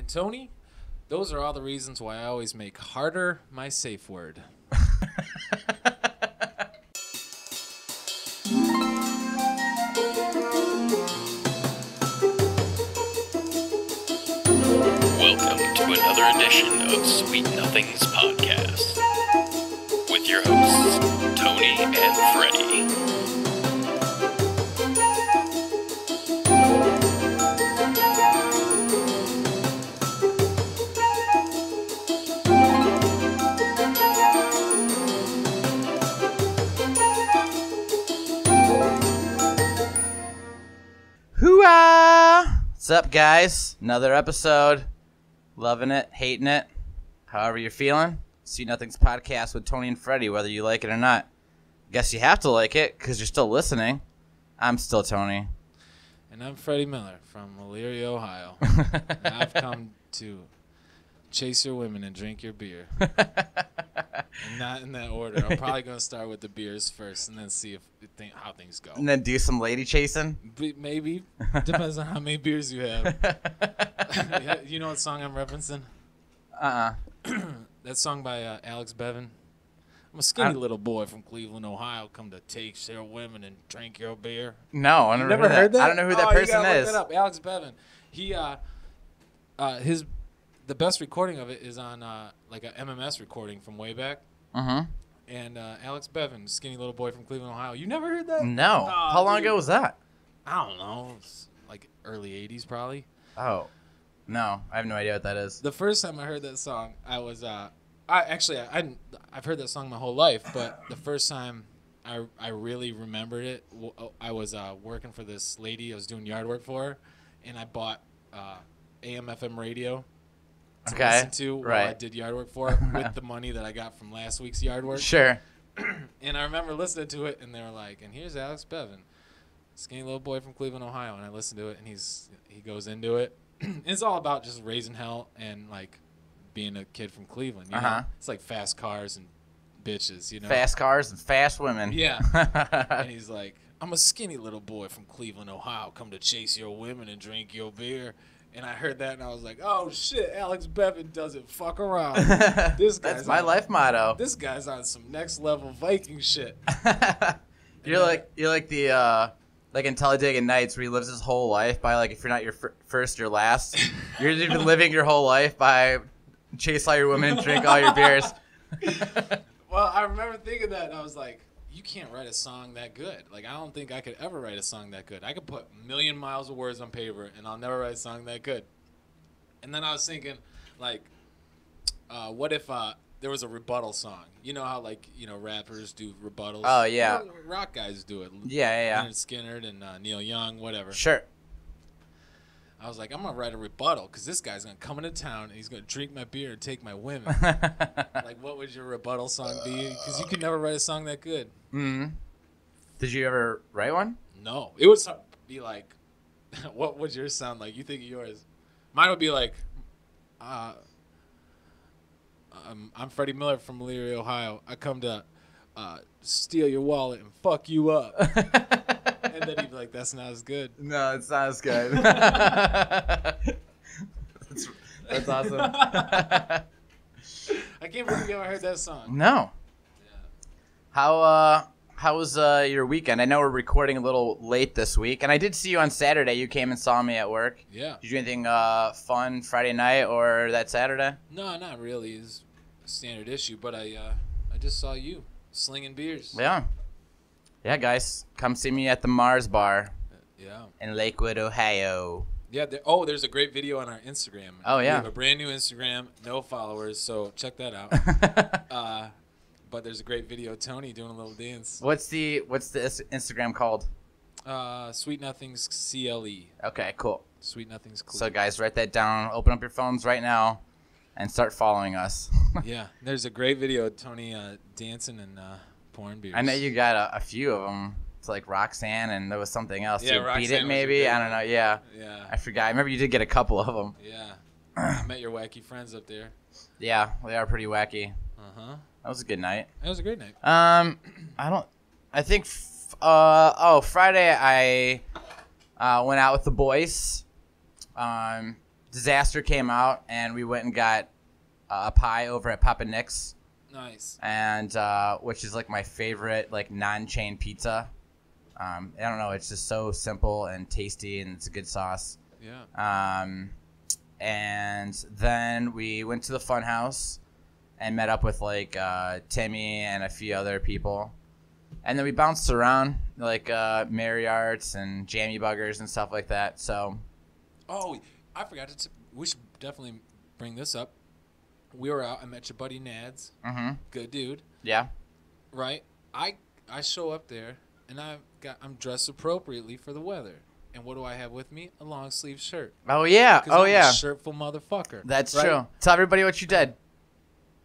And Tony, those are all the reasons why I always make harder my safe word. Welcome to another edition of Sweet Nothings Podcast with your hosts, Tony and Freddie. Hoo-ah! What's up, guys? Another episode. Loving it, hating it, however you're feeling. Sweet Nothings Podcast with Tony and Freddie, whether you like it or not. Guess you have to like it because you're still listening. I'm still Tony. And I'm Freddie Miller from Elyria, Ohio. And I've come to chase your women and drink your beer. And not in that order. I'm probably going to start with the beers first and then see how things go. And then do some lady chasing? Maybe. Depends on how many beers you have. You know what song I'm referencing? That song by Alex Bevan. I'm a skinny little boy from Cleveland, Ohio, come to take your women and drink your beer. No, I never heard that. I don't know who that person you gotta is. Look that up. Alex Bevan. He the best recording of it is on like a MMS recording from way back. And Alex Bevan, skinny little boy from Cleveland, Ohio. You never heard that? No. How long ago was that? I don't know. It's like early 80s probably. Oh. No, I have no idea what that is. The first time I heard that song, I was I've heard that song my whole life, but the first time I really remembered it, I was working for this lady. I was doing yard work for her, and I bought AM/FM radio to listen to while I did yard work for her with the money that I got from last week's yard work. Sure. And I remember listening to it, and they were like, and here's Alex Bevan, skinny little boy from Cleveland, Ohio. And I listened to it, and he goes into it. It's all about just raising hell and, like, being a kid from Cleveland. You know? It's like fast cars and bitches, you know? Fast cars and fast women. Yeah. And he's like, I'm a skinny little boy from Cleveland, Ohio, come to chase your women and drink your beer. And I heard that, and I was like, oh, shit, Alex Bevan doesn't fuck around. That's my life motto. This guy's on some next-level Viking shit. You're like the... like in Talladega Nights, where he lives his whole life by, like, if you're not your first, you're last. You're even living your whole life by chase all your women and drink all your beers. Well, I remember thinking that, and I was like, you can't write a song that good. Like, I don't think I could ever write a song that good. I could put a million miles of words on paper, and I'll never write a song that good. And then I was thinking, like, what if there was a rebuttal song? You know how, like, you know, rappers do rebuttals? Oh, yeah. Rock guys do it. Yeah. Leonard Skinner and Neil Young, whatever. Sure. I was like, I'm going to write a rebuttal because this guy's going to come into town and he's going to drink my beer and take my women. Like, what would your rebuttal song be? Because you could never write a song that good. Mm-hmm. Did you ever write one? No. It would be like, what would yours sound like? You think of yours. Mine would be like, I'm Freddie Miller from Elyria, Ohio. I come to steal your wallet and fuck you up. And then he'd be like, that's not as good. No, it's not as good. That's awesome. I can't believe you ever heard that song. No. Yeah. How was your weekend? I know we're recording a little late this week, and I did see you on Saturday. You came and saw me at work. Yeah. Did you do anything fun Friday night or that Saturday? No, not really. It's a standard issue, but I just saw you slinging beers. Yeah. Yeah, guys, come see me at the Mars Bar. Yeah. In Lakewood, Ohio. Yeah. There's a great video on our Instagram. Oh, yeah. We have a brand new Instagram, no followers, so check that out. But there's a great video of Tony doing a little dance. What's the Instagram called? Sweet Nothings CLE. Okay, cool. Sweet Nothings CLE. So, guys, write that down. Open up your phones right now and start following us. Yeah. There's a great video of Tony dancing and pouring beers. I know you got a few of them. It's like Roxanne, and there was something else. Yeah, too. Roxanne Beat It, was maybe? a good I don't know. Yeah. Yeah. I forgot. I remember you did get a couple of them. Yeah. I met your wacky friends up there. Yeah, they are pretty wacky. Uh-huh. That was a good night. It was a great night. I think Friday I went out with the boys. Disaster came out, and we went and got a pie over at Papa Nick's. Nice. And which is like my favorite like non-chain pizza. I don't know, it's just so simple and tasty, and it's a good sauce. Yeah. And then we went to the fun house and met up with like Timmy and a few other people, and then we bounced around like Mary Arts and Jammy Buggers and stuff like that. So I forgot to we should definitely bring this up. We were out. I met your buddy Nads. Mm-hmm. Good dude. Yeah. Right. I show up there, and I'm dressed appropriately for the weather. And what do I have with me? A long sleeve shirt. Oh yeah. Oh I'm yeah. a shirtful motherfucker. That's right? true. Tell everybody what you did.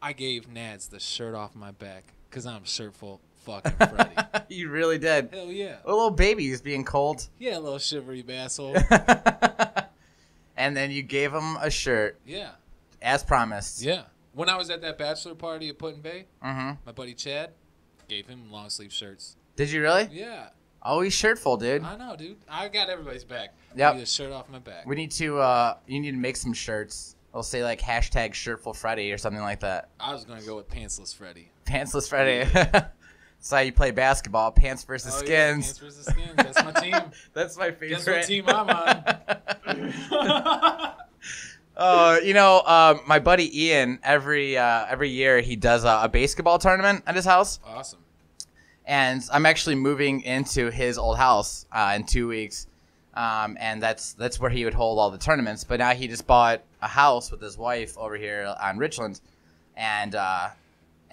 I gave Nads the shirt off my back because I'm shirtful fucking Freddie. You really did. Hell yeah. A little baby is being cold. Yeah, a little shivery asshole. And then you gave him a shirt. Yeah. As promised. Yeah. When I was at that bachelor party at Put in Bay, Mm-hmm. my buddy Chad gave him long sleeve shirts. Did you really? Yeah. Always shirtful, dude. I know, dude. I got everybody's back. Yep. Get a shirt off my back. We need to. You need to make some shirts. We'll say like hashtag shirtful Freddie or something like that. I was gonna go with pantsless Freddie. Pantsless Freddie. That's how you play basketball. Pants versus skins. Yeah, pants versus skins. That's my team. That's my favorite. Guess what team I'm on? My buddy Ian, every year he does a basketball tournament at his house. Awesome. And I'm actually moving into his old house in 2 weeks, and that's where he would hold all the tournaments. But now he just bought a house with his wife over here on Richland, and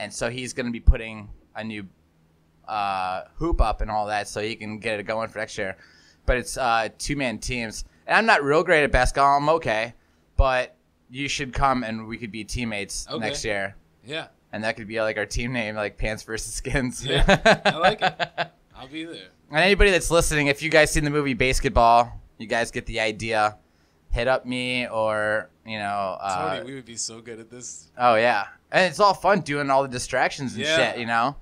so he's going to be putting a new hoop up and all that, so he can get it going for next year. But it's 2-man teams, and I'm not real great at basketball. I'm okay, but you should come and we could be teammates next year. Yeah. And that could be like our team name, like Pants versus Skins. Yeah, I like it. I'll be there. And anybody that's listening, if you guys seen the movie Basketball, you guys get the idea. Hit up me or, Tony, we would be so good at this. Oh, yeah. And it's all fun doing all the distractions and shit,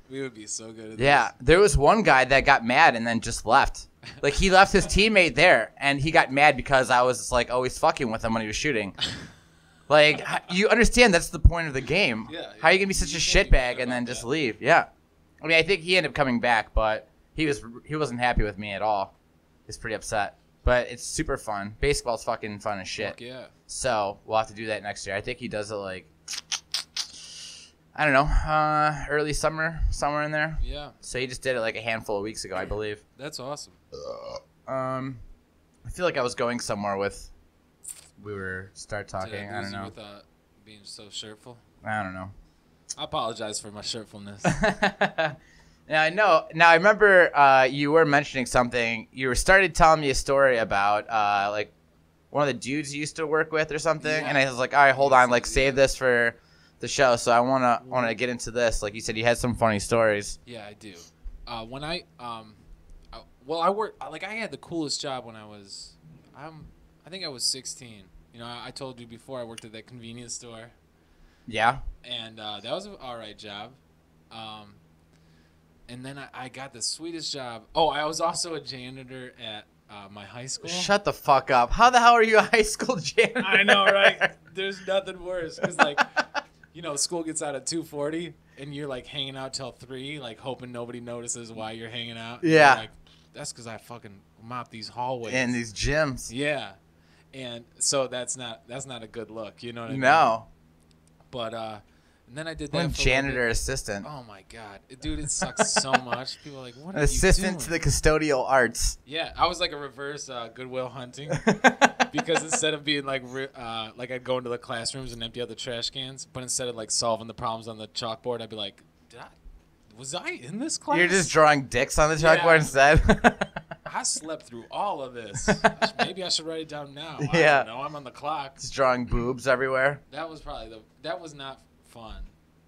We would be so good at this. Yeah. There was one guy that got mad and then just left. Like, he left his teammate there, and he got mad because I was, like, always fucking with him when he was shooting. Like, you understand that's the point of the game. Yeah. How are you going to be such a shitbag and then just leave? Yeah. I mean, I think he ended up coming back, but he wasn't happy with me at all. He's pretty upset. But it's super fun. Baseball's fucking fun as shit. Fuck yeah. So we'll have to do that next year. I think he does it like, I don't know, early summer, somewhere in there. Yeah. So he just did it like a handful of weeks ago, I believe. That's awesome. I feel like I was going somewhere with. We were start talking. Did I don't know. With being so shirtful. I don't know. I apologize for my shirtfulness. Yeah, I know. Now I remember you were mentioning something. You were started telling me a story about like one of the dudes you used to work with or something, and I was like, all right, hold on, like save this for the show. So I wanna get into this. Like you said, you had some funny stories. Yeah, I do. When I worked like I had the coolest job when I think I was 16. I told you before I worked at that convenience store. Yeah. And that was an all right job. And then I got the sweetest job. Oh, I was also a janitor at my high school. Shut the fuck up. How the hell are you a high school janitor? I know, right? There's nothing worse. Because, school gets out at 2:40, and you're, hanging out till 3, hoping nobody notices why you're hanging out. Yeah. That's because I fucking mop these hallways. In these gyms. Yeah. And so that's not a good look. You know what I mean? No. But, and then I did that One for janitor assistant. Oh my god, dude, it sucks so much. People are like, "What are assistant you to doing?" the custodial arts. Yeah, I was like a reverse Goodwill Hunting because instead of being like I'd go into the classrooms and empty out the trash cans, but instead of solving the problems on the chalkboard, I'd be like, "Was I in this class?" You're just drawing dicks on the chalkboard instead. I slept through all of this. Maybe I should write it down now. Yeah. I don't know. I'm on the clock. Just drawing boobs everywhere. That was that was not fun.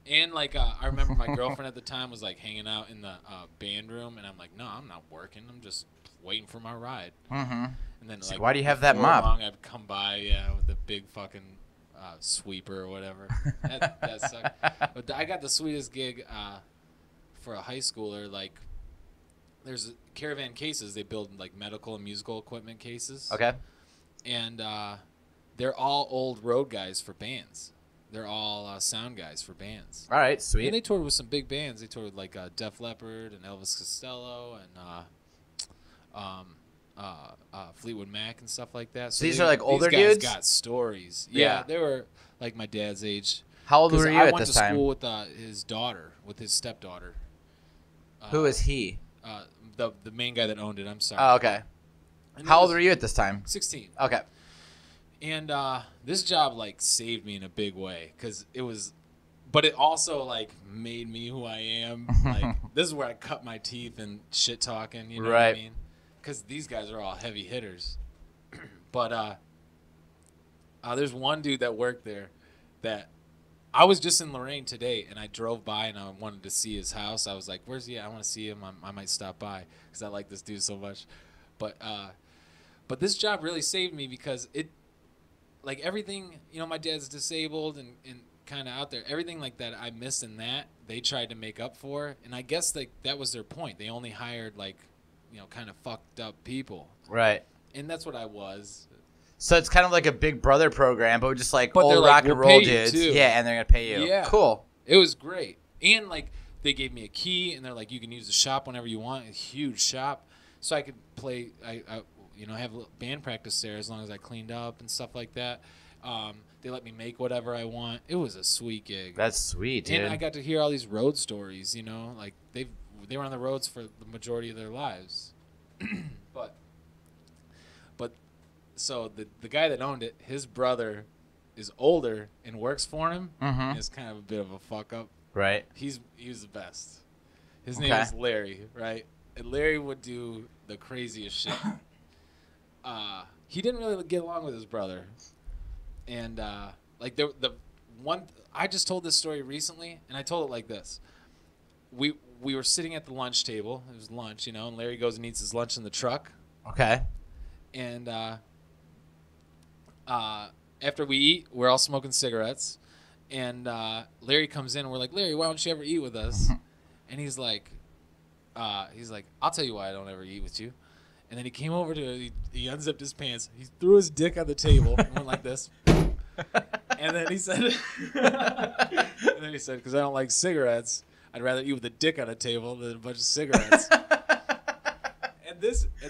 And I remember my girlfriend at the time was hanging out in the band room, and I'm like, no, I'm not working. I'm just waiting for my ride. Mm-hmm. And then why do you have that mop? Long, I'd come by, with the big fucking sweeper or whatever. that sucked. But I got the sweetest gig for a high schooler. There's caravan cases. They build medical and musical equipment cases. Okay. And they're all old road guys for bands. They're all sound guys for bands. All right, sweet. And they toured with some big bands. They toured with like Def Leppard and Elvis Costello and Fleetwood Mac and stuff like that. So these are like older these guys dudes? got stories. Yeah. Yeah, they were like my dad's age. How old were you at this time? I went to school with his daughter, with his stepdaughter. Who is he? The main guy that owned it. I'm sorry. Oh, okay. And How old were you at this time? 16. Okay. And this job like saved me in a big way because but it also like made me who I am. Like this is where I cut my teeth and shit talking. You know what I mean? Because these guys are all heavy hitters. But there's one dude that worked there that I was just in Lorraine today, and I drove by and I wanted to see his house. I was like, "Where's he at? I want to see him. I might stop by because I like this dude so much." But this job really saved me because it. Like everything, my dad's disabled and kind of out there. Everything like that I missed in that, they tried to make up for. And I guess that was their point. They only hired like, kind of fucked up people. Right. And that's what I was. So it's kind of like a Big Brother program, but just like But old rock and roll dudes. Too. Yeah, and they're going to pay you. Yeah. Cool. It was great. And like they gave me a key and they're like, you can use the shop whenever you want. A huge shop. So I could play, have a little band practice there as long as I cleaned up and stuff like that. They let me make whatever I want. It was a sweet gig. That's sweet, dude. And I got to hear all these road stories, like they were on the roads for the majority of their lives. but so the guy that owned it, his brother is older and works for him. Mm-hmm. Is kind of a bit of a fuck up. Right. He was the best. His name is Larry, right? And Larry would do the craziest shit. He didn't really get along with his brother. And like the one, I just told this story recently, and I told it like this: we were sitting at the lunch table. It was lunch, and Larry goes and eats his lunch in the truck. Okay. And after we eat, we're all smoking cigarettes, and Larry comes in, and we're like, Larry, why don't you ever eat with us? And he's like, I'll tell you why I don't ever eat with you. And then he came over he unzipped his pants. He threw his dick on the table and went like this. And then he said, because I don't like cigarettes, I'd rather eat with a dick on a table than a bunch of cigarettes. and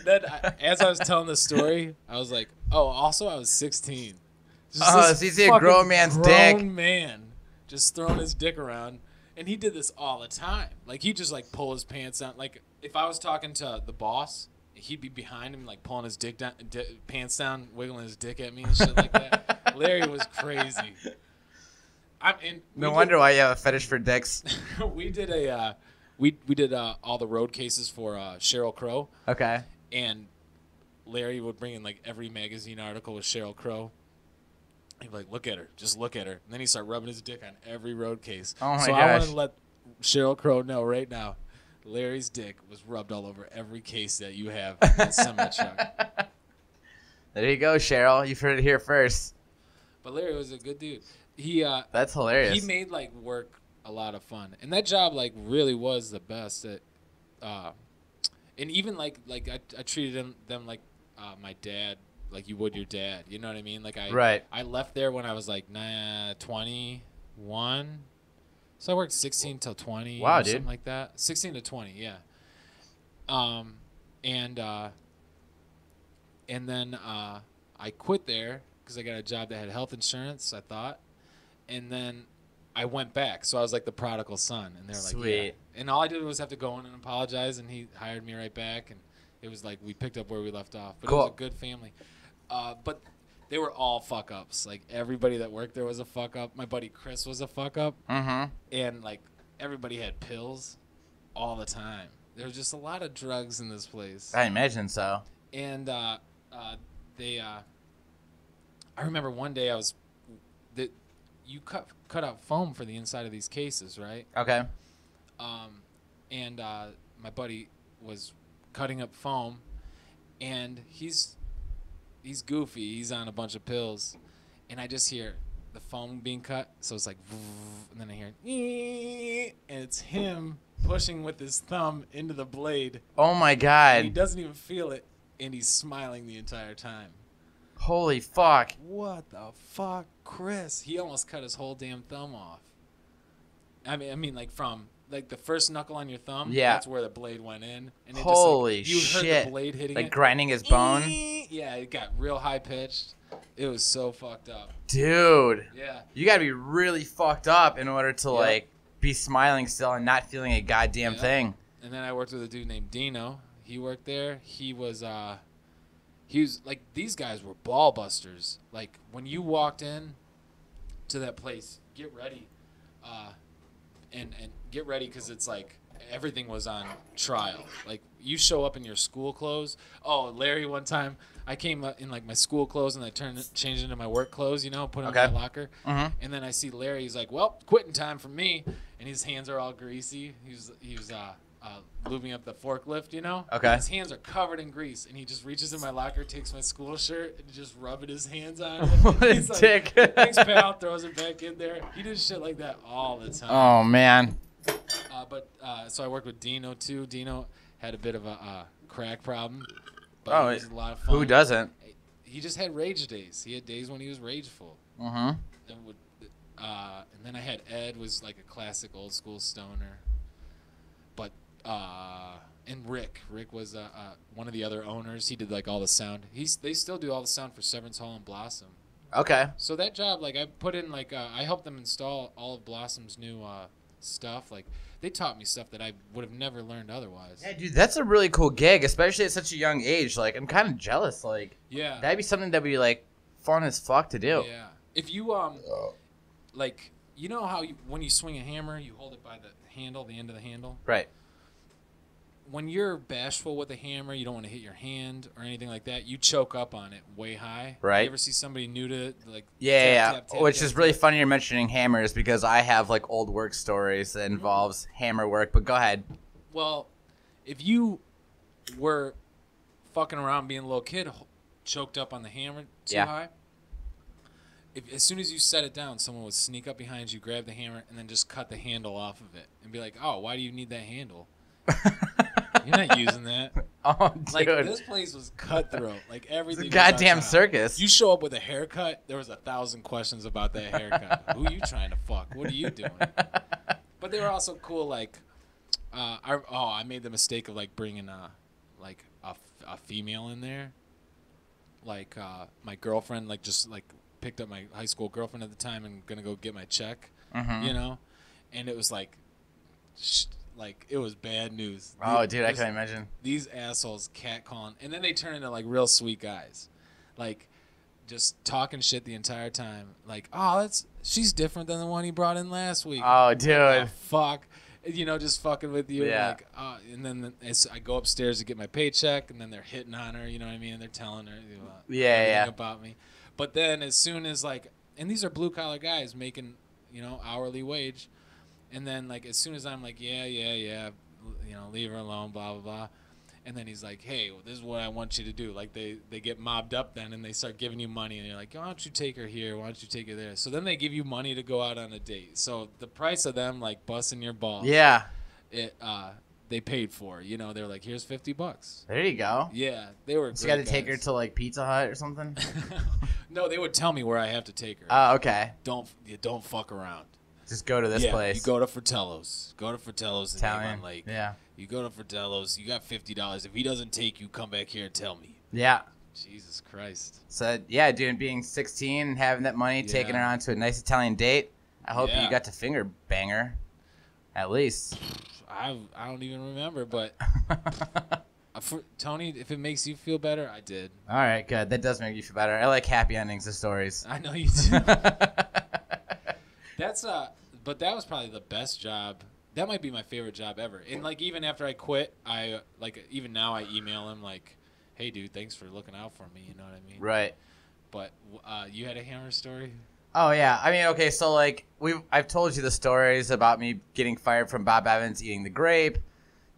then as I was telling the story, I was like, oh, also I was 16. So you see a grown man's dick. Grown man just throwing his dick around. And he did this all the time. Like, he'd just, like, pull his pants down. Like, if I was talking to the boss, he'd be behind him, like, pulling his pants down, wiggling his dick at me and shit like that. Larry was crazy. No wonder why you have a fetish for dicks. We did we did all the road cases for Sheryl Crow. Okay. And Larry would bring in, like, every magazine article with Sheryl Crow. He'd be like, look at her. Just look at her. And then he'd start rubbing his dick on every road case. Oh, my gosh. gosh. I want to let Sheryl Crow know right now, Larry's dick was rubbed all over every case that you have in the semi-truck. There you go, Cheryl. You've heard it here first. But Larry was a good dude. That's hilarious. He made, like, work a lot of fun. And that job, like, really was the best. And even, like I treated them like my dad, like you would your dad. You know what I mean? Like I left there when I was like 21. So I worked 16 till 20 wow, or dude. something like that. 16 to 20, yeah. And then I quit there because I got a job that had health insurance, I thought. And then I went back. So I was like the prodigal son. And they're like, sweet. yeah. And all I did was have to go in and apologize, and he hired me right back. And it was like we picked up where we left off. But cool. It was a good family. But they were all fuck-ups. Like, everybody that worked there was a fuck-up. My buddy Chris was a fuck-up. Mm-hmm. And, like, everybody had pills all the time. There was just a lot of drugs in this place. I imagine so. And I remember one day you cut out foam for the inside of these cases, right? Okay. And my buddy was cutting up foam, and he's goofy. He's on a bunch of pills, and I just hear the foam being cut. So it's like, and then I hear, and it's him pushing with his thumb into the blade. Oh my And God. he doesn't even feel it, and he's smiling the entire time. Holy fuck. What the fuck, Chris? He almost cut his whole damn thumb off. I mean, like from like the first knuckle on your thumb. Yeah. That's where the blade went in. And it Holy just, like, you shit. heard the blade hitting like it. grinding his bone. Yeah, it got real high pitched. It was so fucked up. Dude. Yeah. You gotta be really fucked up in order to like be smiling still and not feeling a goddamn thing. And then I worked with a dude named Dino. He worked there. He was like, these guys were ball busters. Like, when you walked in to that place, get ready. And get ready, because it's like everything was on trial. Like, you show up in your school clothes. Oh, Larry, one time I came in like my school clothes and I changed into my work clothes, put them in my locker. Mm-hmm. And then I see Larry. He's like, well, quitting time for me. And his hands are all greasy. He was lubing up the forklift, Okay. His hands are covered in grease, and he just reaches in my locker, takes my school shirt, and just rubbing his hands on it. What a He's dick. like, thanks, pal, throws it back in there. He did shit like that all the time. Oh, man. So I worked with Dino, too. Dino had a bit of a crack problem, but Oh, it was a lot of fun. who doesn't? He just had rage days. He had days when he was rageful. Mm-hmm. And then I had Ed, was like a classic old school stoner. But and Rick was one of the other owners. He did like all the sound. They still do all the sound for Severance Hall and Blossom. Okay. So that job, like, I put in like I helped them install all of Blossom's new stuff. Like, they taught me stuff that I would have never learned otherwise. Yeah, dude, that's a really cool gig, especially at such a young age. Like, I'm kind of jealous. Like, Yeah. that'd be something that'd be like fun as fuck to do. Yeah. If you like, how when you swing a hammer, you hold it by the handle, the end of the handle. Right. When you're bashful with a hammer, you don't want to hit your hand or anything like that. You choke up on it way high. Right. You ever see somebody new to it, like Yeah, tap, tap, which tap, is tap, really tap. funny you're mentioning hammers because I have like old work stories that involves hammer work. But go ahead. Well, if you were fucking around being a little kid, choked up on the hammer too high, as soon as you set it down, someone would sneak up behind you, grab the hammer, and then just cut the handle off of it and be like, "Oh, why do you need that handle? You're not using that." Oh, dude. Like, this place was cutthroat. Like, everything. It's a goddamn circus. You show up with a haircut, there was 1,000 questions about that haircut. Who you trying to fuck? What are you doing? But they were also cool. Like, I made the mistake of like bringing a female in there. Like, my girlfriend, like, just like picked up my high school girlfriend at the time and gonna go get my check, and it was like it was bad news. Oh, dude, I can imagine. These assholes catcalling, and then they turn into like real sweet guys, like just talking shit the entire time. Like, oh, she's different than the one he brought in last week. Oh, dude. Oh, fuck. Just fucking with you. Yeah. Like, and then as I go upstairs to get my paycheck, and then they're hitting on her. You know what I mean? They're telling her everything about me. But then as soon as and these are blue collar guys making hourly wage, and then like as soon as I'm like yeah, leave her alone, blah blah blah, and then he's like, hey, well, this is what I want you to do. Like they get mobbed up then, and they start giving you money, and you're like, why don't you take her here? Why don't you take her there? So then they give you money to go out on a date. So the price of them like busting your balls, they paid for. They're like, here's $50. There you go. Yeah, they were. So you got to take her to like Pizza Hut or something. No, they would tell me where I have to take her. Oh, okay. Don't fuck around. Just go to this place. You go to Fratello's. Go to Fratello's in Italian. Avon Lake. Yeah. You go to Fratello's. You got $50. If he doesn't take you, come back here and tell me. Yeah. Jesus Christ. So yeah, dude, being 16 and having that money, taking her on to a nice Italian date. I hope you got to finger bang her, at least. I don't even remember, but Tony, if it makes you feel better, I did. All right, good. That does make you feel better. I like happy endings to stories. I know you do. But that was probably the best job. That might be my favorite job ever. And like even after I quit, even now I email him like, hey dude, thanks for looking out for me. You know what I mean? Right. But you had a hammer story? Oh yeah. I mean, okay. So like I've told you the stories about me getting fired from Bob Evans eating the grape.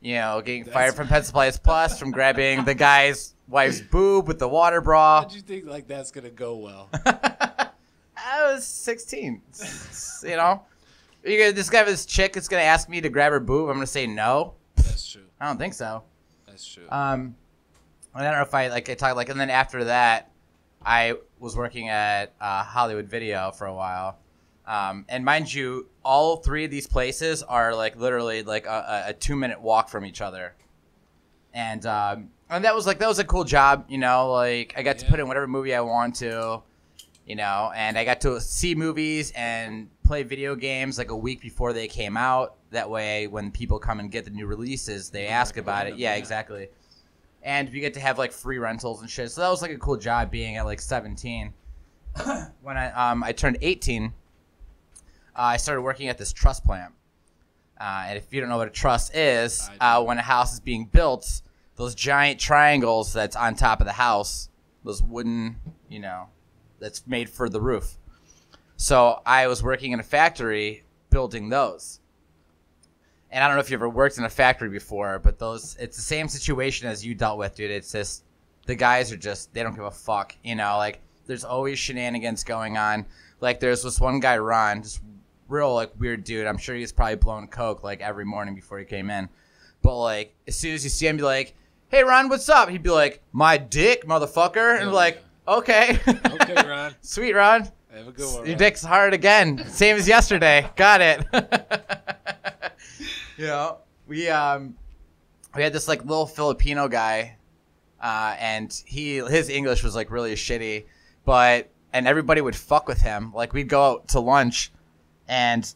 Getting fired from Pet Supplies Plus from grabbing the guy's wife's boob with the water bra. How'd you think like that's gonna go well? I was 16. This guy, this chick is gonna ask me to grab her boob. I'm gonna say no. That's true. I don't think so. That's true. I don't know if I talked and then after that, I was working at Hollywood Video for a while. And mind you, all three of these places are like literally like a 2-minute walk from each other. And that was a cool job, you know, like I got to put in whatever movie I want to, you know, and I got to see movies and play video games like a week before they came out. That way, when people come and get the new releases, they ask about it. Yeah, exactly. And you get to have like free rentals and shit. So that was like a cool job being at like 17. When I turned 18, I started working at this truss plant. And if you don't know what a truss is, when a house is being built, those giant triangles that's on top of the house, those wooden, you know, that's made for the roof. So I was working in a factory building those. And I don't know if you ever worked in a factory before, but it's the same situation as you dealt with, dude. It's just, the guys are just, they don't give a fuck, you know, like there's always shenanigans going on. Like there's this one guy, Ron, just real like weird dude. I'm sure he's probably blowing coke like every morning before he came in. But like as soon as you see him, be like, "Hey Ron, what's up?" He'd be like, "My dick, motherfucker." And like, okay. Okay, Ron. Sweet, Ron. Have a good one, Your Ron. dick's hard again. Same as yesterday. Got it. You know, we had this like little Filipino guy, and his English was like really shitty, and everybody would fuck with him. Like we'd go out to lunch, and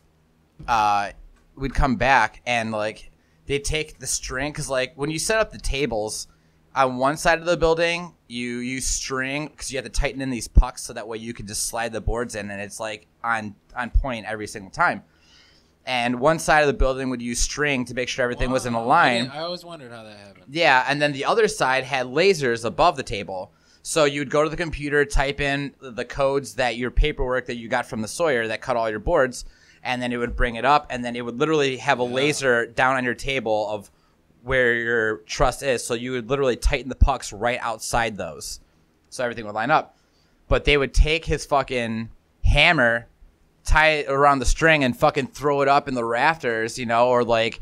we'd come back, and like they'd take the string, because like when you set up the tables on one side of the building, you use string because you have to tighten in these pucks so that way you can just slide the boards in, and it's like on point every single time. And one side of the building would use string to make sure everything was in a line. I always wondered how that happened. Yeah, and then the other side had lasers above the table. So you'd go to the computer, type in the codes that your paperwork that you got from the Sawyer that cut all your boards, and then it would bring it up, and then it would literally have a laser down on your table of where your truss is. So you would literally tighten the pucks right outside those, so everything would line up. But they would take his fucking hammer, tie it around the string, and fucking throw it up in the rafters, you know, or like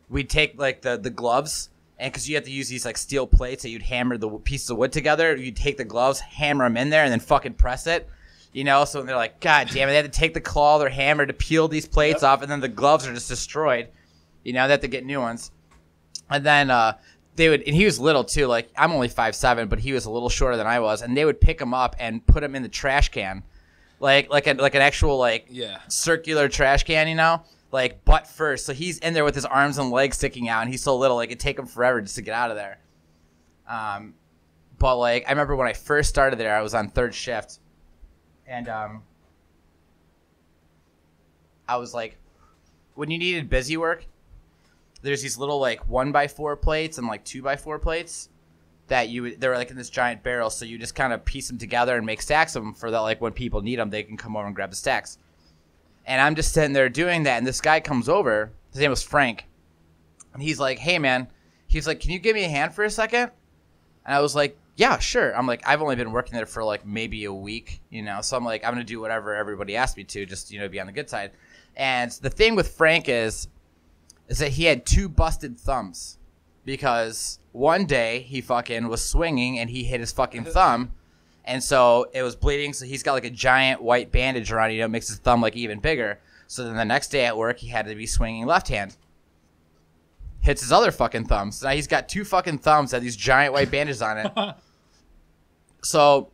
we'd take like the gloves, and because you have to use these like steel plates that you'd hammer the pieces of wood together, you'd take the gloves, hammer them in there, and then fucking press it, you know. So they're like, God damn it, they had to take the claw or hammer to peel these plates off, and then the gloves are just destroyed, you know. They have to get new ones. And then they would, and he was little too, like I'm only 5'7", but he was a little shorter than I was, and they would pick him up and put him in the trash can. Like an actual like circular trash can, you know, like butt first. So he's in there with his arms and legs sticking out, and he's so little, like it'd take him forever just to get out of there. But like I remember when I first started there, I was on third shift, and I was like, when you needed busy work, there's these little like 1x4 plates and like 2x4 plates that they were like in this giant barrel, so you just kind of piece them together and make stacks of them for that, like when people need them, they can come over and grab the stacks. And I'm just sitting there doing that, and this guy comes over. His name was Frank, and he's like, "Hey man," he's like, "Can you give me a hand for a second?" And I was like, "Yeah, sure." I'm like, I've only been working there for like maybe a week, you know, so I'm like, I'm gonna do whatever everybody asked me to, just, you know, be on the good side. And the thing with Frank is that he had 2 busted thumbs. Because one day he fucking was swinging and he hit his fucking thumb, and so it was bleeding. So he's got like a giant white bandage around it, you know, makes his thumb like even bigger. So then the next day at work he had to be swinging left hand. Hits his other fucking thumb. So now he's got 2 fucking thumbs that have these giant white bandages on it. So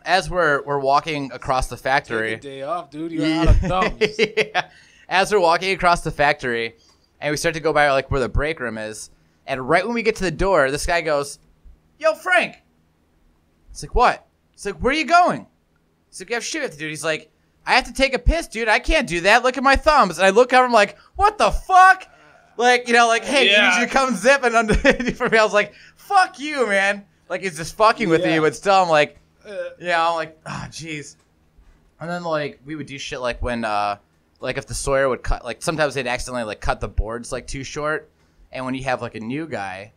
as we're walking across the factory, Take a day off, dude. You're out of thumbs. yeah. As we're walking across the factory, and we start to go by like where the break room is. And right when we get to the door, this guy goes, "Yo, Frank." It's like, "What?" It's like, "Where are you going?" It's like, "You have shit to do." He's like, "I have to take a piss, dude. I can't do that. Look at my thumbs." And I look over, I'm like, "What the fuck?" Like, you know, like, "Hey, you need you to come zipping under for me." I was like, "Fuck you, man." Like, he's just fucking with me, but still, I'm like, yeah, I'm like, oh, jeez. And then, like, we would do shit like when, like, if the Sawyer would cut, like, sometimes they'd accidentally, like, cut the boards, like, too short. And when you have, like, a new guy,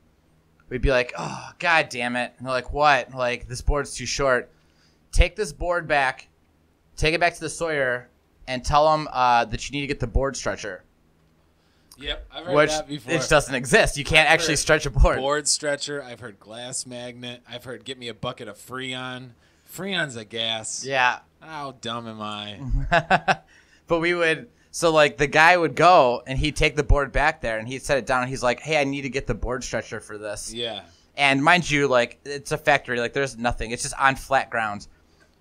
we'd be like, "Oh, God damn it." And they're like, "What?" Like, "This board's too short. Take this board back, take it back to the Sawyer, and tell them that you need to get the board stretcher." Yep, I've heard that before. Which doesn't exist. You can't actually stretch a board. Board stretcher. I've heard glass magnet. I've heard get me a bucket of Freon. Freon's a gas. Yeah. How dumb am I? But we would, so like the guy would go and he'd take the board back there and he'd set it down and he's like, hey, I need to get the board stretcher for this. Yeah. And mind you, like, it's a factory, like there's nothing. It's just on flat ground.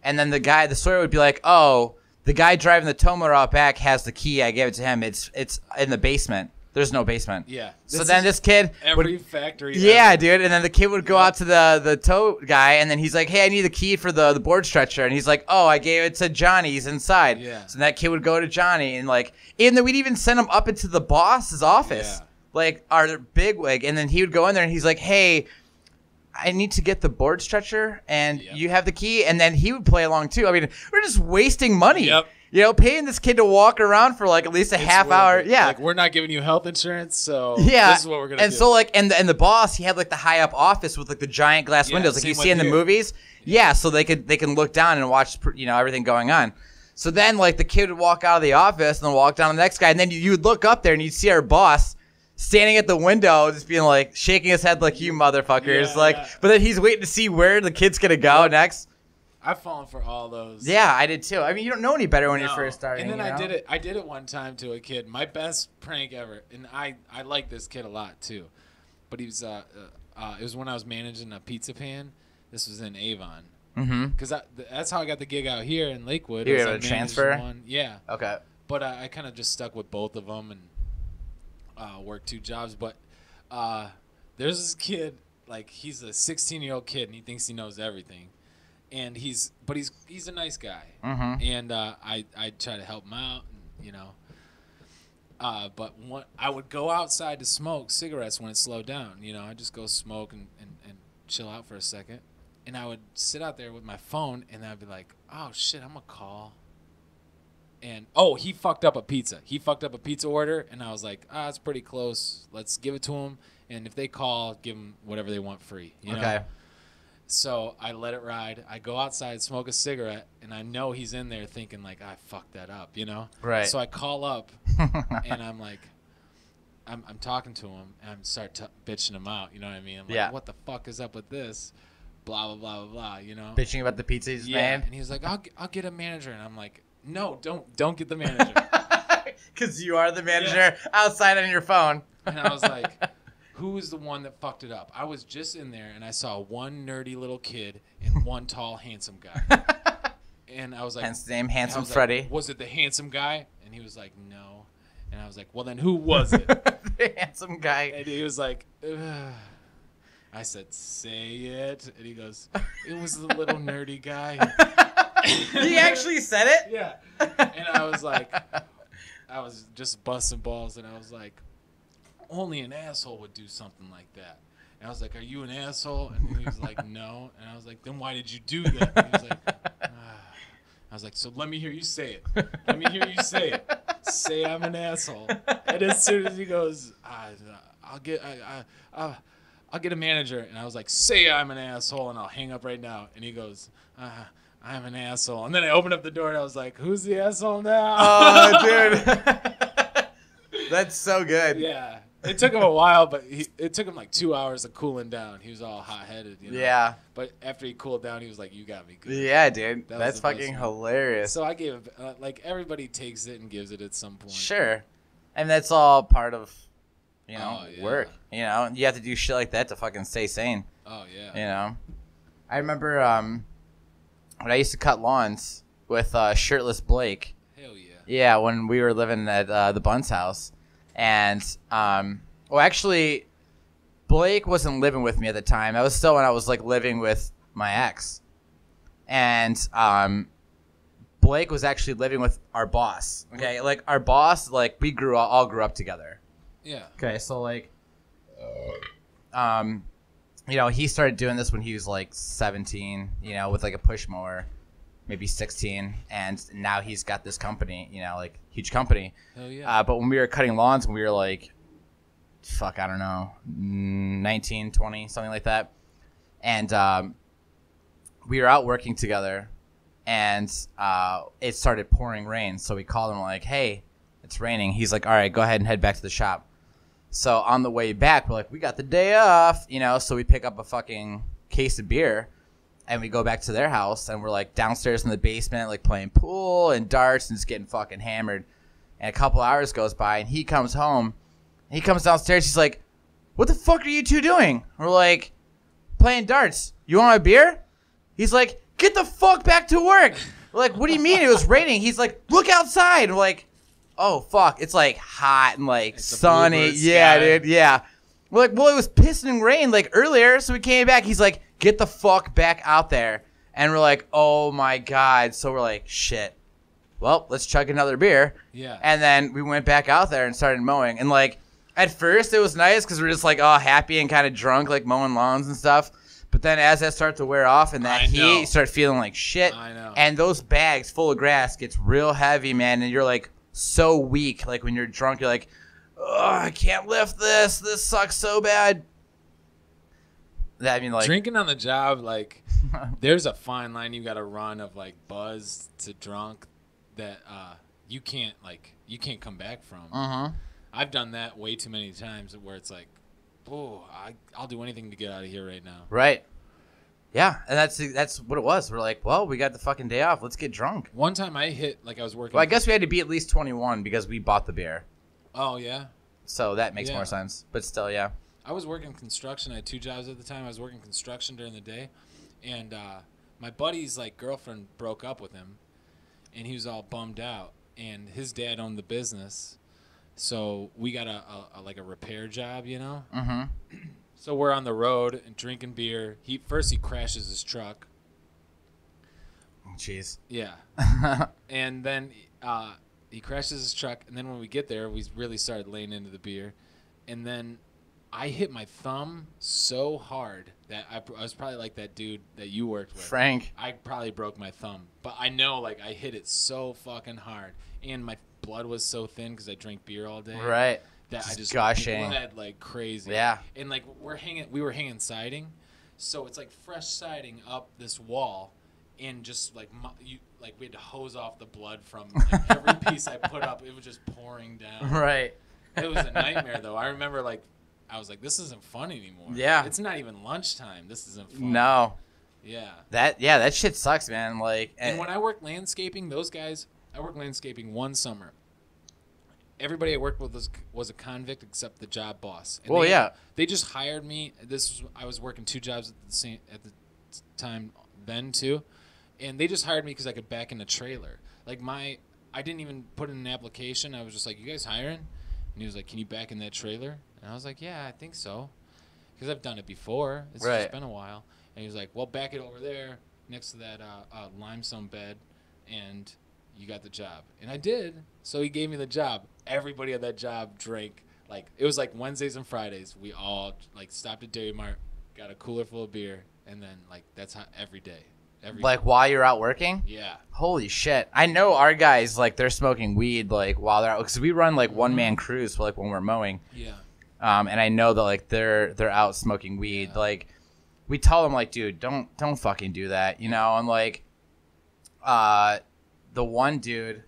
And then the sawyer would be like, oh, the guy driving the tow motor out back has the key. I gave it to him. It's in the basement. There's no basement. Yeah. So then this kid every factory. Yeah, ever. dude. And then the kid would go out to the tow guy, and then he's like, hey, I need the key for the board stretcher. And he's like, oh, I gave it to Johnny. He's inside. Yeah. So that kid would go to Johnny, and like, and then we'd even send him up into the boss's office, like our bigwig. And then he would go in there, and he's like, hey, I need to get the board stretcher, and you have the key. And then he would play along too. I mean, we're just wasting money. Yep. You know, paying this kid to walk around for like at least a half hour. Yeah. Like, we're not giving you health insurance, so yeah. this is what we're going to do. And so like, and the boss, he had like the high up office with like the giant glass windows like you see in the movies. Yeah. So they can look down and watch, you know, everything going on. So then like the kid would walk out of the office and then walk down to the next guy. And then you would look up there and you'd see our boss standing at the window, just being like shaking his head like, you motherfuckers. But then he's waiting to see where the kid's going to go next. I've fallen for all those. Yeah, I did too. I mean, you don't know any better when you're first starting. And then you know? I did it one time to a kid. My best prank ever. And I like this kid a lot too. But he was it was when I was managing a pizza pan. This was in Avon. Mm-hmm. Because that's how I got the gig out here in Lakewood. You were able to transfer? One. Yeah. Okay. But I kind of just stuck with both of them and worked 2 jobs. But there's this kid, like he's a 16-year-old kid and he thinks he knows everything. And he's a nice guy, and I try to help him out, and, you know. But I would go outside to smoke cigarettes when it slowed down. You know, I just go smoke and chill out for a second, and I would sit out there with my phone, and I'd be like, oh shit, I'm gonna call. And he fucked up a pizza. He fucked up a pizza order, and I was like, it's pretty close. Let's give it to him, and if they call, give them whatever they want free. You know? So I let it ride. I go outside, smoke a cigarette, and I know he's in there thinking, like, I fucked that up, you know? Right. So I call up, and I'm like, I'm talking to him, and I start bitching him out, you know what I mean? I'm like, what the fuck is up with this? Blah, blah, blah, blah, blah, you know? Bitching about the pizza he's made? And he's like, I'll get a manager. And I'm like, no, don't get the manager. Because you are the manager outside on your phone. And I was like... Who is the one that fucked it up? I was just in there, and I saw one nerdy little kid and one tall, handsome guy. And I was like... Hence the name, Handsome Freddie. Like, was it the handsome guy? And he was like, no. And I was like, well, then who was it? The handsome guy. And he was like... Ugh. I said, say it. And he goes, it was the little nerdy guy. He actually said it? Yeah. And I was like... I was just busting balls, and I was like... Only an asshole would do something like that. And I was like, are you an asshole? And he was like, no. And I was like, then why did you do that? And he was like, I was like, so let me hear you say it. Let me hear you say it. Say I'm an asshole. And as soon as he goes, I'll get a manager. And I was like, say I'm an asshole, and I'll hang up right now. And he goes, I'm an asshole. And then I opened up the door, and I was like, who's the asshole now? Oh, dude. That's so good. Yeah. It took him a while, but it took him like 2 hours of cooling down. He was all hot-headed, you know? Yeah. But after he cooled down, he was like, you got me good. Yeah, dude. That's fucking hilarious. So I gave like, everybody takes it and gives it at some point. Sure. And that's all part of, you know, work. You know, you have to do shit like that to fucking stay sane. Oh, yeah. You know? I remember when I used to cut lawns with shirtless Blake. Hell yeah. Yeah, when we were living at the Bunce house. And, well, actually, Blake wasn't living with me at the time. That was still when I was, like, living with my ex. And Blake was actually living with our boss. Okay, like, our boss, like, we all grew up together. Yeah. Okay, so, like, you know, he started doing this when he was, like, 17, you know, with, like, a push mower. Maybe 16, and now he's got this company, you know, like, huge company. Hell yeah. But when we were cutting lawns, when we were like, fuck, I don't know, 19, 20, something like that. And we were out working together, and it started pouring rain. So we called him like, hey, it's raining. He's like, all right, go ahead and head back to the shop. So on the way back, we're like, we got the day off, you know, so we pick up a fucking case of beer. And we go back to their house, and we're like downstairs in the basement, like playing pool and darts and just getting fucking hammered. And a couple hours goes by, and he comes home. He comes downstairs. He's like, "What the fuck are you two doing?" We're like, "Playing darts. You want a beer?" He's like, "Get the fuck back to work." We're like, "What do you mean? It was raining." He's like, "Look outside." We're like, "Oh fuck, it's like hot and like it's sunny." Yeah, dude. Yeah. We're like, "Well, it was pissing rain like earlier, so we came back." He's like, "Get the fuck back out there." And we're like, "Oh my God." So we're like, shit. Well, let's chug another beer. Yeah. And then we went back out there and started mowing. And like, at first it was nice because we're just like all happy and kind of drunk, like mowing lawns and stuff. But then as that starts to wear off and that heat, you start feeling like shit. I know. And those bags full of grass gets real heavy, man. And you're like so weak. Like when you're drunk, you're like, "Oh, I can't lift this. This sucks so bad." I mean, like drinking on the job, like there's a fine line you got to run of like buzz to drunk that you can't come back from. I've done that way too many times where it's like, oh, I'll do anything to get out of here right now. Right. Yeah, and that's what it was. We're like, well, we got the fucking day off. Let's get drunk. One time I hit, like I was working. Well, I guess we had to be at least 21 because we bought the beer. Oh, yeah? So that makes more sense. But still, yeah. I was working construction. I had 2 jobs at the time. I was working construction during the day. And my buddy's like girlfriend broke up with him. And he was all bummed out. And his dad owned the business. So we got a repair job, you know? Mm-hmm. So we're on the road and drinking beer. First he crashes his truck. Jeez. Yeah. And then he crashes his truck. And then when we get there, we really started laying into the beer. And then I hit my thumb so hard that I was probably like that dude that you worked with. Frank. I probably broke my thumb. But I know, like, I hit it so fucking hard. And my blood was so thin because I drank beer all day. Right. That I just gushing. bled like crazy. Yeah. And, like, we were hanging siding. So it's, like, fresh siding up this wall. And just, like, we had to hose off the blood from like, every piece I put up. It was just pouring down. Right. It was a nightmare, though. I remember, like, I was like, this isn't fun anymore. Yeah. It's not even lunchtime. This isn't fun. No. Yeah. That shit sucks, man. Like, and when I worked landscaping, I worked landscaping one summer. Everybody I worked with was a convict except the job boss. And they just hired me. I was working 2 jobs at the time then too, and they just hired me because I could back in a trailer. Like I didn't even put in an application. I was just like, "You guys hiring?" And he was like, "Can you back in that trailer?" And I was like, "Yeah, I think so," because I've done it before. It's just been a while. And he was like, "Well, back it over there next to that limestone bed, and you got the job." And I did. So he gave me the job. Everybody at that job drank. Like, it was like Wednesdays and Fridays. We all like stopped at Dairy Mart, got a cooler full of beer, and then like that's how every day. While you're out working? Yeah. Holy shit. I know our guys, like, they're smoking weed, like, while they're out. Because we run, like, one-man crews for, like, when we're mowing. Yeah. And I know that, like, they're out smoking weed. Yeah. Like, we tell them, like, dude, don't fucking do that, you know? And, like, the one dude,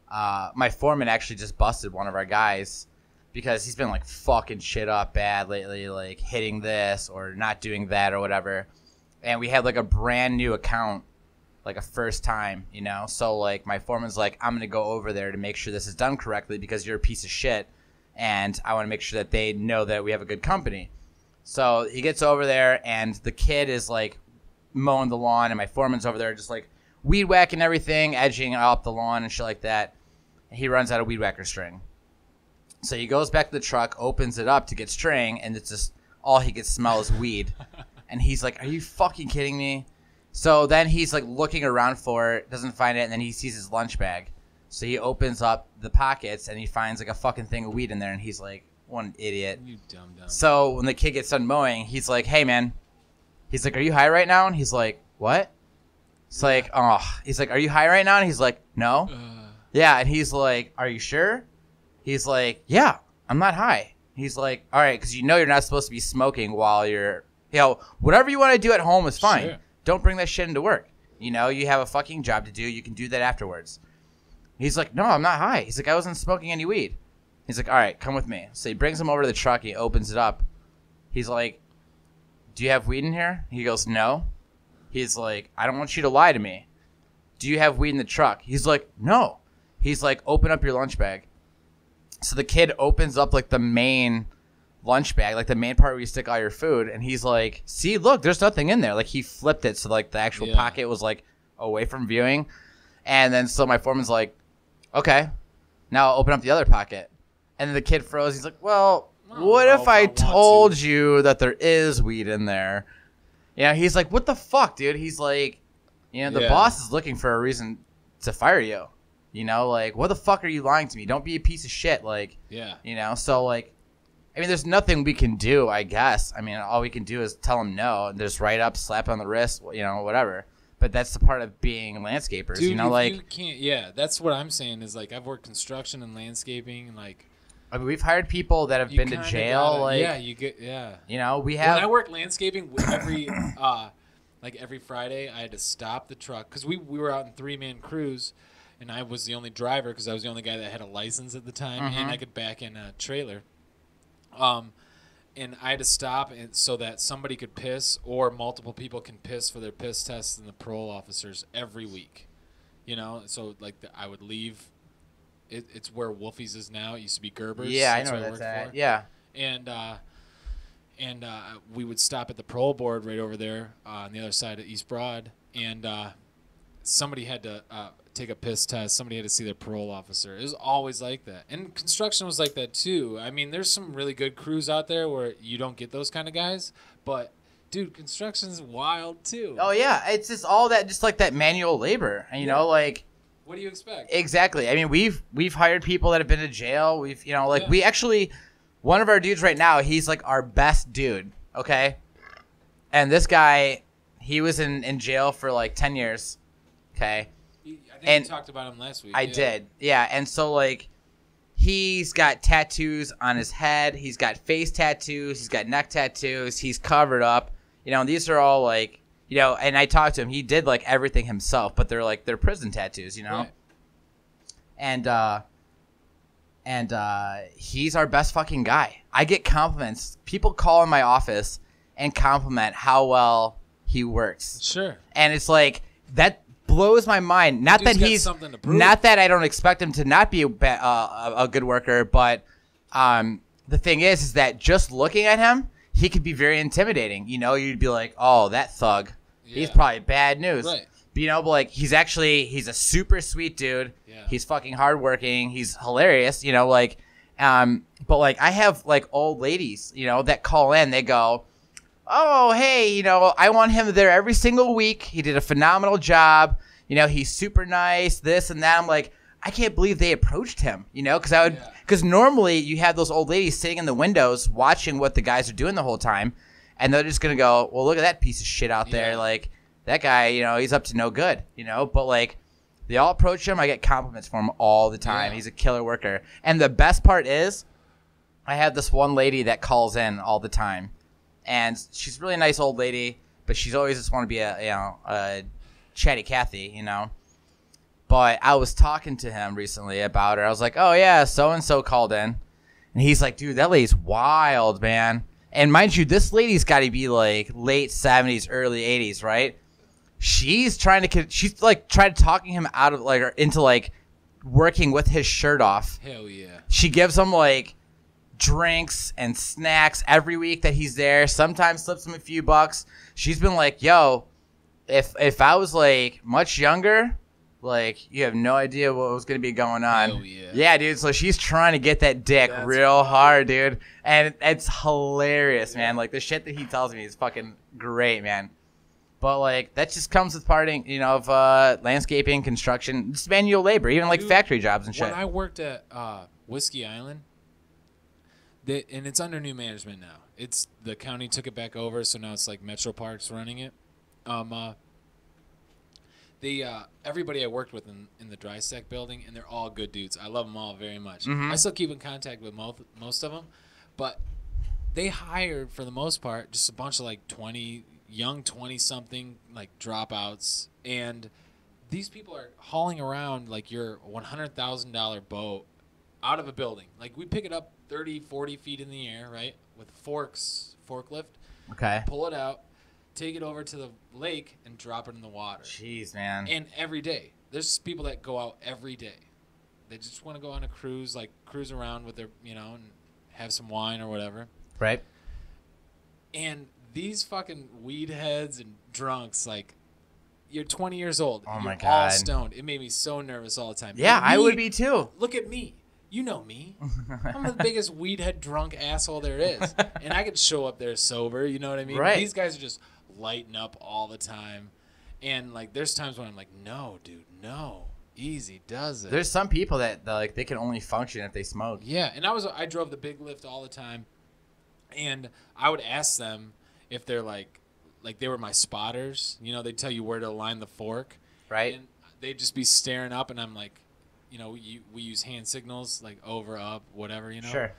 my foreman actually just busted one of our guys because he's been, like, fucking shit up bad lately, like, hitting this or not doing that or whatever. And we had, like, a brand new account, like, a first time, you know? So, like, my foreman's like, "I'm going to go over there to make sure this is done correctly because you're a piece of shit. And I want to make sure that they know that we have a good company." So he gets over there, and the kid is, like, mowing the lawn, and my foreman's over there just, like, weed whacking everything, edging up the lawn and shit like that. And he runs out of weed whacker string. So he goes back to the truck, opens it up to get string, and it's just all he can smell is weed. And he's like, "Are you fucking kidding me?" So then he's like looking around for it, doesn't find it, and then he sees his lunch bag. So he opens up the pockets and he finds like a fucking thing of weed in there, and he's like, "What an idiot." You dumb. So when the kid gets done mowing, he's like, "Hey man," he's like, "Are you high right now?" And he's like, "What?" It's like, "Oh," he's like, "Are you high right now?" And he's like, "No." Yeah, and he's like, "Are you sure?" He's like, "Yeah, I'm not high." He's like, "All right, because you know you're not supposed to be smoking while you're, you know, whatever you want to do at home is fine. Sure. Don't bring that shit into work. You know, you have a fucking job to do. You can do that afterwards." He's like, "No, I'm not high." He's like, "I wasn't smoking any weed." He's like, "All right, come with me." So he brings him over to the truck. He opens it up. He's like, "Do you have weed in here?" He goes, "No." He's like, I don't want you to lie to me. Do you have weed in the truck? He's like, no. He's like, open up your lunch bag. So the kid opens up like the main lunch bag, like the main part where you stick all your food, and he's like, see, look, there's nothing in there. Like he flipped it so like the actual pocket was like away from viewing. And then so my foreman's like, okay, now I'll open up the other pocket. And then the kid froze. He's like, well, what if I told you that there is weed in there? Yeah, he's like, what the fuck, dude? He's like, the boss is looking for a reason to fire you. Like, what the fuck are you lying to me? Don't be a piece of shit. Like, so like, I mean, there's nothing we can do, I guess. I mean, all we can do is tell them no, and just write up, slap on the wrist, whatever. But that's the part of being landscapers, Dude, like. You can't, yeah, that's what I'm saying is like I've worked construction and landscaping, and like. I mean, we've hired people that have been to jail. We have. When I worked landscaping, every Friday, I had to stop the truck because we were out in 3-man crews, and I was the only driver because I was the only guy that had a license at the time, and I could back in a trailer. And I had to stop so that somebody could piss or multiple people can piss for their piss tests and the parole officers every week. So like I would leave. It's where Wolfie's is now. It used to be Gerber's. Yeah, I know where that's at. Yeah. And we would stop at the parole board right over there on the other side of East Broad, and somebody had to take a piss test. Somebody had to see their parole officer. It was always like that. And construction was like that too. I mean, there's some really good crews out there where you don't get those kind of guys, but dude, construction's wild too. Oh yeah, it's just all that, just like that manual labor. And like. What do you expect? Exactly. I mean, we've hired people that have been to jail. We actually, one of our dudes right now, he's like our best dude. Okay. And this guy, he was in jail for like 10 years. Okay. I think you talked about him last week. I did. Yeah. And so like, he's got tattoos on his head. He's got face tattoos. He's got neck tattoos. He's covered up. And these are all like, and I talked to him. He did like everything himself, but they're prison tattoos, Right. And he's our best fucking guy. I get compliments. People call in my office and compliment how well he works. Sure. And it's like that blows my mind. Not that I don't expect him to not be a good worker, but the thing is that just looking at him, he could be very intimidating. You'd be like, oh, that thug. Yeah. He's probably bad news. Right. But, but like, he's a super sweet dude. Yeah. He's fucking hardworking. He's hilarious, but like, I have like old ladies, that call in. They go, oh, hey, I want him there every single week. He did a phenomenal job. He's super nice, this and that. I'm like, I can't believe they approached him, because normally you have those old ladies sitting in the windows watching what the guys are doing the whole time, and they're just going to go, well, look at that piece of shit out there. Like, that guy, he's up to no good, but like, they all approach him. I get compliments from him all the time. Yeah. He's a killer worker. And the best part is, I have this one lady that calls in all the time, and she's a really nice old lady, but she's always just want to be a chatty Cathy, But I was talking to him recently about her. I was like, oh, yeah, so-and-so called in. And he's like, dude, that lady's wild, man. And mind you, this lady's got to be like late 70s, early 80s, right? She's tried talking him out of like, or into like working with his shirt off. Hell yeah. She gives him like drinks and snacks every week that he's there. Sometimes slips him a few bucks. She's been like, yo, if I was like much younger, like, you have no idea what was going to be going on. Oh, yeah. Yeah, dude. So she's trying to get that dick real hard, dude. And it's hilarious, man. Like, the shit that he tells me is fucking great, man. But, like, that just comes with parting, of landscaping, construction, just manual labor, even, like, factory jobs and shit. When I worked at Whiskey Island, and it's under new management now. The county took it back over, so now it's, like, Metro Parks running it. Everybody I worked with in the dry stack building, and they're all good dudes. I love them all very much. Mm-hmm. I still keep in contact with most of them, but they hired, for the most part, just a bunch of like young 20-something like dropouts, and these people are hauling around like your $100,000 boat out of a building. Like, we pick it up 30, 40 feet in the air, right, with forklift. Okay. Pull it out. take it over to the lake and drop it in the water. Jeez, man. And every day. There's people that go out every day. They just want to go on a cruise, like cruise around with their, and have some wine or whatever. Right. And these fucking weed heads and drunks, like, you're 20 years old. Oh, you're my all God. stoned. It made me so nervous all the time. Yeah, Me, I would be too. Look at me. You know me. I'm the biggest weed head drunk asshole there is. And I could show up there sober, you know what I mean? Right. These guys are just lighting up all the time. And, like, there's times when I'm like, no, dude, no. Easy does it. There's some people that like they can only function if they smoke. Yeah, and I drove the big lift all the time. And I would ask them if they're like they were my spotters. They'd tell you where to line the fork. Right. And they'd just be staring up, and I'm like, we use hand signals, like over, up, whatever, Sure.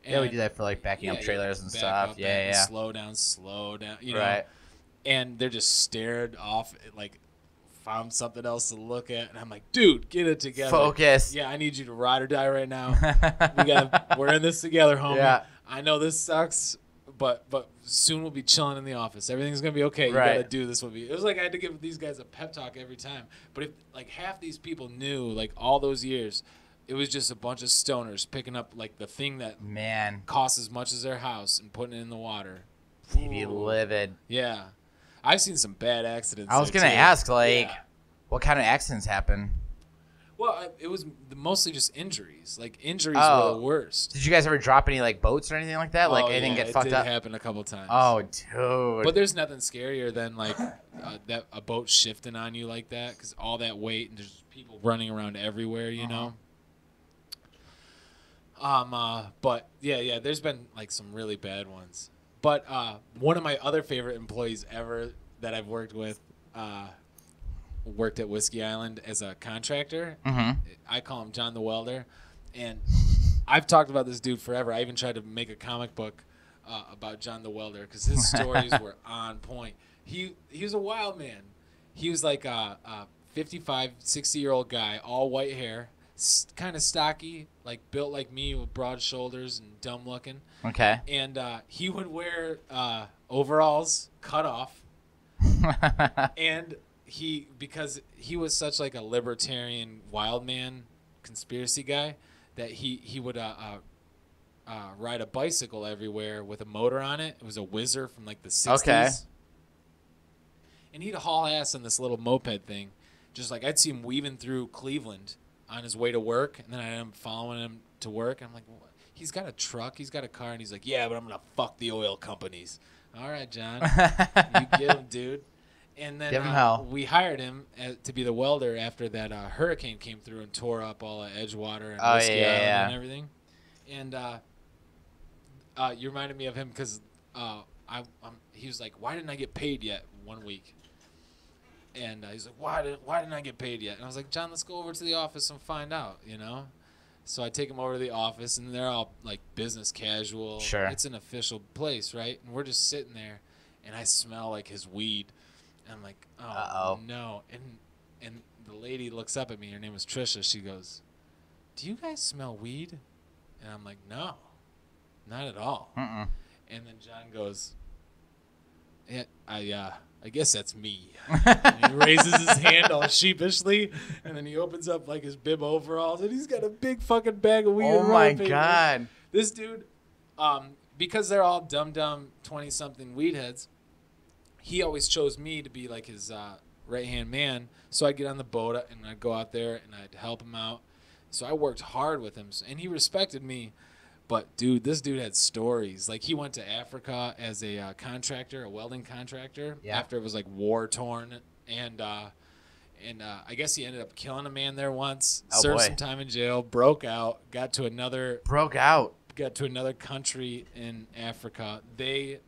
And Yeah, we do that for like backing up trailers and back stuff. up, Yeah. Slow down, Right. And they're just stared off, like, found something else to look at, and I'm like, dude, get it together. Focus. Yeah, I need you to ride or die right now. We're in this together, homie. Yeah. I know this sucks, but soon we'll be chilling in the office. Everything's gonna be okay. You Right. gotta do this with me. It was like I had to give these guys a pep talk every time. But if like half these people knew, like all those years, it was just a bunch of stoners picking up like the thing that Man, costs as much as their house and putting it in the water. you'd be Ooh. livid. Yeah, I've seen some bad accidents. I was there, gonna too. ask, like, Yeah. what kind of accidents happen? Well, it was mostly just injuries. Like injuries Oh. were the worst. Did you guys ever drop any like boats or anything like that? Like anything get fucked it up? did happen a couple times. Oh, dude. But there's nothing scarier than like that a boat shifting on you like that, because all that weight and there's people running around everywhere, you know. But yeah, there's been like some really bad ones. But one of my other favorite employees ever that I've worked with worked at Whiskey Island as a contractor. Mhm. I call him John the Welder, and I've talked about this dude forever. I even tried to make a comic book about John the Welder because his stories were on point. He was a wild man. He was like a 55, 60-year-old guy, all white hair, kind of stocky, like built like me with broad shoulders and dumb looking. Okay. And he would wear overalls cut off, and because he was such like a libertarian wild man conspiracy guy that he would ride a bicycle everywhere with a motor on it. It was a Whizzer from like the 60s. Okay. And he'd haul ass on this little moped thing. Just like I'd see him weaving through Cleveland on his way to work, and then I am following him to work. And I'm like, what? He's got a truck, he's got a car, and he's like, yeah, but I'm going to fuck the oil companies. All right, John. You get him, dude. And then Give him hell. we hired him to be the welder after that hurricane came through and tore up all of Edgewater and Whiskey Island and everything. And you reminded me of him because he was like, why didn't I get paid yet one week? And he's like, why didn't I get paid yet? And I was like, John, let's go over to the office and find out, you know? So I take him over to the office, and they're all like business casual. Sure. It's an official place, right? And we're just sitting there, and I smell like his weed. And I'm like, oh, Uh-oh. no. And the lady looks up at me. Her name was Trisha. She goes, do you guys smell weed? And I'm like, no, not at all. Mm-mm. And then John goes, yeah, I guess that's me. And he raises his hand all sheepishly, and then he opens up like his bib overalls, and he's got a big fucking bag of weed. Oh and my rolling paper. God. This dude, because they're all dumb 20-something weed heads, he always chose me to be like his right-hand man. So I'd get on the boat, and I'd go out there, and I'd help him out. So I worked hard with him, and he respected me. But, dude, this dude had stories. Like, he went to Africa as a contractor, a welding contractor, after it was, like, war-torn. And I guess he ended up killing a man there once, served some time in jail, broke out, got to another country in Africa. They,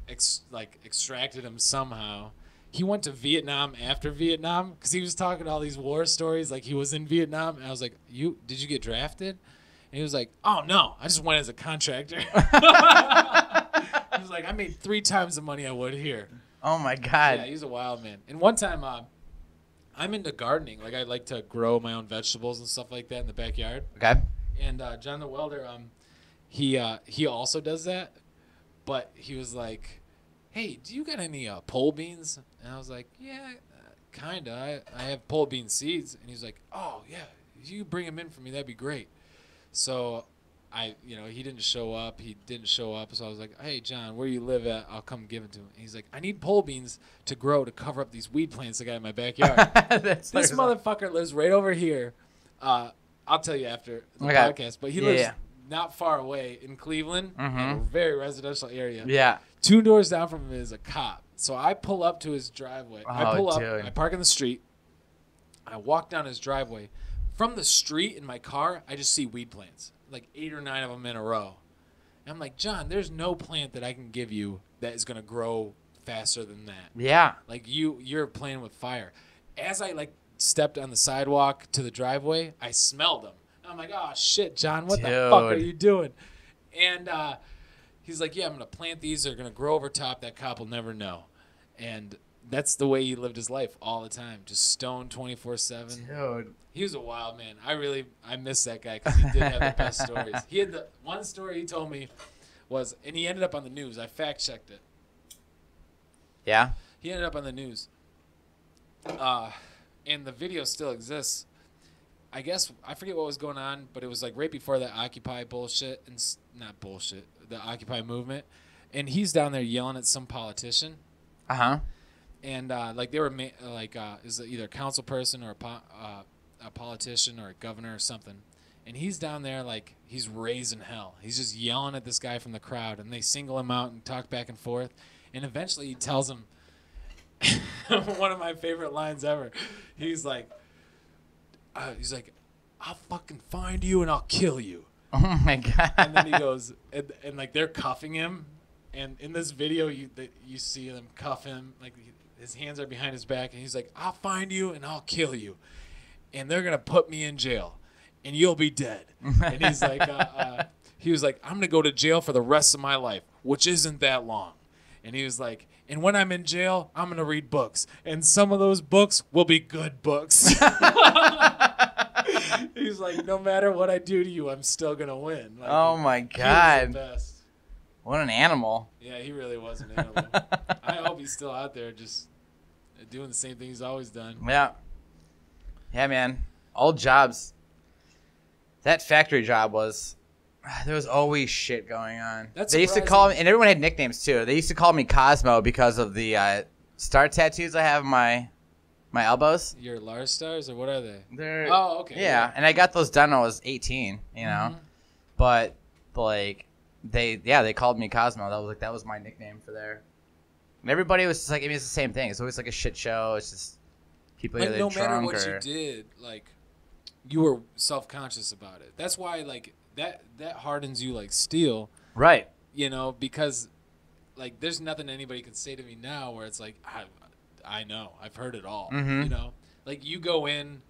extracted him somehow. He went to Vietnam after Vietnam because he was talking all these war stories like he was in Vietnam. And I was like, did you get drafted? And he was like, oh, no, I just went as a contractor. He was like, I made 3 times the money I would here. Oh, my God. Yeah, he's a wild man. And one time, I'm into gardening. Like, I like to grow my own vegetables and stuff like that in the backyard. Okay. And John the Welder, he also does that. But he was like, hey, do you got any pole beans? And I was like, yeah, kind of. I have pole bean seeds. And he's like, oh, yeah, if you bring them in for me, that'd be great. So he didn't show up. So I was like, hey, John, where you live at? I'll come give it to him. And he's like, I need pole beans to grow to cover up these weed plants I got in my backyard. This motherfucker lives right over here. I'll tell you after the podcast. But he lives not far away in Cleveland, in a very residential area. Yeah. 2 doors down from him is a cop. So I pull up to his driveway. Oh, I pull up. dude. I park in the street. I walk down his driveway. From the street in my car, I just see weed plants, like 8 or 9 of them in a row. And I'm like, John, there's no plant that I can give you that is going to grow faster than that. Yeah. Like you're playing with fire. As I stepped on the sidewalk to the driveway, I smelled them. And I'm like, oh shit, John, what the fuck are you doing? And he's like, yeah, I'm going to plant these. They're going to grow over top. That cop will never know. And that's the way he lived his life all the time. Just stoned 24/7. Dude. He was a wild man. I miss that guy because he did have the best stories. He had the one story he told me was, and he ended up on the news. I fact checked it. Yeah. He ended up on the news. And the video still exists. I guess I forget what was going on, but it was right before that Occupy bullshit and not bullshit, the Occupy movement, and he's down there yelling at some politician. And they were is either a council person or a politician or a governor or something, and he's down there he's raising hell. He's just yelling at this guy from the crowd, and they single him out and talk back and forth, and eventually he tells him one of my favorite lines ever. He's like, I'll fucking find you and I'll kill you. Oh my god. And then he goes, and they're cuffing him, and in this video you see them cuff him, his hands are behind his back, and he's like, I'll find you and I'll kill you, and they're gonna put me in jail, and you'll be dead. And he's like, he was like, I'm gonna go to jail for the rest of my life, which isn't that long. And he was like, and when I'm in jail, I'm gonna read books, and some of those books will be good books. He's like, no matter what I do to you, I'm still gonna win. Oh my god. He was the best. What an animal. Yeah, he really was an animal. I hope he's still out there just doing the same thing he's always done. Yeah. Yeah, man. Old jobs. That factory job there was always shit going on. They used to call me, and everyone had nicknames too. They used to call me Cosmo because of the star tattoos I have on my elbows. Your Lars stars, or what are they? They're, oh, okay. Yeah, and I got those done when I was 18, you know. Mm-hmm. But they called me Cosmo. That was my nickname for there. And everybody was just it's the same thing. It's always a shit show. It's just people either no drunk matter what or... you did, you were self-conscious about it. That's why that hardens you like steel. Right. You know, because there's nothing anybody can say to me now where it's I know. I've heard it all. Mm-hmm. You know? You go in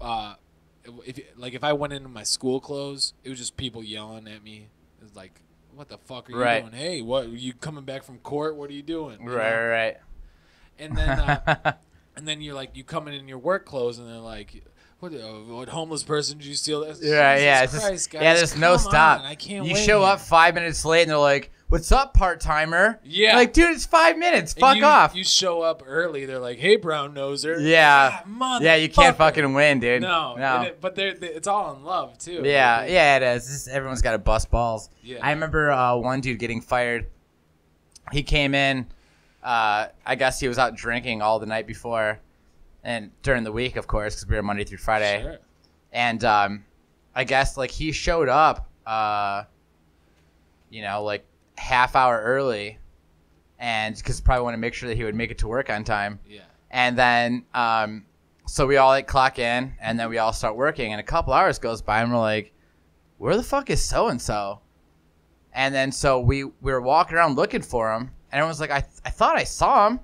if I went into my school clothes, it was just people yelling at me. It was like, what the fuck are you doing? Hey, what, are you coming back from court? What are you doing? Right. And then and then you're you come in your work clothes, and they're like, what homeless person did you steal? Yeah, yeah. Christ, guys, there's no stop. I can't You wait show here. up 5 minutes late, and they're like, what's up, part-timer? Yeah. Dude, it's 5 minutes. Fuck off. You show up early. They're like, hey, brown noser. Yeah. Yeah, you can't fucking win, dude. No. But it's all in love, too. Yeah, it is. Everyone's got to bust balls. Yeah. I remember one dude getting fired. He came in. I guess he was out drinking all the night before. And during the week, of course, because we were Monday through Friday. Sure. And I guess, he showed up, half hour early, and because probably want to make sure that he would make it to work on time. Yeah. And then so we all clock in, and then we all start working, and a couple hours goes by, and we're like, where the fuck is so and so? And then so we were walking around looking for him, and everyone's like, I thought I saw him.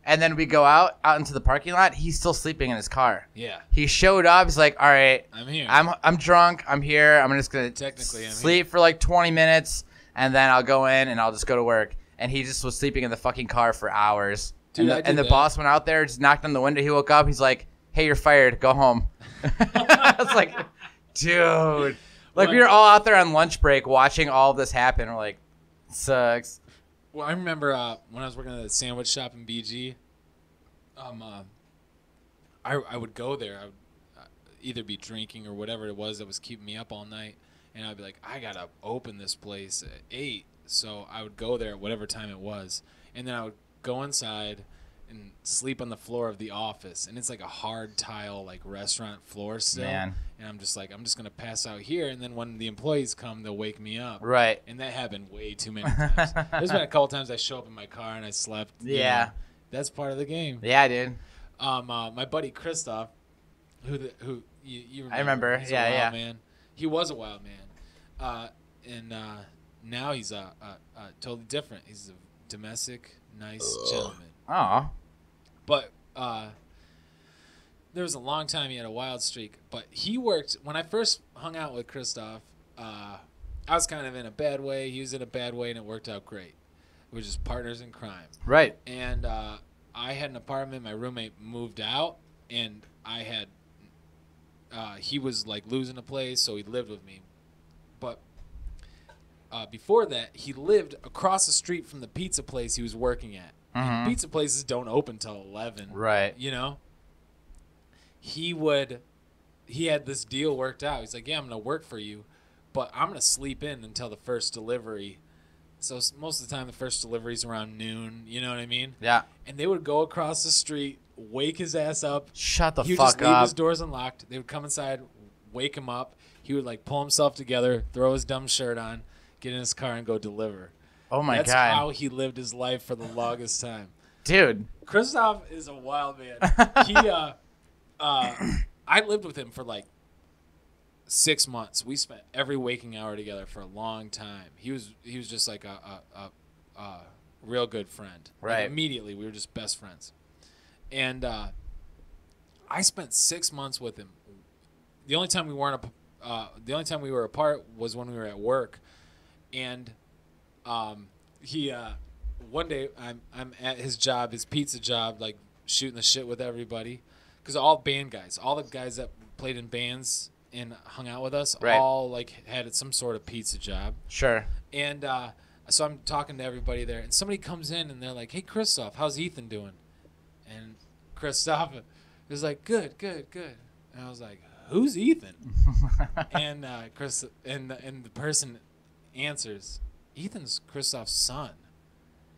And then we go out into the parking lot. He's still sleeping in his car. Yeah. He showed up. He's like, all right, I'm here. I'm drunk. I'm here. I'm just gonna Technically, I'm sleep for 20 minutes, and then I'll go in and I'll just go to work. And he just was sleeping in the fucking car for hours. Dude, and the boss went out there, just knocked on the window. He woke up. He's like, hey, you're fired. Go home. I was like, dude. We were all out there on lunch break watching all of this happen. We're like, sucks. Well, I remember when I was working at the sandwich shop in BG. I would go there. I would either be drinking or whatever it was that was keeping me up all night, and I'd be like, I gotta open this place at 8. So I would go there at whatever time it was, and then I would go inside and sleep on the floor of the office, and it's like a hard tile like restaurant floor still. Man. And I'm just like, I'm just gonna pass out here, and then when the employees come, they'll wake me up. Right. And that happened way too many times. There's been a couple times I show up in my car and I slept. Yeah. You know, that's part of the game. Yeah, dude. My buddy Christoph, who you remember? I remember. He's Yeah, a wild yeah. man. He was a wild man, and now he's totally different. He's a domestic, nice gentleman. Oh. But there was a long time he had a wild streak. But he worked when I first hung out with Christoph. I was kind of in a bad way. He was in a bad way, and it worked out great. We were just partners in crime. Right. And I had an apartment. My roommate moved out, and I had. He was like losing a place, so he lived with me. But before that, he lived across the street from the pizza place he was working at. And pizza places don't open till 11. Right. You know. He had this deal worked out. He's like, yeah, I'm gonna work for you, but I'm gonna sleep in until the first delivery. So most of the time, the first delivery's around noon. You know what I mean? Yeah. And they would go across the street, wake his ass up. Shut the He would fuck just leave up. his doors unlocked. They would come inside, wake him up. He would like pull himself together, throw his dumb shirt on, get in his car, and go deliver. Oh my That's god. how he lived his life for the longest time. Dude. Christoph is a wild man. I lived with him for like 6 months. We spent every waking hour together for a long time. He was just like a real good friend. Right. Like immediately, we were just best friends. And I spent 6 months with him. The only time we were apart was when we were at work. And he one day I'm at his job, his pizza job, like shooting the shit with everybody, because all band guys, all the guys that played in bands and hung out with us, right, all like had some sort of pizza job. Sure. And so I'm talking to everybody there, and somebody comes in and they're like, "Hey, Christoph, how's Ethan doing?" And Christoph was like, "Good, good, good." And I was like, "Who's Ethan?" And Chris and the person answers, "Ethan's Christoph's son."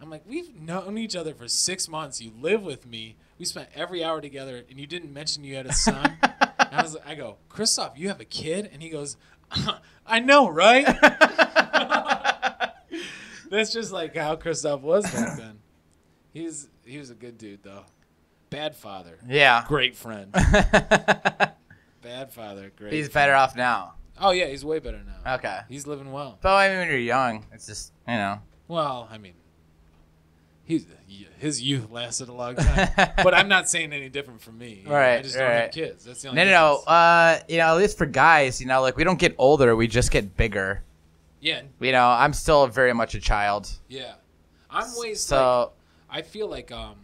I'm like, "We've known each other for 6 months. You live with me. We spent every hour together, and you didn't mention you had a son." And I go, "Christoph, you have a kid?" And he goes, "I know, right?" That's just like how Christoph was back then. He was a good dude though. Bad father. Yeah. Great friend. Bad father. Great. He's friend. better off now. Oh yeah, he's way better now. Okay. He's living well. But I mean, when you're young, it's just, you know. Well, I mean, his youth lasted a long time. But I'm not saying any different from me. You know, Right. I just don't have kids. That's the only No. difference. You know, at least for guys, you know, like we don't get older, we just get bigger. Yeah. You know, I'm still very much a child. Yeah. I'm way So I feel like I'm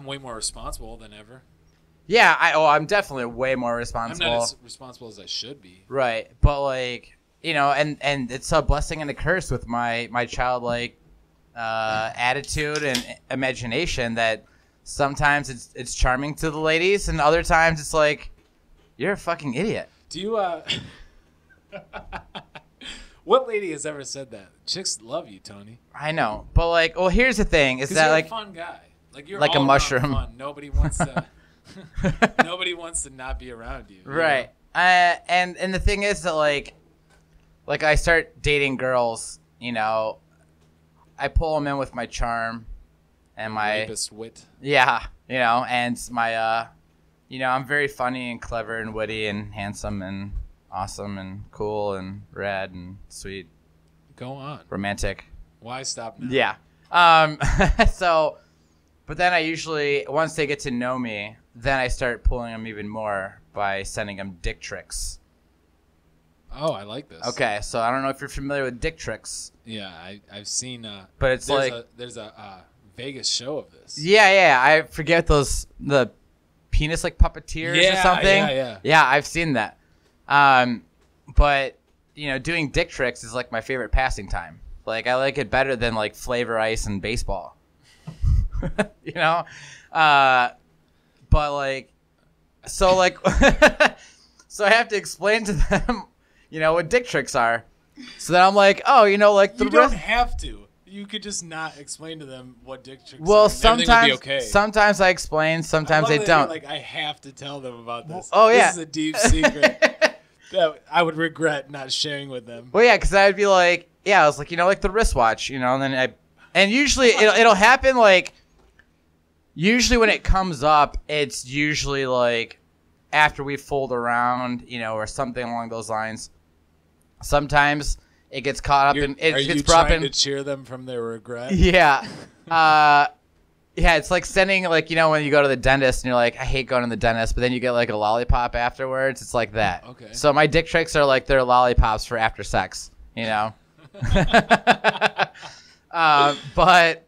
way more responsible than ever. yeah, I'm definitely way more I'm responsible. not as responsible as I should be. Right. But like, you know, and it's a blessing and a curse with my childlike attitude and imagination that sometimes it's charming to the ladies and other times it's like, you're a fucking idiot. Do you what lady has ever said that? Chicks love you, Tony. I know. But like, well, here's the thing is that you're like a fun guy. Like you're like a all around mushroom. Fun. Nobody wants to nobody wants to not be around you. Right. And the thing is that like I start dating girls, you know, I pull them in with my charm and my rapist wit. Yeah, you know, and my you know, I'm very funny and clever and witty and handsome and awesome and cool and rad and sweet. Go on. Romantic. Why stop now? Yeah. So, but then I usually, once they get to know me, then I start pulling them even more by sending them dick tricks. Oh, I like this. Okay, so I don't know if you're familiar with dick tricks. Yeah, I've seen. But it's there's a Vegas show of this. Yeah. I forget the penis like puppeteers or something. Yeah, I've seen that. But you know, doing dick tricks is like my favorite passing time. Like, I like it better than, like, Flavor Ice and baseball. You know? But, like, so, like, so I have to explain to them, you know, what dick tricks are. So then I'm like, oh, you know, like, you don't have to. You could just not explain to them what dick tricks are. Well, Everything would be okay. sometimes I explain, sometimes I don't. Like, I have to tell them about this. Oh, yeah. This is a deep secret that I would regret not sharing with them. Well, yeah, because I'd be like, I was like, you know, like the wristwatch, you know, and then and usually it'll happen, like, usually when it comes up, it's usually like after we fold around, you know, or something along those lines. Sometimes it gets caught up and it gets brought up in. Are you trying to cheer them from their regret? Yeah. Yeah, it's like sending, like, you know, when you go to the dentist and you're like, I hate going to the dentist, but then you get like a lollipop afterwards. It's like that. Okay. So my dick tricks are like they're lollipops for after sex, you know? But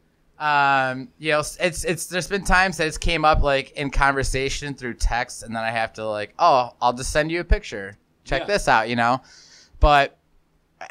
you know, it's there's been times that it's came up like in conversation through text, and then I have to like, oh, I'll just send you a picture. Check this out, you know? But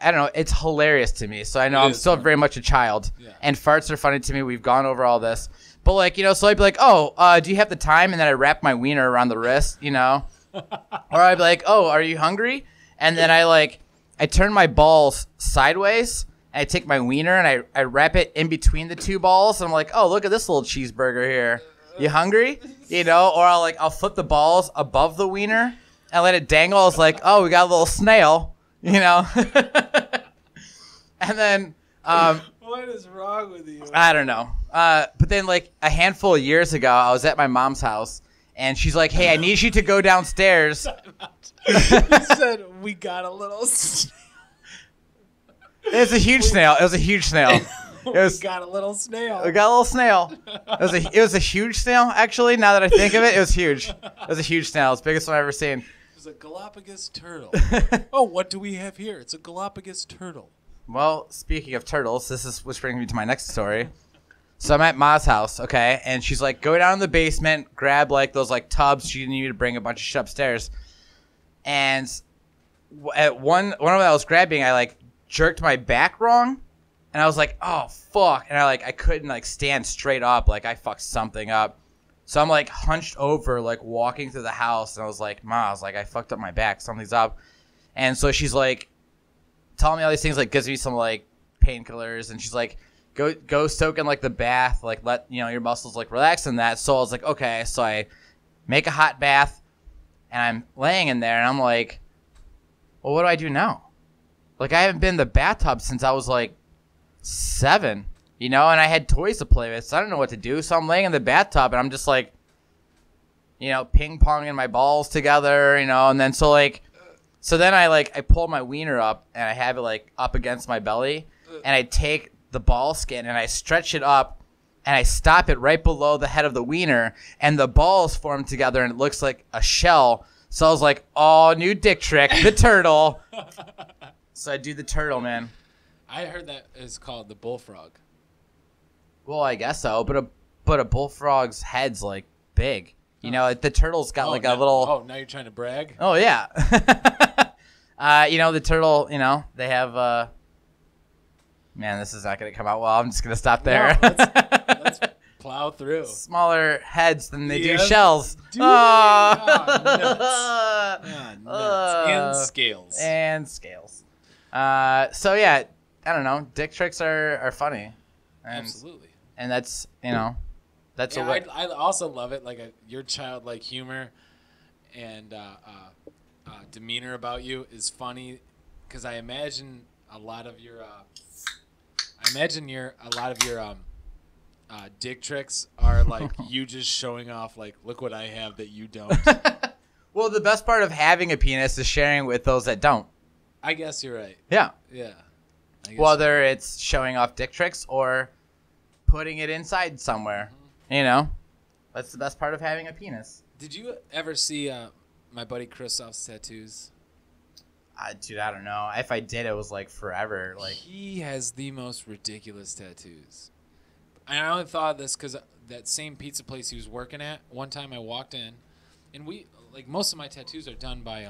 I don't know. It's hilarious to me. So I know I'm still very much a child. Yeah. And farts are funny to me. We've gone over all this. But, like, you know, so I'd be like, oh, do you have the time? And then I wrap my wiener around the wrist, you know? Or I'd be like, oh, are you hungry? And then I turn my balls sideways. And I take my wiener and I wrap it in between the two balls. And I'm like, oh, look at this little cheeseburger here. You hungry? You know? Or I'll flip the balls above the wiener and let it dangle. It's like, oh, we got a little snail. You know, and then what is wrong with you? I don't know. But then like a handful of years ago, I was at my mom's house, and she's like, "Hey, I need you to go downstairs." You said we got a little. It was a huge snail. It was a huge snail. We got a little snail. We got a little snail. It was a huge snail. Actually, now that I think of it, it was huge. It was a huge snail. It's the biggest one I've ever seen. It's a Galapagos turtle. Oh, what do we have here? It's a Galapagos turtle. Well, speaking of turtles, which brings me to my next story. So I'm at Ma's house, okay, and she's like, go down in the basement, grab like those like tubs. She needed to bring a bunch of shit upstairs. And at one of them I was grabbing, I like jerked my back wrong, and I was like, oh fuck, and I couldn't like stand straight up, like I fucked something up. So I'm like hunched over, like walking through the house, and I was like, Ma, I was like, I fucked up my back, something's up. And so she's like telling me all these things, like gives me some like painkillers, and she's like, go soak in like the bath, like let you know your muscles like relax in that. So I was like, okay. So I make a hot bath, and I'm laying in there, and I'm like, well, what do I do now? Like I haven't been in the bathtub since I was like 7. You know, and I had toys to play with, so I don't know what to do. So I'm laying in the bathtub, and I'm just like, you know, ping-ponging my balls together, you know. And then so then I pull my wiener up, and I have it like up against my belly, and I take the ball skin and I stretch it up, and I stop it right below the head of the wiener, and the balls form together, and it looks like a shell. So I was like, oh, new dick trick, the turtle. So I do the turtle, man. I heard that is called the bullfrog. Well, I guess so, but a bullfrog's head's like big. You know, the turtle's got a little. Oh, now you're trying to brag? Oh yeah. You know, the turtle. You know, they have. Man, this is not gonna come out well. I'm just gonna stop there. No, let's plow through. Smaller heads than they do shells. Nuts. And scales. And scales. So yeah, I don't know. Dick tricks are funny. Absolutely. And that's, you know, that's I also love it, like your childlike humor and demeanor about you is funny, because I imagine a lot of your dick tricks are like you just showing off, like, look what I have that you don't. Well, the best part of having a penis is sharing with those that don't. I guess you're right. Yeah. Yeah. Whether it's showing off dick tricks or putting it inside somewhere, you know, that's the best part of having a penis. Did you ever see my buddy Christoph's tattoos? Dude, I don't know. If I did, it was like forever. Like he has the most ridiculous tattoos. And I only thought of this because that same pizza place he was working at, one time I walked in, and most of my tattoos are done by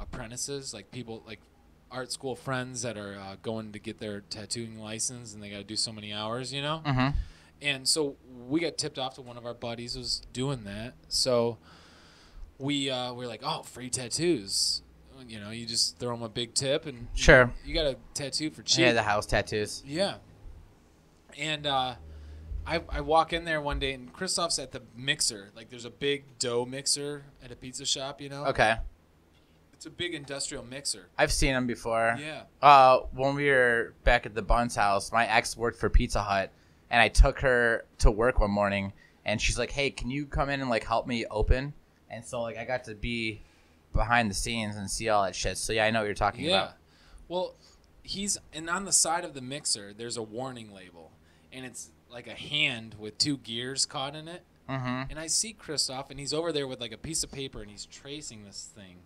apprentices, like people like art school friends that are going to get their tattooing license, and they got to do so many hours, Mm-hmm. And so we got tipped off to one of our buddies was doing that. So we're like, oh, free tattoos. You just throw them a big tip, and Sure. you got a tattoo for cheap. Yeah, the house tattoos. Yeah. And I walk in there one day, and Christoph's at the mixer. Like, there's a big dough mixer at a pizza shop, Okay. It's a big industrial mixer. I've seen them before. Yeah. When we were back at the Buns house, my ex worked for Pizza Hut, and I took her to work one morning, and she's like, hey, can you come in and, like, help me open? And so, like, I got to be behind the scenes and see all that shit. So, yeah, I know what you're talking about. Well, and on the side of the mixer, there's a warning label, and it's like a hand with 2 gears caught in it. Mm-hmm. And I see Christoph, and he's over there with, like, a piece of paper, and he's tracing this thing.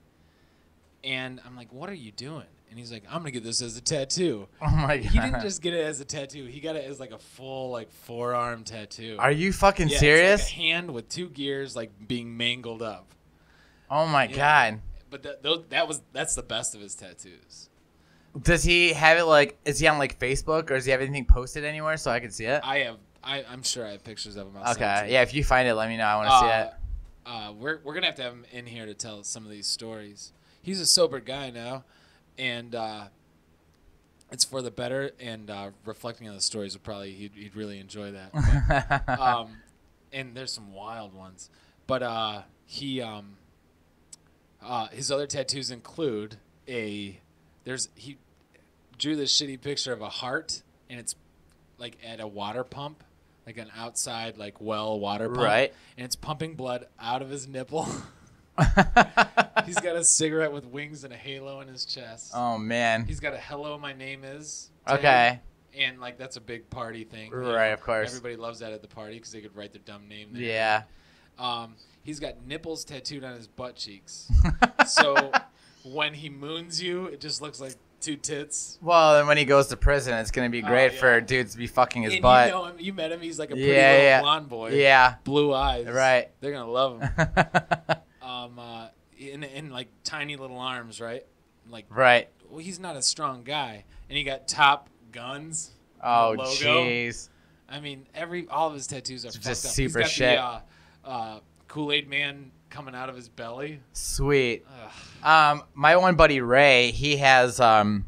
And I'm like, what are you doing? And he's like, I'm going to get this as a tattoo. Oh, my God. He didn't just get it as a tattoo. He got it as, like, a full, like, forearm tattoo. Are you fucking yeah, serious? It's like a hand with 2 gears, like, being mangled up. Oh, my God. But that's the best of his tattoos. Does he have it, like, is he on, like, Facebook, or does he have anything posted anywhere so I can see it? I'm sure I have pictures of him. I'll send it Okay. to you. Yeah, if you find it, let me know. I want to see it. We're going to have him in here to tell some of these stories. He's a sober guy now, and it's for the better, and reflecting on the stories would probably he'd really enjoy that. But, and there's some wild ones, but he his other tattoos include he drew this shitty picture of a heart, and it's like at a water pump, like an outside like well water pump, Right. and it's pumping blood out of his nipple. He's got a cigarette with wings and a halo in his chest. Oh, man. He's got a "Hello, my name is" tag, Okay. and like that's a big party thing. Right, of course. Everybody loves that at the party because they could write their dumb name there. Yeah. He's got nipples tattooed on his butt cheeks. So when he moons you, it just looks like 2 tits. Well, then when he goes to prison, it's going to be great yeah. for dudes to be fucking his And butt. you know him, you met him. He's like a pretty little blonde boy. Yeah. Blue eyes. Right. They're gonna love him. In like tiny little arms, right? Like Right. Well, he's not a strong guy, and he got Top Guns. Oh, logo. jeez. I mean, all of his tattoos are Just fucked up. super He's shit. got the Kool-Aid Man coming out of his belly. Sweet. Ugh. My one buddy Ray, he has Krang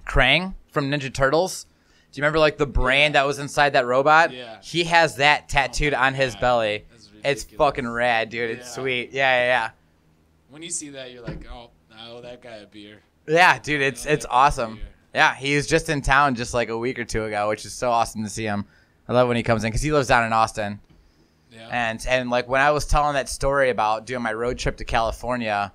from Ninja Turtles. Do you remember like the brain that was inside that robot? Yeah. He has that tattooed on his God. belly. That's It's ridiculous. fucking rad, dude. It's Yeah. sweet. Yeah. When you see that, you're like, oh, no, that guy a beer. Yeah, dude, it's that guy a awesome. beer. Yeah, he was just in town just like a week or 2 ago, which is so awesome to see him. I love when he comes in because he lives down in Austin. Yeah. And like when I was telling that story about doing my road trip to California,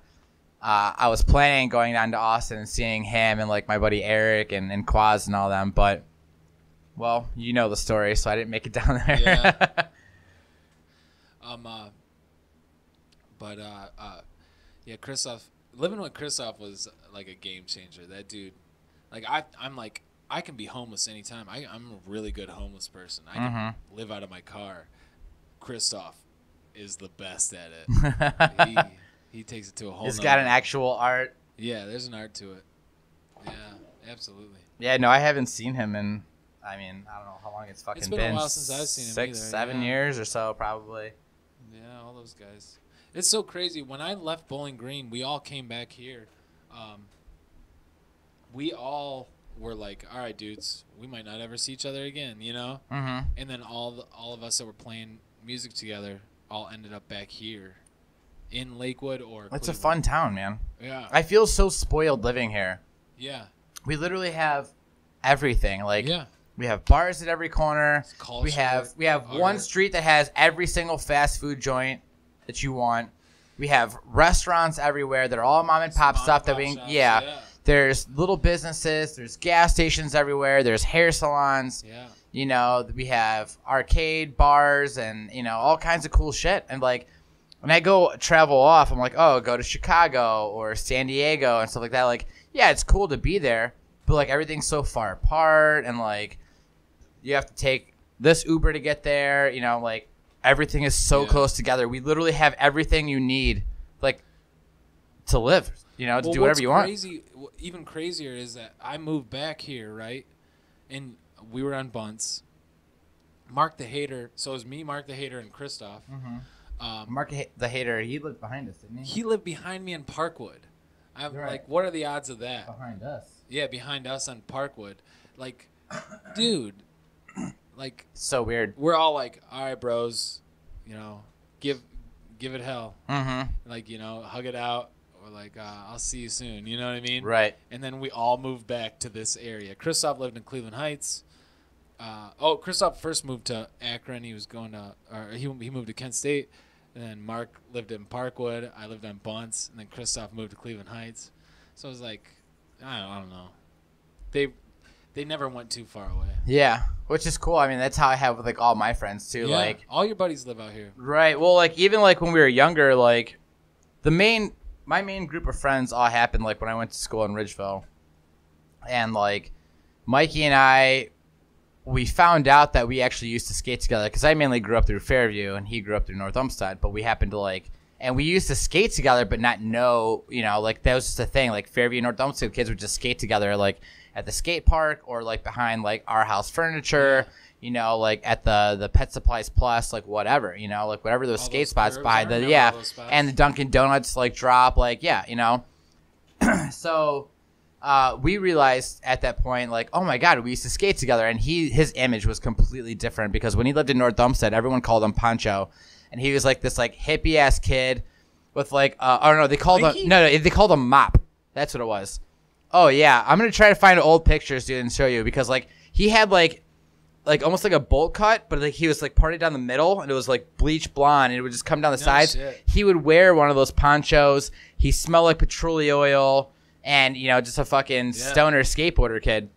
I was planning on going down to Austin and seeing him and like my buddy Eric and Quaz and all them. But, well, you know the story, so I didn't make it down there. Yeah. Yeah, Christoph, living with Christoph was like a game changer. That dude, like I'm like, I can be homeless anytime. I'm a really good homeless person. I can live out of my car. Christoph is the best at it. he takes it to a whole He's nother got an level. actual art. Yeah, there's an art to it. Yeah, absolutely. Yeah, no, I haven't seen him in, I mean, I don't know how long it's fucking It's been a while since I've seen him 6, either, 7 yeah. years or so, probably. Yeah, all those guys. It's so crazy. When I left Bowling Green, we all came back here. We all were like, all right, dudes, we might not ever see each other again, you know? Mm-hmm. And then all of us that were playing music together all ended up back here in Lakewood or It's a Cleveland. fun town, man. Yeah. I feel so spoiled living here. Yeah. We literally have everything. Like, Yeah. we have bars at every corner. Culture, We have one art. street that has every single fast food joint that you want. We have restaurants everywhere that are all mom and pop Mom stuff and that pop we shops, yeah. yeah. There's little businesses, there's gas stations everywhere, there's hair salons. Yeah. You know, we have arcade bars and, you know, all kinds of cool shit. And like when I go travel off, I'm like, oh, go to Chicago or San Diego and stuff like that. Like, yeah, it's cool to be there, but like everything's so far apart and like you have to take this Uber to get there, you know, like everything is so Yeah. close together. We literally have everything you need, like to live, to do whatever you want. Even crazier is that I moved back here, right? And we were on bunts. Mark the Hater. So it was me, Mark the Hater, and Christoph. Mm-hmm. Mark the Hater, he lived behind us, didn't he? He lived behind me in Parkwood. I'm right. like, what are the odds of that? Behind us. Yeah, behind us on Parkwood. Like, dude, like. So weird. We're all like, all right, bros, give it hell. Mm-hmm. Like, hug it out. Or like, I'll see you soon. You know what I mean? Right. And then we all moved back to this area. Christoph lived in Cleveland Heights. Christoph first moved to Akron. He was going to, he moved to Kent State. And then Mark lived in Parkwood. I lived on Bunts. And then Christoph moved to Cleveland Heights. So it was like, I don't know. They never went too far away. Yeah, which is cool. I mean, that's how I have with like all my friends too. Yeah, like all your buddies live out here. Right. Well, like even like when we were younger, like my main group of friends all happened like when I went to school in Ridgeville, and like Mikey and I, we found out that we actually used to skate together because I mainly grew up through Fairview and he grew up through North Olmsted, but we happened to and we used to skate together, but not know, like that was just a thing. Like Fairview and North Olmsted kids would just skate together, like at the skate park or like behind like our house furniture, like at the Pet Supplies Plus, like whatever, like whatever those skate spots behind and the Dunkin' Donuts like drop, So we realized at that point, like, oh my God, we used to skate together, and his image was completely different because when he lived in North Olmsted, everyone called him Pancho, and he was like this like hippie ass kid with like they called him Mop. That's what it was. Oh yeah, I'm gonna try to find old pictures, dude, and show you because like he had like almost like a bowl cut, but like he was like parted down the middle, and it was like bleach blonde, and it would just come down the sides. Shit. He would wear one of those ponchos. He smelled like petroleum oil, and just a fucking stoner skateboarder kid.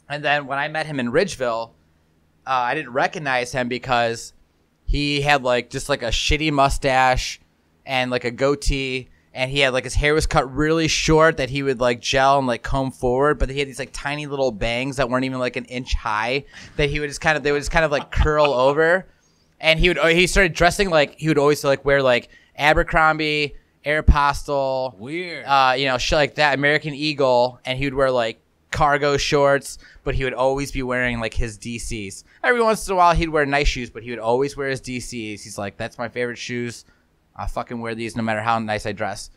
And then when I met him in Ridgeville, I didn't recognize him because he had like just like a shitty mustache and like a goatee. And he had like his hair was cut really short that he would like gel and like comb forward, but he had these like tiny little bangs that weren't even like an inch high that they would just kind of like curl over. And he started dressing like he would always like wear like Abercrombie, Aeropostale, weird, shit like that, American Eagle, and he would wear like cargo shorts, but he would always be wearing like his DCs. Every once in a while he'd wear nice shoes, but he would always wear his DCs. He's like, that's my favorite shoes. I fucking wear these no matter how nice I dress.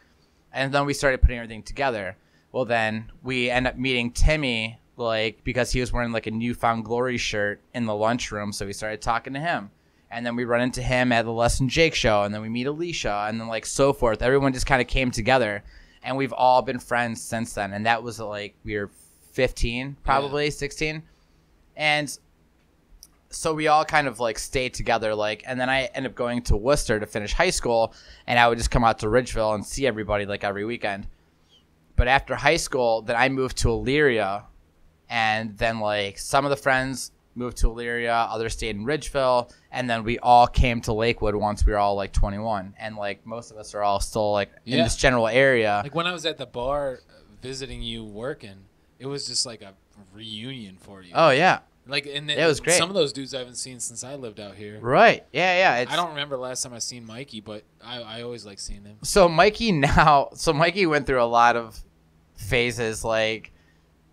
And then we started putting everything together. Well, then we end up meeting Timmy, like, because he was wearing like a Newfound Glory shirt in the lunchroom. So we started talking to him. And then we run into him at the Les and Jake show. And then we meet Alicia and then like so forth. Everyone just kind of came together. And we've all been friends since then. And that was like, we were 15, probably 16. And so we all kind of like stayed together, like, and then I ended up going to Worcester to finish high school, and I would just come out to Ridgeville and see everybody like every weekend. But after high school, then I moved to Elyria, and then like some of the friends moved to Elyria, others stayed in Ridgeville, and then we all came to Lakewood once we were all like 21, and like most of us are all still like in this general area. Like when I was at the bar visiting you working, it was just like a reunion for you. Oh yeah. Like, and it was great. Some of those dudes I haven't seen since I lived out here. Right. Yeah. I don't remember the last time I seen Mikey, but I always like seeing him. So Mikey went through a lot of phases, like,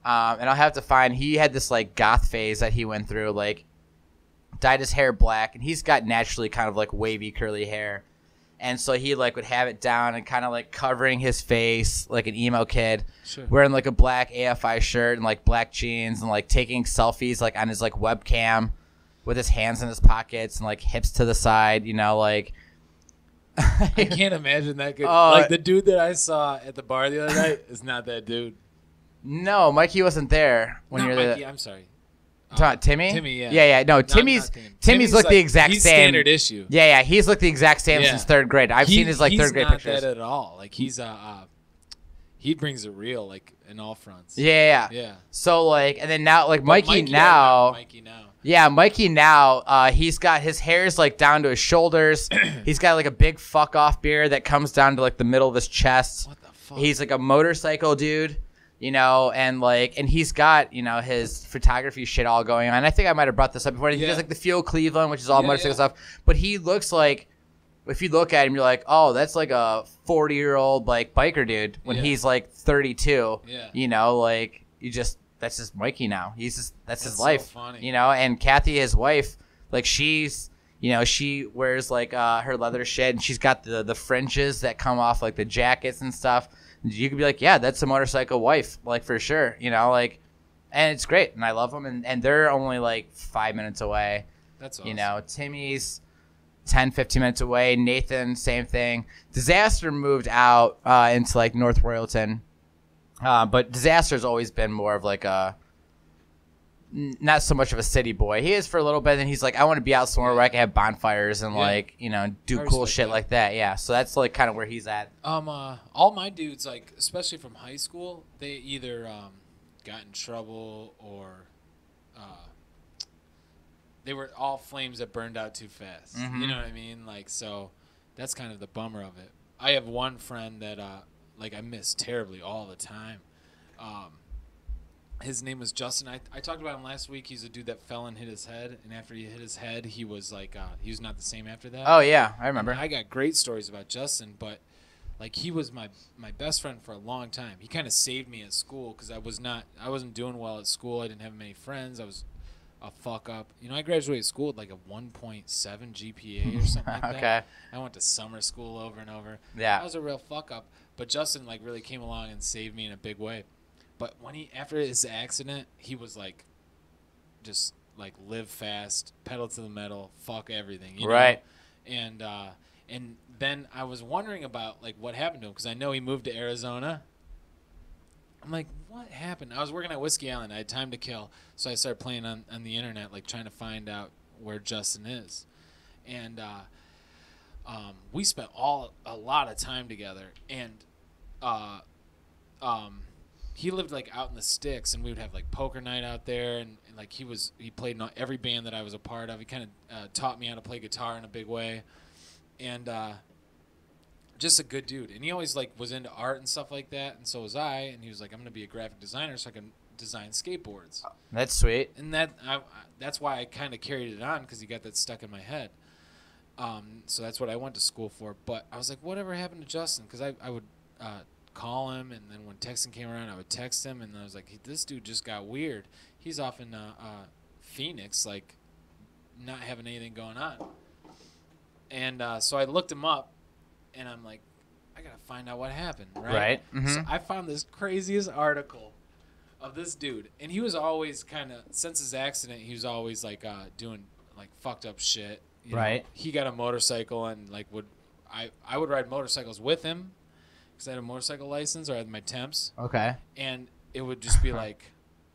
and I'll have to find, he had this like goth phase that he went through, like dyed his hair black, and he's got naturally kind of like wavy curly hair. And so he like would have it down and kind of like covering his face like an emo kid, wearing like a black AFI shirt and like black jeans and like taking selfies like on his like webcam with his hands in his pockets and like hips to the side, like. I can't imagine that good. Like the dude that I saw at the bar the other night is not that dude. No, Mikey wasn't there when you were there. Mikey, I'm sorry. Timmy? Timmy, yeah. Yeah. No, Timmy's looked like, the exact he's same. Standard issue. Yeah. He's looked the exact same since third grade. I've seen his like third grade pictures. He's not that at all. Like he's he brings it real, like in all fronts. Yeah. So like, and then now like Mikey now. Yeah, Mikey now. He's got his hair's like down to his shoulders. He's got like a big fuck off beard that comes down to like the middle of his chest. What the fuck? He's like a motorcycle dude. And he's got, his photography shit all going on. I think I might have brought this up before. He does like the Fuel Cleveland, which is all motorcycle stuff. But he looks like if you look at him, you're like, oh, that's like a 40-year-old like biker dude when he's like 32. Yeah. You know, like that's just Mikey now. That's his life. So funny. You know, and Kathy, his wife, like she's, you know, she wears like her leather shit, and she's got the fringes that come off like the jackets and stuff. You could be like, yeah, that's a motorcycle wife, like for sure. You know, like, and it's great, and I love them, and they're only like 5 minutes away. That's awesome. You know, Timmy's 10, 15 minutes away. Nathan, same thing. Disaster moved out into like North Royalton. But Disaster's always been more of like not so much of a city boy. He is for a little bit, and he's like, I want to be out somewhere where I can have bonfires and like, you know, do cool shit like that. Yeah, so that's like kind of where he's at. All my dudes, like especially from high school, they either got in trouble or they were all flames that burned out too fast. Mm-hmm. You know what I mean? Like, so that's kind of the bummer of it. I have one friend that like I miss terribly all the time. His name was Justin. I talked about him last week. He's a dude that fell and hit his head, and after he hit his head, he was like he was not the same after that. Oh yeah, I remember. And I got great stories about Justin, but like he was my best friend for a long time. He kind of saved me at school because I wasn't doing well at school. I didn't have many friends. I was a fuck up. You know, I graduated school with like a 1.7 GPA or something like Okay. that. I went to summer school over and over. Yeah. I was a real fuck up. But Justin like really came along and saved me in a big way. But when after his accident, he was like, just like live fast, pedal to the metal, fuck everything. You know? Right. And then I was wondering about like what happened to him because I know he moved to Arizona. I'm like, what happened? I was working at Whiskey Island. I had time to kill. So I started playing on the internet, like trying to find out where Justin is. And we spent a lot of time together. And he lived like out in the sticks, and we would have like poker night out there. And like he played in every band that I was a part of. He kind of taught me how to play guitar in a big way. And just a good dude, and he always like was into art and stuff like that, and so was I. And he was like, I'm gonna be a graphic designer so I can design skateboards. That's sweet. And that's why I kind of carried it on, because he got that stuck in my head. So that's what I went to school for. But I was like, whatever happened to Justin? Because I would call him, and then when texting came around, I would text him, and I was like, this dude just got weird. He's off in Phoenix, like not having anything going on. And so I looked him up. And I'm like, I gotta find out what happened, right? Right. Mm-hmm. So I found this craziest article of this dude, and he was always kind of, since his accident, he was always like doing like fucked up shit. You Right. know? He got a motorcycle and like I would ride motorcycles with him because I had a motorcycle license, or I had my temps. Okay. And it would just be like,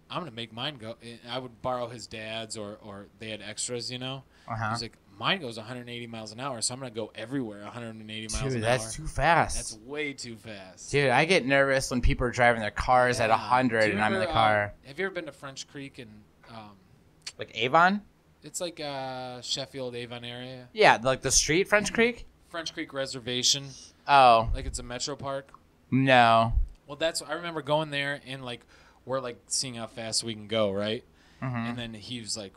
I'm gonna make mine go. And I would borrow his dad's, or they had extras, you know. Uh-huh. He's like, mine goes 180 miles an hour, so I'm going to go everywhere 180 miles an hour. Dude, that's too fast. That's way too fast. Dude, I get nervous when people are driving their cars at 100 and I'm in the car. Have you ever been to French Creek and Like Avon? it's like Sheffield, Avon area? Yeah, like the street French Creek? French Creek Reservation. Oh. Like it's a metro park. No. Well, I remember going there, and like we're like seeing how fast we can go, right? Mm-hmm. And then he was like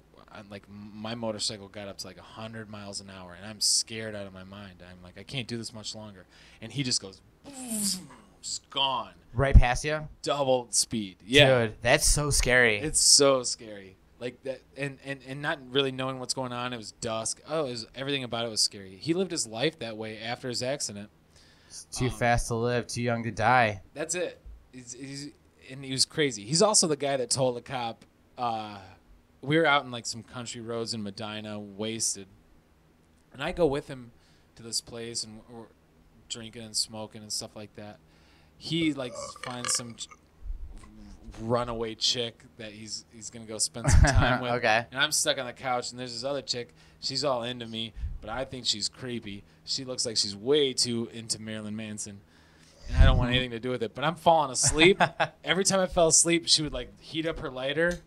my motorcycle got up to like 100 miles an hour, and I'm scared out of my mind. I'm like, I can't do this much longer. And he just goes, just gone. Right past you? Double speed. Yeah. Dude, that's so scary. It's so scary. Like that, and not really knowing what's going on. It was dusk. Everything about it was scary. He lived his life that way after his accident. It's too fast to live, too young to die. That's it. And he was crazy. He's also the guy that told the cop, we were out in like some country roads in Medina, wasted, and I go with him to this place, and we're drinking and smoking and stuff like that. He like finds some runaway chick that he's gonna go spend some time with. Okay. And I'm stuck on the couch, and there's this other chick. She's all into me, but I think she's creepy. She looks like she's way too into Marilyn Manson, and I don't want anything to do with it. But I'm falling asleep. Every time I fell asleep, she would like heat up her lighter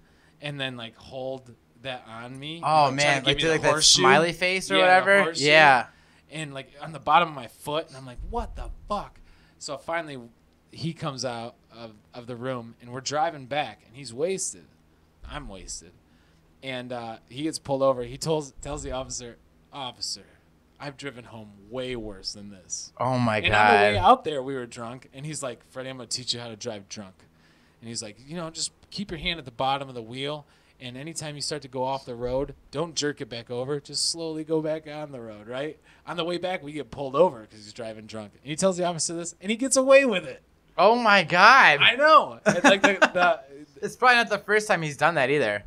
and then like hold that on me. Oh, and, man, like do like that smiley face or whatever? The yeah. And like on the bottom of my foot, and I'm like, what the fuck? So finally he comes out of the room, and we're driving back, and he's wasted. I'm wasted. And he gets pulled over. He tells the officer, I've driven home way worse than this. Oh my And God. on the way out there, we were drunk, and he's like, Freddie, I'm going to teach you how to drive drunk. And he's like, just keep your hand at the bottom of the wheel, and anytime you start to go off the road, don't jerk it back over. Just slowly go back on the road, right? On the way back, we get pulled over because he's driving drunk. And he tells the officer this, and he gets away with it. Oh my God. I know. And like It's probably not the first time he's done that either.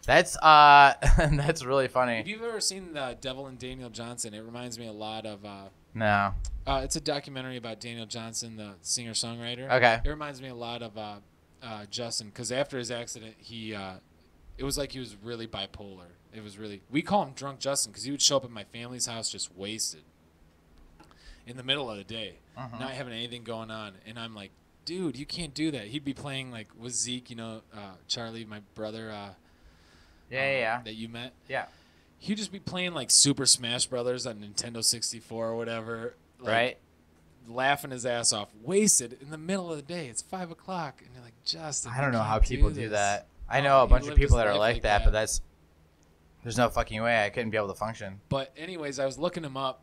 That's that's really funny. If you've ever seen The Devil and Daniel Johnson, it reminds me a lot of... No. It's a documentary about Daniel Johnson, the singer-songwriter. Okay. It reminds me a lot of Justin, because after his accident, it was like he was really bipolar. It was really... We call him Drunk Justin because he would show up at my family's house just wasted in the middle of the day, not having anything going on. And I'm like, dude, you can't do that. He'd be playing like with Zeke, Charlie, my brother that you met. Yeah. He'd just be playing like Super Smash Brothers on Nintendo 64 or whatever. Like, right. Laughing his ass off, wasted in the middle of the day. It's 5 o'clock, and you're like, Justin. I don't know how people do that. I know a He bunch of lived people his that are life like that, but there's no fucking way I couldn't be able to function. But anyways, I was looking him up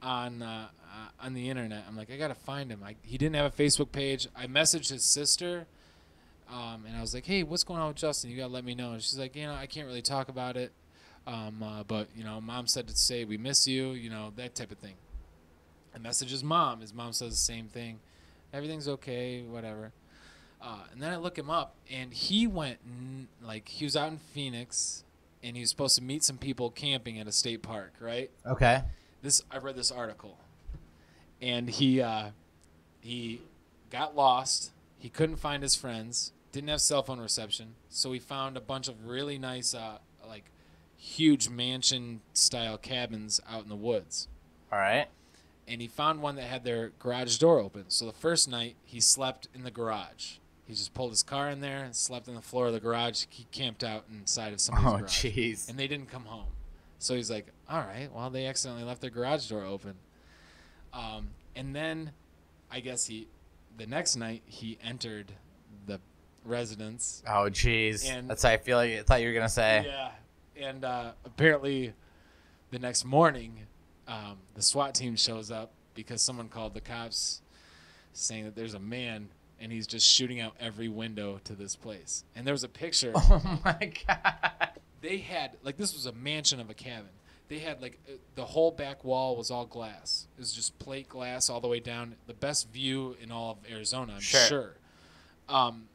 on the internet. I'm like, I gotta find him. He didn't have a Facebook page. I messaged his sister, and I was like, hey, what's going on with Justin? You gotta let me know. And she's like, I can't really talk about it. But Mom said to say we miss you. That type of thing. I messaged his mom. His mom says the same thing. Everything's okay, whatever. And then I look him up, and he went he was out in Phoenix, and he was supposed to meet some people camping at a state park, right? Okay. I read this article, and he got lost. He couldn't find his friends. Didn't have cell phone reception, so he found a bunch of really nice, huge mansion-style cabins out in the woods. All right. And he found one that had their garage door open. So the first night, he slept in the garage. He just pulled his car in there and slept on the floor of the garage. He camped out inside of somebody's garage. Oh, jeez. And they didn't come home. So he's like, all right, well, they accidentally left their garage door open. And then I guess the next night, he entered the residence. Oh, jeez. And that's how I thought you were going to say. Yeah. And apparently the next morning, the SWAT team shows up because someone called the cops saying that there's a man and he's just shooting out every window to this place. And there was a picture. Oh, my God. They had, this was a mansion of a cabin. They had, the whole back wall was all glass. It was just plate glass all the way down. The best view in all of Arizona, I'm sure. And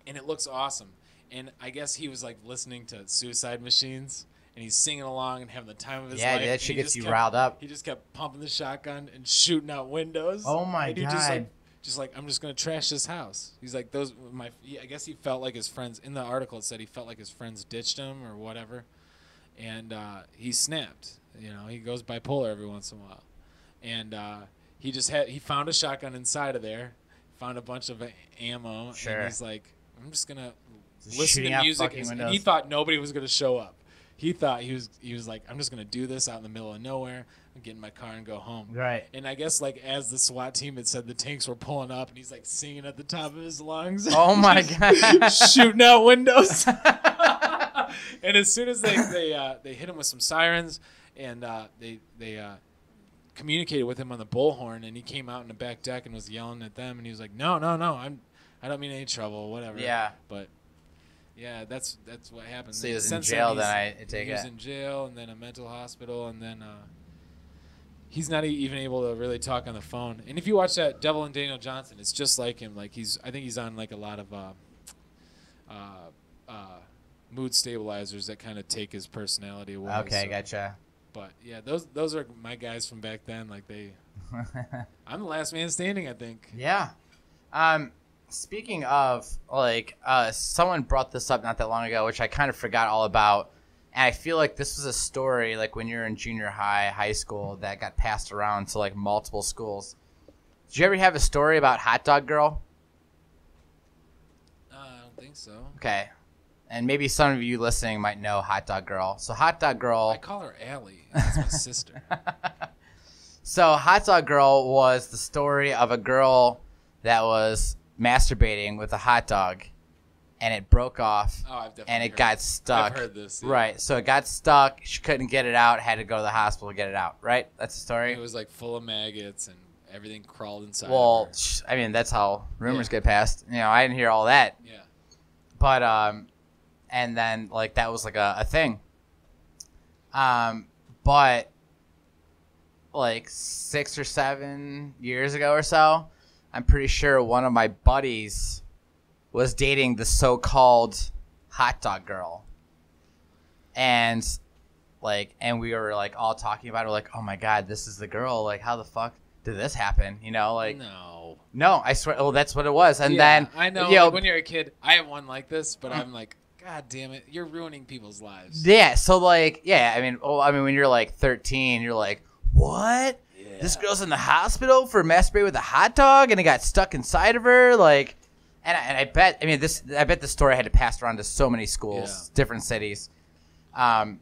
it looks awesome. And I guess he was, listening to Suicide Machines. And he's singing along and having the time of his life. Yeah, that shit gets you riled up. He just kept pumping the shotgun and shooting out windows. Oh, my God. I'm just going to trash this house. He's like, I guess he felt like his friends, in the article it said he felt like his friends ditched him or whatever. And he snapped. He goes bipolar every once in a while. And he found a shotgun inside of there, found a bunch of ammo. Sure. And he's like, I'm just going to listen to out music. fucking And windows. he thought nobody was going to show up. He thought he was like, I'm just going to do this out in the middle of nowhere and get in my car and go home. Right. And I guess as the SWAT team had said, the tanks were pulling up and he's singing at the top of his lungs. Oh my God. Shooting out windows. And as soon as they hit him with some sirens and they communicated with him on the bullhorn, and he came out in the back deck and was yelling at them, and he was like, no, I don't mean any trouble, whatever. Yeah. But yeah, that's what happened. So he was in Since jail, then I take it. He was in jail and then a mental hospital, and then he's not even able to really talk on the phone. And if you watch that Devil and Daniel Johnson, it's just like him. I think he's on a lot of mood stabilizers that kind of take his personality away. Okay, so. gotcha. But yeah, those are my guys from back then. I'm the last man standing, I think. Yeah. Speaking of, someone brought this up not that long ago, which I kind of forgot all about. And I feel like this was a story, when you're in junior high school, that got passed around to, multiple schools. Did you ever have a story about Hot Dog Girl? I don't think so. Okay. And maybe some of you listening might know Hot Dog Girl. So Hot Dog Girl... I call her Allie. That's my sister. So Hot Dog Girl was the story of a girl that was masturbating with a hot dog and it broke off. Oh, I've definitely and it heard got this. stuck. I've heard this. Yeah. Right. So it got stuck. She couldn't get it out. Had to go to the hospital to get it out. Right. That's the story. It was like full of maggots and everything crawled inside. Well, of her. I mean, that's how rumors get passed. You know, I didn't hear all that. Yeah. But and then like that was like a thing. But like 6 or 7 years ago or so, I'm pretty sure one of my buddies was dating the so-called hot dog girl. And we were like all talking about it. We're like, oh my God, this is the girl. Like, how the fuck did this happen? You know, like, no, I swear. Oh, that's what it was. And then I know, you know, like when you're a kid, I have one like this, but I'm like, God damn it, you're ruining people's lives. yeah. So like, yeah, I mean, when you're like 13, you're like, what? Yeah. This girl's in the hospital for masturbating with a hot dog and it got stuck inside of her. Like, and I bet, I bet the story had to pass around to so many schools, different cities. But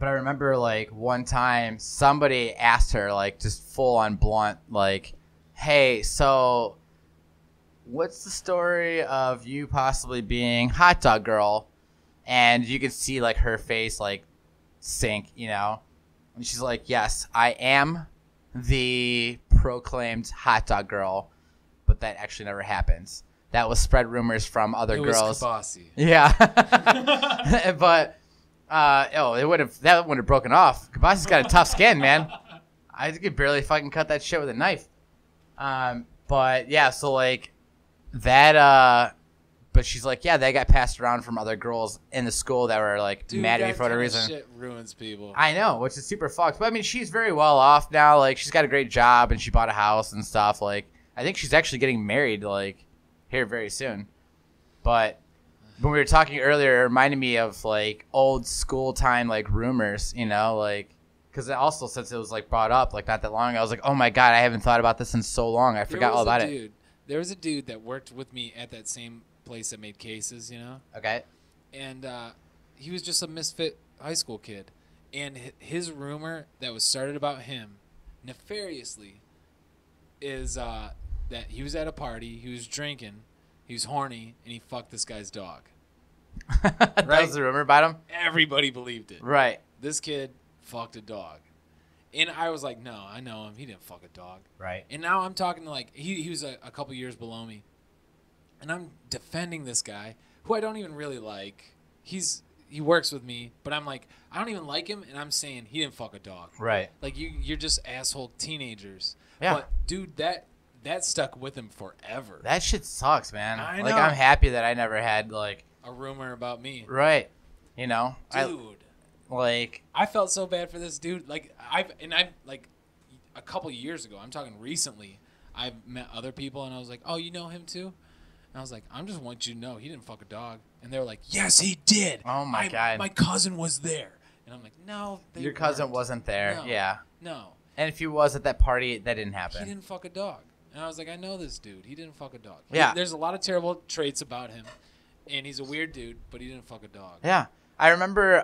I remember like one time somebody asked her like just full on blunt, like, hey, so what's the story of you possibly being hot dog girl? And you could see like her face like sink, you know? And she's like, yes, I am the proclaimed hot dog girl, but that actually never happens. That was spread rumors from other girls. Was Kabasi. Yeah. But that would have broken off. Kabasi's got a tough skin, man. I could barely fucking cut that shit with a knife. But yeah, so like that but she's like, yeah, that got passed around from other girls in the school that were like mad at me for whatever reason. Shit ruins people. I know, which is super fucked. But I mean, she's very well off now. Like, she's got a great job and she bought a house and stuff. Like, I think she's actually getting married like here very soon. But when we were talking earlier, it reminded me of like old school time like rumors, you know, like because also since it was like brought up like not that long ago, I was like, oh my God, I haven't thought about this in so long. I forgot all about it. There was a dude that worked with me at that same place that made cases, you know. Okay. And he was just a misfit high school kid, and his rumor that was started about him nefariously is that he was at a party, he was drinking, he was horny, and he fucked this guy's dog. That was the rumor about him? Everybody believed it. Right. This kid fucked a dog. And I was like, no, I know him. He didn't fuck a dog. Right. And now I'm talking to like, he was a couple years below me. And I'm defending this guy who I don't even really like. He works with me, but I'm like, I don't even like him, and I'm saying he didn't fuck a dog. Right. Like you're just asshole teenagers. Yeah. But dude, that stuck with him forever. That shit sucks, man. I know. Like, I'm happy that I never had like a rumor about me. Right. You know, Dude. I felt so bad for this dude. Like I've like a couple years ago, I'm talking recently, I've met other people and I was like, oh, you know him too? And I was like, I just want you to know he didn't fuck a dog. And they were like, yes, he did. Oh my God. My cousin was there. And I'm like, no, your cousin wasn't there. No, yeah. No. And if he was at that party, that didn't happen. He didn't fuck a dog. And I was like, I know this dude. He didn't fuck a dog. Yeah. There's a lot of terrible traits about him. And he's a weird dude, but he didn't fuck a dog. Yeah. I remember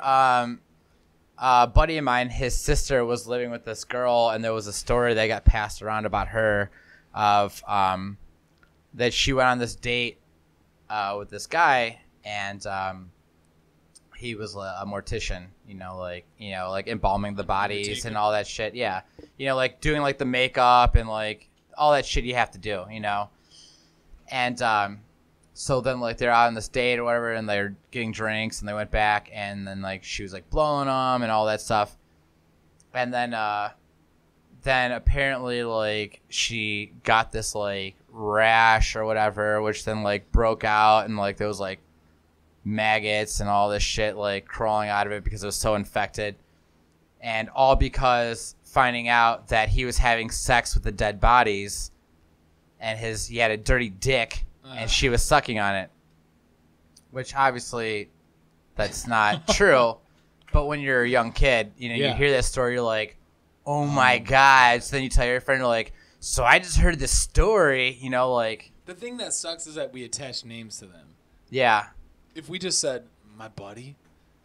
a buddy of mine, his sister was living with this girl, and there was a story that got passed around about her of that she went on this date with this guy, and he was a mortician, like embalming the bodies and all that shit. Yeah. Like doing like the makeup and like all that shit you have to do, And so then like they're out on this date or whatever, and they're getting drinks, and they went back, and then like she was like blowing them and all that stuff. And then apparently like she got this like rash or whatever, which then like broke out, and like there was like maggots and all this shit like crawling out of it because it was so infected. And all because finding out that he was having sex with the dead bodies, and he had a dirty dick, and she was sucking on it. Which obviously that's not true. But when you're a young kid, you hear that story, you're like, oh my God. So then you tell your friend, you're like, so I just heard this story, like. The thing that sucks is that we attach names to them. Yeah. If we just said, my buddy,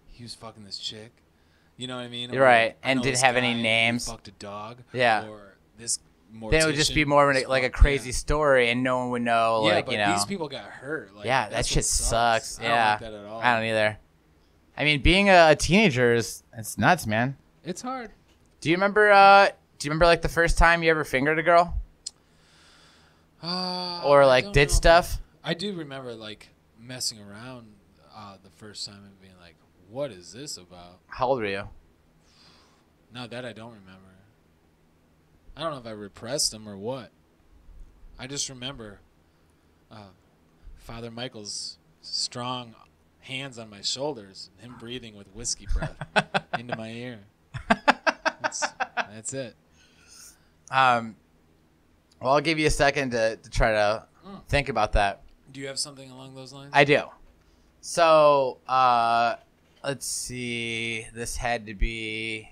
he was fucking this chick. You know what I mean? You're right. And didn't have any names. Fucked a dog. Yeah. Or this then it would just be more of like a crazy story, and no one would know. Yeah, like, but you know, these people got hurt. Like, yeah, that shit sucks. Yeah, I don't like that at all. I don't either. I mean, being a teenager it's nuts, man. It's hard. Do you remember? Like the first time you ever fingered a girl? Or like did stuff? I do remember like messing around the first time and being like, "What is this about?" How old were you? No, that I don't remember. I don't know if I repressed them or what. I just remember Father Michael's strong hands on my shoulders, and him breathing with whiskey breath into my ear. That's it. Well, I'll give you a second to try to think about that. Do you have something along those lines? I do. So, let's see. This had to be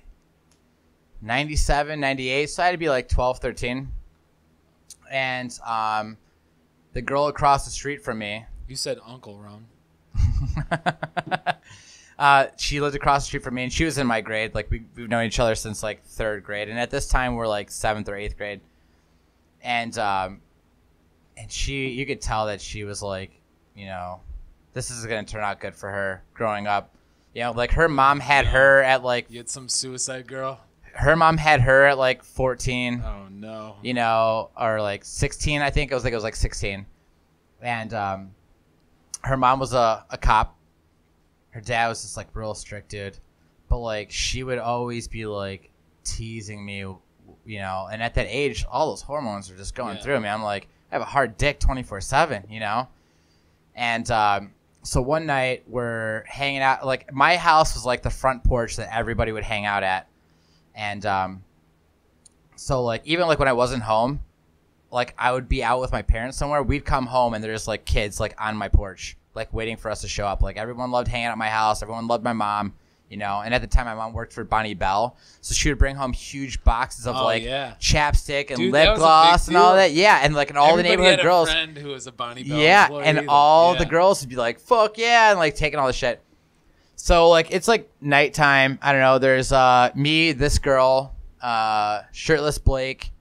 97, 98. So I had to be like 12, 13. And the girl across the street from me. You said uncle wrong. She lived across the street from me, and she was in my grade. Like we've known each other since like 3rd grade, and at this time we're like 7th or 8th grade. And you could tell that she was like, you know, this is gonna turn out good for her growing up. You know, like her mom had her at like. You had some suicide girl. Her mom had her at like 14. Oh no. You know, or like 16. I think it was like 16, and her mom was a cop. Her dad was just like real strict dude, but like she would always be like teasing me, you know. And at that age, all those hormones are just going through me. I'm like, I have a hard dick 24/7, you know. And so one night we're hanging out. Like my house was like the front porch that everybody would hang out at, and so like even like when I wasn't home, like I would be out with my parents somewhere. We'd come home and there's like kids like on my porch, like waiting for us to show up. Like everyone loved hanging out at my house. Everyone loved my mom, you know. And at the time, my mom worked for Bonnie Bell, so she would bring home huge boxes of chapstick and lip gloss and all that. Yeah, and like all the neighborhood girls. Everybody had a friend who was a Bonnie Bell employee, and all the girls would be like, "Fuck yeah!" and like taking all the shit. So like it's like nighttime. I don't know. There's me, this girl, shirtless Blake,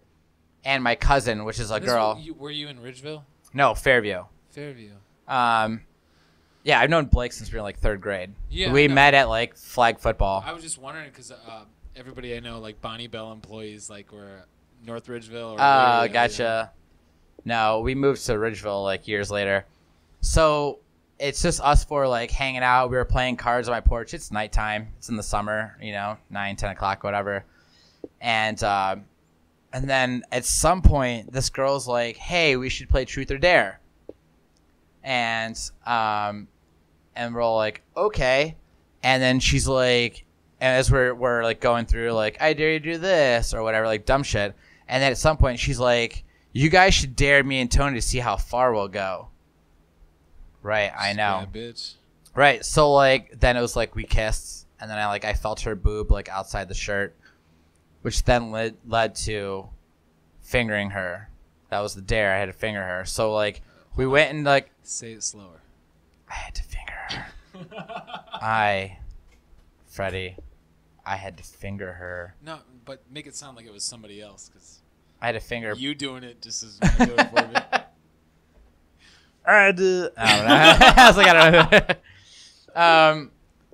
and my cousin, which is a girl. Were you in Ridgeville? No, Fairview. Fairview. Yeah, I've known Blake since we were like 3rd grade. Yeah, we met at like flag football. I was just wondering because everybody I know, like Bonnie Bell employees, like were North Ridgeville. Or gotcha. No, we moved to Ridgeville like years later. So it's just us four like hanging out. We were playing cards on my porch. It's nighttime. It's in the summer, you know, 9, 10 o'clock, whatever. And then at some point, this girl's like, "Hey, we should play Truth or Dare." And we're all like, "Okay." And then she's like, and as we're like going through, like, "I dare you to do this," or whatever, like dumb shit. And then at some point, she's like, "You guys should dare me and Tony to see how far we'll go." Right, I know. Yeah, bitch. Right, so like then it was like we kissed, and then I felt her boob like outside the shirt, which then led to fingering her. That was the dare. I had to finger her. So like we went and like say it slower. I had to finger her. Freddie, I had to finger her. No, but make it sound like it was somebody else, because I had to finger you doing it just as me doing it for me. I do. I was like, I don't know.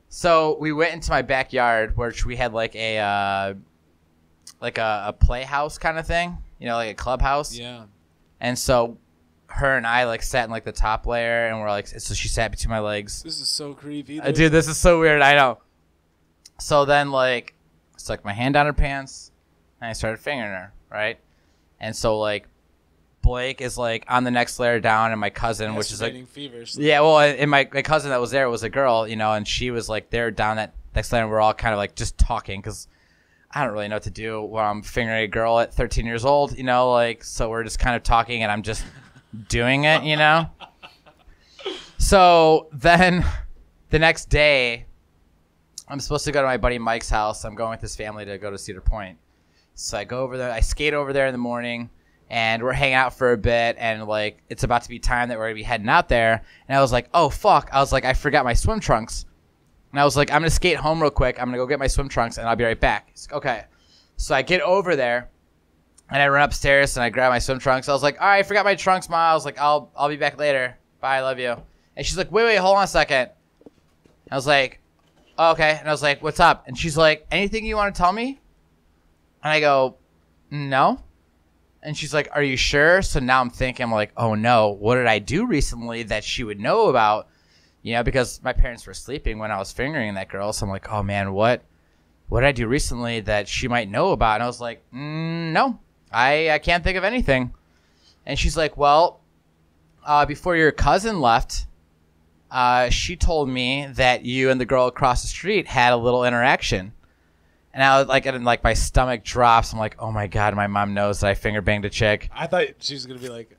So we went into my backyard, which we had like a playhouse kind of thing, you know, like a clubhouse. Yeah. And so her and I like sat in like the top layer, and we're like, so she sat between my legs. This is so creepy. Dude, this is so weird. I know. So then like I stuck my hand down her pants, and I started fingering her, right? And so like Blake is like on the next layer down, and my cousin, which is like feverishly. Yeah, well, and my cousin that was there was a girl, you know, and she was like there down that next layer, and we're all kind of like just talking because I don't really know what to do when I'm fingering a girl at 13 years old, you know, like, so we're just kind of talking, and I'm just doing it, you know. So then the next day, I'm supposed to go to my buddy Mike's house. I'm going with his family to go to Cedar Point. So I go over there. I skate over there in the morning. And we're hanging out for a bit, and like it's about to be time that we're gonna be heading out there. And I was like, "Oh fuck!" I was like, "I forgot my swim trunks." And I was like, "I'm gonna skate home real quick. I'm gonna go get my swim trunks, and I'll be right back." He's like, "Okay." So I get over there, And I run upstairs and I grab my swim trunks. I was like, all right, I forgot my trunks, Ma. I was like, I'll be back later. Bye, I love you. And she's like, wait, hold on a second. I was like, oh, okay. And I was like, what's up? And she's like, anything you want to tell me? And I go, no. And she's like, are you sure? So now I'm thinking, I'm like, oh no, what did I do recently that she would know about? You know, because my parents were sleeping when I was fingering that girl. So I'm like, oh man, what did I do recently that she might know about? And I was like, no. I can't think of anything. And she's like, well, before your cousin left, she told me that you and the girl across the street had a little interaction. And I was like, and like my stomach drops. I'm like, oh my God, my mom knows that I finger banged a chick. I thought she was going to be like,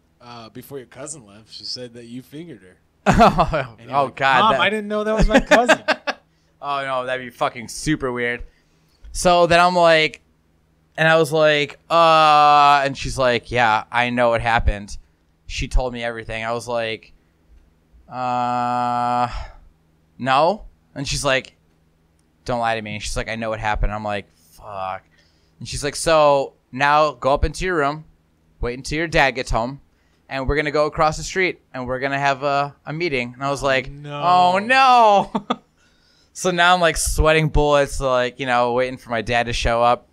before your cousin left, she said that you fingered her. Oh like, God. Mom, I didn't know that was my cousin. Oh no, that'd be fucking super weird. So then I'm like, and I was like, and she's like, yeah, I know what happened. She told me everything. I was like, no. And she's like, don't lie to me. And she's like, I know what happened. I'm like, fuck. And she's like, so now go up into your room, wait until your dad gets home, and we're going to go across the street, and we're going to have a meeting. And I was like, oh, no. So now I'm, like, sweating bullets, like, you know, waiting for my dad to show up.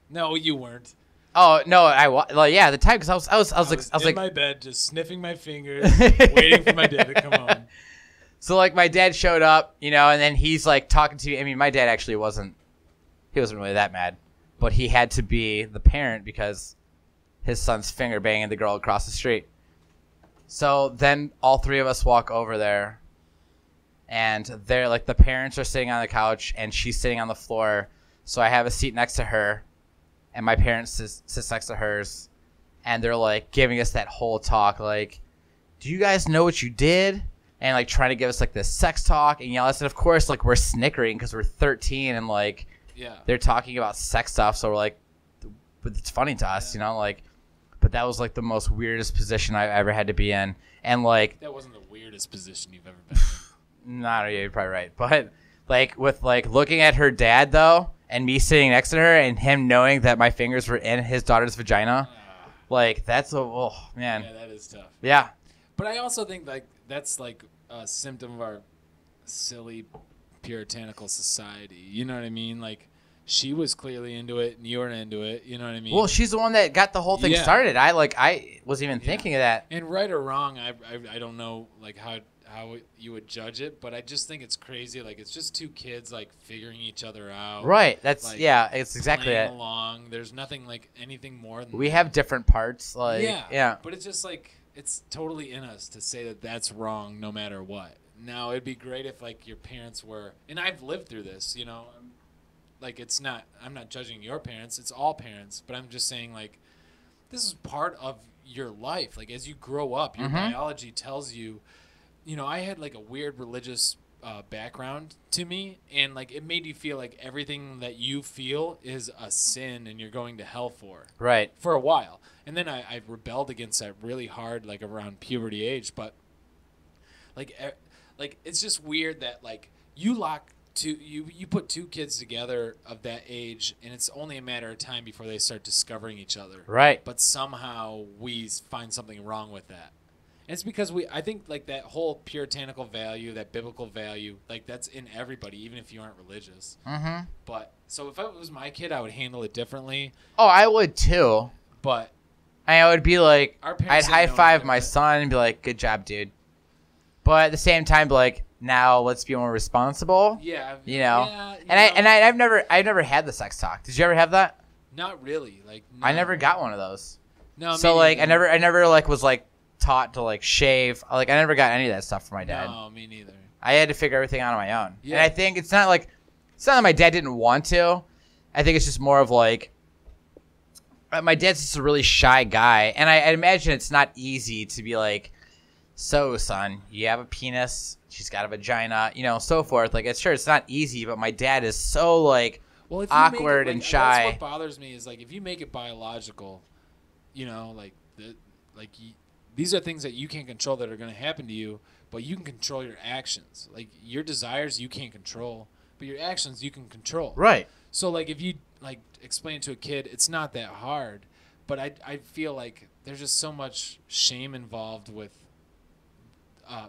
No, you weren't. Oh no, well, yeah, the time because I was in like my bed just sniffing my fingers, waiting for my dad to come home. So like my dad showed up, you know, and then he's like talking to me. I mean, my dad actually wasn't really that mad, but he had to be the parent because his son's finger banging the girl across the street. So then all three of us walk over there, and they're like the parents are sitting on the couch and she's sitting on the floor. So I have a seat next to her. And my parents sits next to hers, and they're like giving us that whole talk, like, "Do you guys know what you did?" And like trying to give us like this sex talk, and yell at us. And of course, like we're snickering because we're 13, and like, they're talking about sex stuff. So we're like, but it's funny to us, you know, like. But that was like the most weirdest position I've ever had to be in, and like. That wasn't the weirdest position you've ever been in. Nah, yeah, you're probably right, but like with like looking at her dad though. And me sitting next to her and him knowing that my fingers were in his daughter's vagina. Like, that's oh, man. Yeah, that is tough. Yeah. But I also think, like, that's, like, a symptom of our silly puritanical society. You know what I mean? Like, she was clearly into it and you were into it. You know what I mean? Well, she's the one that got the whole thing started. I wasn't even thinking of that. And right or wrong, I don't know, like, how you would judge it, but I just think it's crazy. Like, it's just two kids like figuring each other out. Right. That's like, it's exactly it. Along. There's nothing like anything more than we have different parts. Like yeah. But it's just like it's totally in us to say that that's wrong no matter what. Now it'd be great if like your parents were, and I've lived through this. You know, like it's not. I'm not judging your parents. It's all parents. But I'm just saying like this is part of your life. Like as you grow up, your biology tells you. You know, I had like a weird religious background to me, and like it made you feel like everything that you feel is a sin and you're going to hell for. Right. For a while. And then I rebelled against that really hard, like around puberty age. But like it's just weird that like you put two kids together of that age, and it's only a matter of time before they start discovering each other. Right. But somehow we find something wrong with that. It's because I think like that whole puritanical value, that biblical value, like that's in everybody, even if you aren't religious. Mm-hmm. But so if it was my kid, I would handle it differently. Oh, I would too. But I would be like, I'd high five my different. son and be like, "Good job, dude." But at the same time, be like, now let's be more responsible. Yeah. You know. Yeah, I've never had the sex talk. Did you ever have that? Not really. Like no. I never got one of those. No. So like, I never like was like. Taught to like shave. Like I never got any of that stuff from my dad. No, me neither. I had to figure everything out on my own. Yeah. And I think it's not that my dad didn't want to. I think it's just more of like my dad's just a really shy guy, and I imagine it's not easy to be like, so son, you have a penis, she's got a vagina, you know, so forth. Like it's not easy, but my dad is so like awkward and shy. That's what bothers me is like if you make it biological, you know, these are things that you can't control that are going to happen to you, but you can control your actions. Like your desires you can't control, but your actions you can control. Right. So like if you like explain to a kid it's not that hard, but I feel like there's just so much shame involved with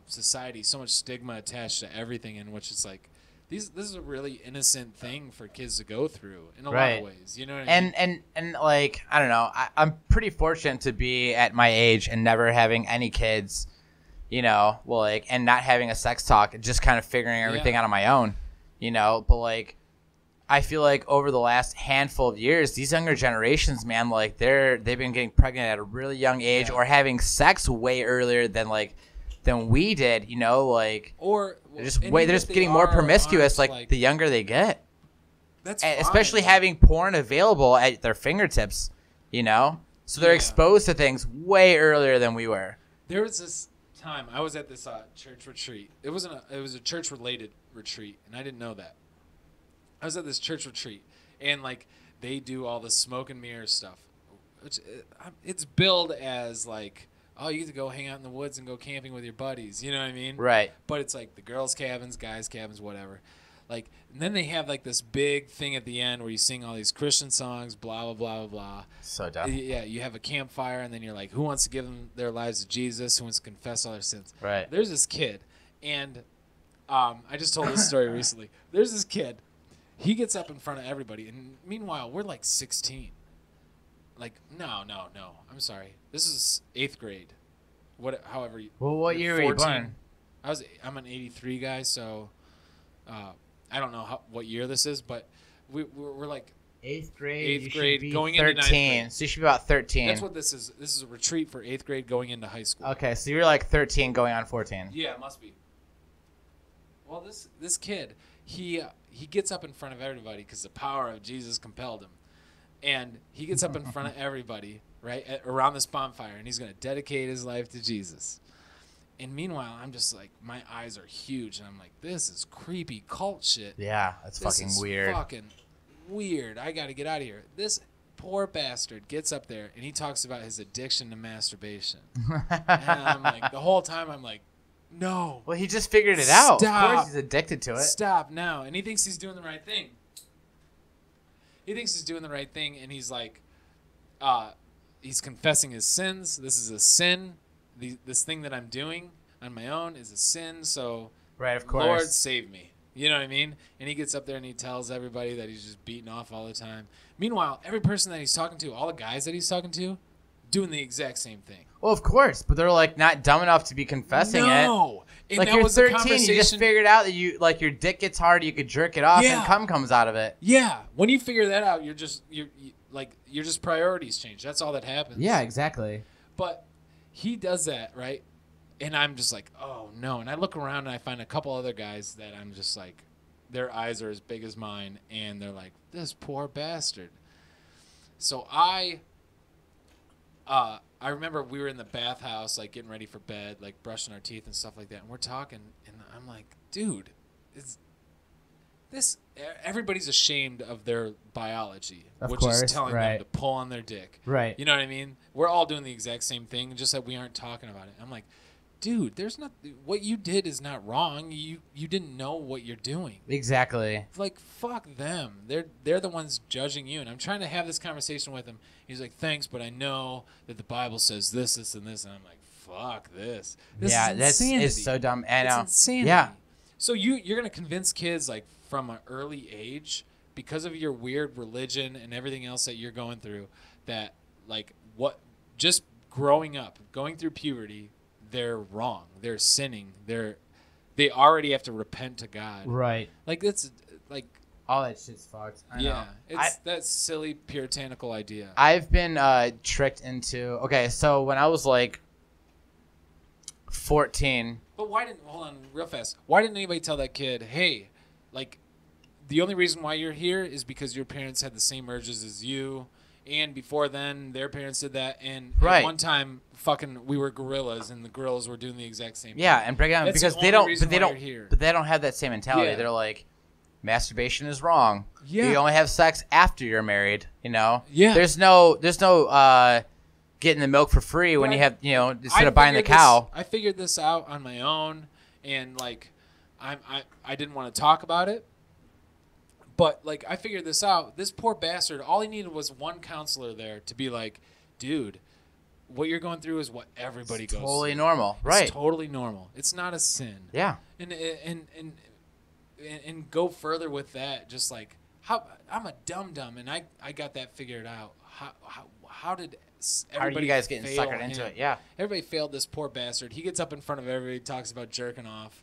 society, so much stigma attached to everything, in which it's like this is a really innocent thing for kids to go through in a lot of ways. You know what I mean? And like, I don't know, I'm pretty fortunate to be at my age and never having any kids, you know, well, like, and not having a sex talk and just kind of figuring everything out on my own, you know, but like, I feel like over the last handful of years, these younger generations, man, like they've been getting pregnant at a really young age or having sex way earlier than we did, you know, like, or they're just getting more promiscuous, like the younger they get. That's and fine, especially having porn available at their fingertips, you know, so they're exposed to things way earlier than we were. There was this time I was at this church retreat. It was a church related retreat, and I didn't know that. I was at this church retreat, and like they do all the smoke and mirrors stuff, which it's billed as like, oh, you get to go hang out in the woods and go camping with your buddies. You know what I mean? Right. But it's like the girls' cabins, guys' cabins, whatever. Like, and then they have like this big thing at the end where you sing all these Christian songs, blah blah blah blah blah. So dumb. Yeah, you have a campfire, and then you're like, who wants to give them their lives to Jesus? Who wants to confess all their sins? Right. There's this kid, and I just told this story recently. There's this kid. He gets up in front of everybody, and meanwhile, we're like 16. Like, no. I'm sorry. This is 8th grade. However. Well, what year were you born? I'm an 83 guy, so I don't know what year this is, but we're like 8th grade. Eighth grade be going 13, into 9th grade. So you should be about 13. That's what this is. This is a retreat for 8th grade going into high school. Okay, so you're like 13 going on 14. Yeah, it must be. Well, this kid, he gets up in front of everybody because the power of Jesus compelled him. And he gets up in front of everybody, right, around this bonfire, and he's going to dedicate his life to Jesus. And meanwhile, I'm just like, my eyes are huge, and I'm like, this is creepy cult shit. Yeah, that's fucking weird. Fucking weird. I got to get out of here. This poor bastard gets up there, and he talks about his addiction to masturbation. And I'm like, the whole time, I'm like, no. Well, he just figured it out. Stop. Of course he's addicted to it. Stop now. And he thinks he's doing the right thing. He thinks he's doing the right thing, and he's like, he's confessing his sins. This is a sin. This thing that I'm doing on my own is a sin, so right, of course. Lord, save me. You know what I mean? And he gets up there and he tells everybody that he's just beating off all the time. Meanwhile, every person that he's talking to, all the guys that he's talking to, doing the exact same thing. Well, of course, but they're like not dumb enough to be confessing it. No. And like that you're was the 13, you just figured out that you like your dick gets hard, you could jerk it off, and cum comes out of it. Yeah, when you figure that out, you're just priorities change. That's all that happens. Yeah, exactly. But he does that, right? And I'm just like, oh no. And I look around and I find a couple other guys that I'm just like, their eyes are as big as mine, and they're like, this poor bastard. So I remember we were in the bathhouse, like getting ready for bed, like brushing our teeth and stuff like that. And we're talking, and I'm like, dude, everybody's ashamed of their biology, which is telling them to pull on their dick. Right. You know what I mean? We're all doing the exact same thing, just that we aren't talking about it. I'm like, dude, what you did is not wrong. You didn't know what you're doing. Exactly. Like, fuck them. They're the ones judging you. And I'm trying to have this conversation with him. He's like, thanks, but I know that the Bible says this, this, and this. And I'm like, fuck this. This is insanity. This is so dumb. It's insanity. Yeah. So you're going to convince kids, like, from an early age, because of your weird religion and everything else that you're going through, that, like, just growing up, going through puberty, they're wrong. They're sinning. They already have to repent to God. Right. Like, it's, like... all that shit's fucked. I know. It's that silly puritanical idea. I've been tricked into... Okay, so when I was, like, 14... But hold on real fast. Why didn't anybody tell that kid, hey, like, the only reason why you're here is because your parents had the same urges as you, and before then, their parents did that, and at one time, fucking, we were gorillas, and the gorillas were doing the exact same thing. Yeah, and break down because they don't have that same mentality. Yeah. They're like, masturbation is wrong. Yeah. You only have sex after you're married, you know? Yeah. There's no getting the milk for free when you have, you know, instead of buying the cow. I figured this out on my own, and like I didn't want to talk about it, But like I figured this out. This poor bastard. All he needed was one counselor there to be like, dude, what you're going through is what everybody goes totally through. normal, right? It's totally normal. It's not a sin. Yeah. And go further with that. Just like how I'm a dum-dum, and I got that figured out. How did everybody? How are you guys getting fail suckered into him? it? Yeah. Everybody failed this poor bastard. He gets up in front of everybody, talks about jerking off,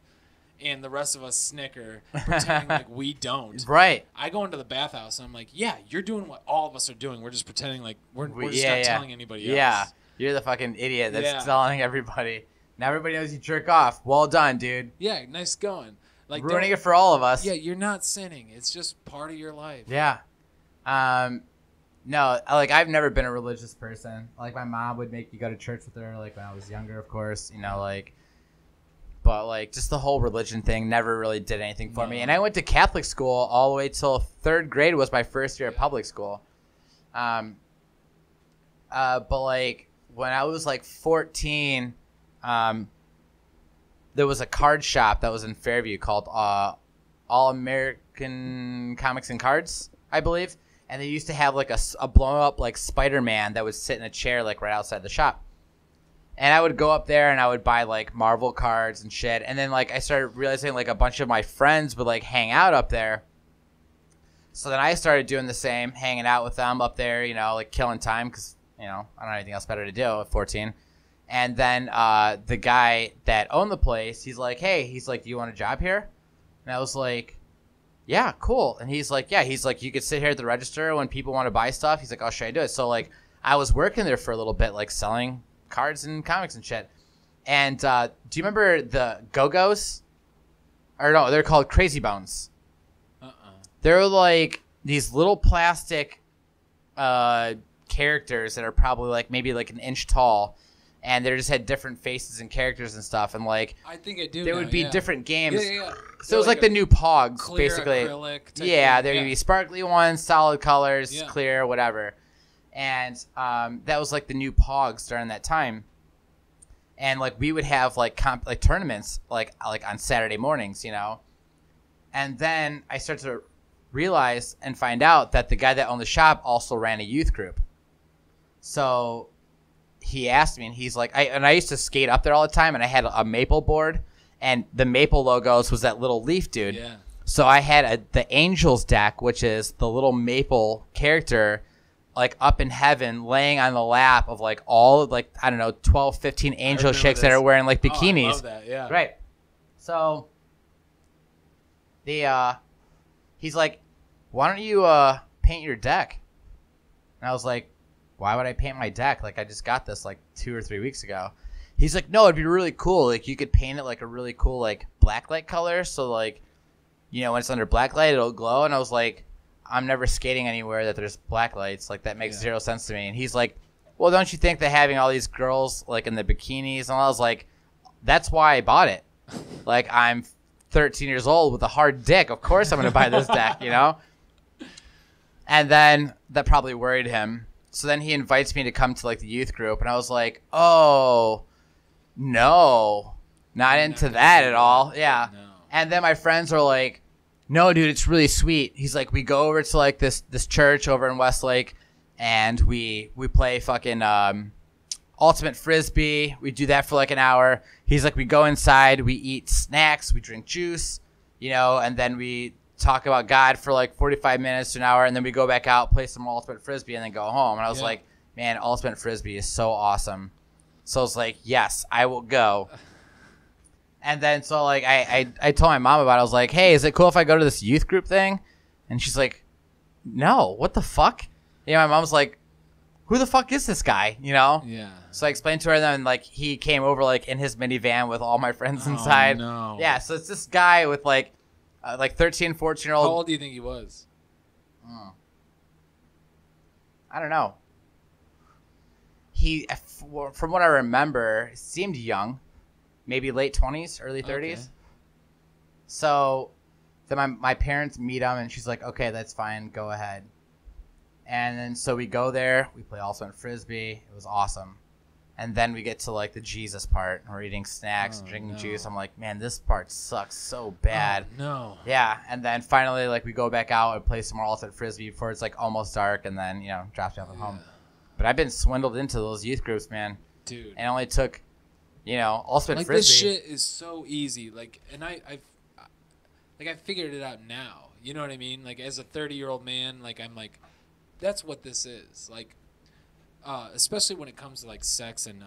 and the rest of us snicker, pretending like we don't. Right. I go into the bathhouse, and I'm like, yeah, you're doing what all of us are doing. We're just pretending like we're just yeah, not telling anybody else. Yeah. You're the fucking idiot that's Yeah. telling everybody. Now everybody knows you jerk off. Well done, dude. Yeah, nice going. Like Ruining it for all of us. Yeah, you're not sinning. It's just part of your life. Yeah. No, like I've never been a religious person. Like my mom would make me go to church with her, like when I was younger, of course, you know, like. But like just the whole religion thing never really did anything for me. And I went to Catholic school all the way till 3rd grade was my first year at public school. But like when I was like 14, there was a card shop that was in Fairview called All American Comics and Cards, I believe. And they used to have like a blown up like Spider-Man that would sit in a chair like right outside the shop. And I would go up there and I would buy like Marvel cards and shit. And then like I started realizing like a bunch of my friends would like hang out up there. So then I started doing the same, hanging out with them up there, you know, like killing time because, you know, I don't have anything else better to do at 14. And then the guy that owned the place, he's like, hey, he's like, do you want a job here? And I was like, yeah, cool. And he's like, yeah, he's like, you could sit here at the register when people want to buy stuff. He's like, oh, should I do it? So like I was working there for a little bit, like selling cards and comics and shit. And do you remember the Go-Go's? Or no, they're called Crazy Bones. They're like these little plastic characters that are probably like maybe like an inch tall. And they just had different faces and characters and stuff. And like, I think I do. there would be different games. Yeah. So it was like the new Pogs, clear basically. acrylic type Yeah, thing. there would be sparkly ones, solid colors, Yeah. clear, whatever. And that was like the new Pogs during that time. And like we would have like tournaments like on Saturday mornings, you know. And then I started to realize and find out that the guy that owned the shop also ran a youth group. So he asked me, and he's like, I used to skate up there all the time, and I had a maple board, and the maple logos was that little leaf dude. Yeah. So I had the Angels deck, which is the little maple character, like up in heaven, laying on the lap of like all like, I don't know, 12, 15 angel chicks that are wearing like bikinis. Oh, I love that. Yeah. Right. So he's like, why don't you paint your deck? And I was like, why would I paint my deck? Like, I just got this like 2 or 3 weeks ago. He's like, no, it'd be really cool. Like, you could paint it like a really cool like blacklight color. So like, you know, when it's under blacklight, it'll glow. And I was like, I'm never skating anywhere that there's black lights. Like, that makes zero sense to me. And he's like, well, don't you think that having all these girls like in the bikinis? And I was like, that's why I bought it. Like, I'm 13 years old with a hard dick. Of course I'm going to buy this deck, you know? And then that probably worried him. So then he invites me to come to like the youth group. And I was like, oh, no, not into that at all. Yeah. No. And then my friends are like, no, dude, it's really sweet. He's like, we go over to like this church over in Westlake, and we play fucking ultimate frisbee. We do that for like an hour. He's like, we go inside, we eat snacks, we drink juice, you know, and then we talk about God for like 45 minutes to an hour, and then we go back out, play some ultimate frisbee, and then go home. And I was like, man, ultimate frisbee is so awesome. So I was like, yes, I will go. And then so like I told my mom about it. I was like, hey, is it cool if I go to this youth group thing? And she's like, no, what the fuck? You know, my mom's like, who the fuck is this guy? You know? Yeah. So I explained to her, and then like he came over like in his minivan with all my friends inside. No. Yeah, so it's this guy with like 13, 14-year-old. How old do you think he was? I don't know. He, from what I remember, seemed young, maybe late 20s, early 30s. Okay. So then my parents meet him, and she's like, okay, that's fine, go ahead. And then so we go there, we play ultimate frisbee. It was awesome. And then we get to like the Jesus part. We're eating snacks, drinking juice. I'm like, man, this part sucks so bad. Oh, no. Yeah. And then finally, like, we go back out and play some more alternate frisbee before it's like almost dark, and then drops me off at home. But I've been swindled into those youth groups, man. Dude. And it only took, ultimate like frisbee. This shit is so easy. Like, and I figured it out now. You know what I mean? Like, as a 30-year-old man, like, I'm like, that's what this is. Like, especially when it comes to like sex and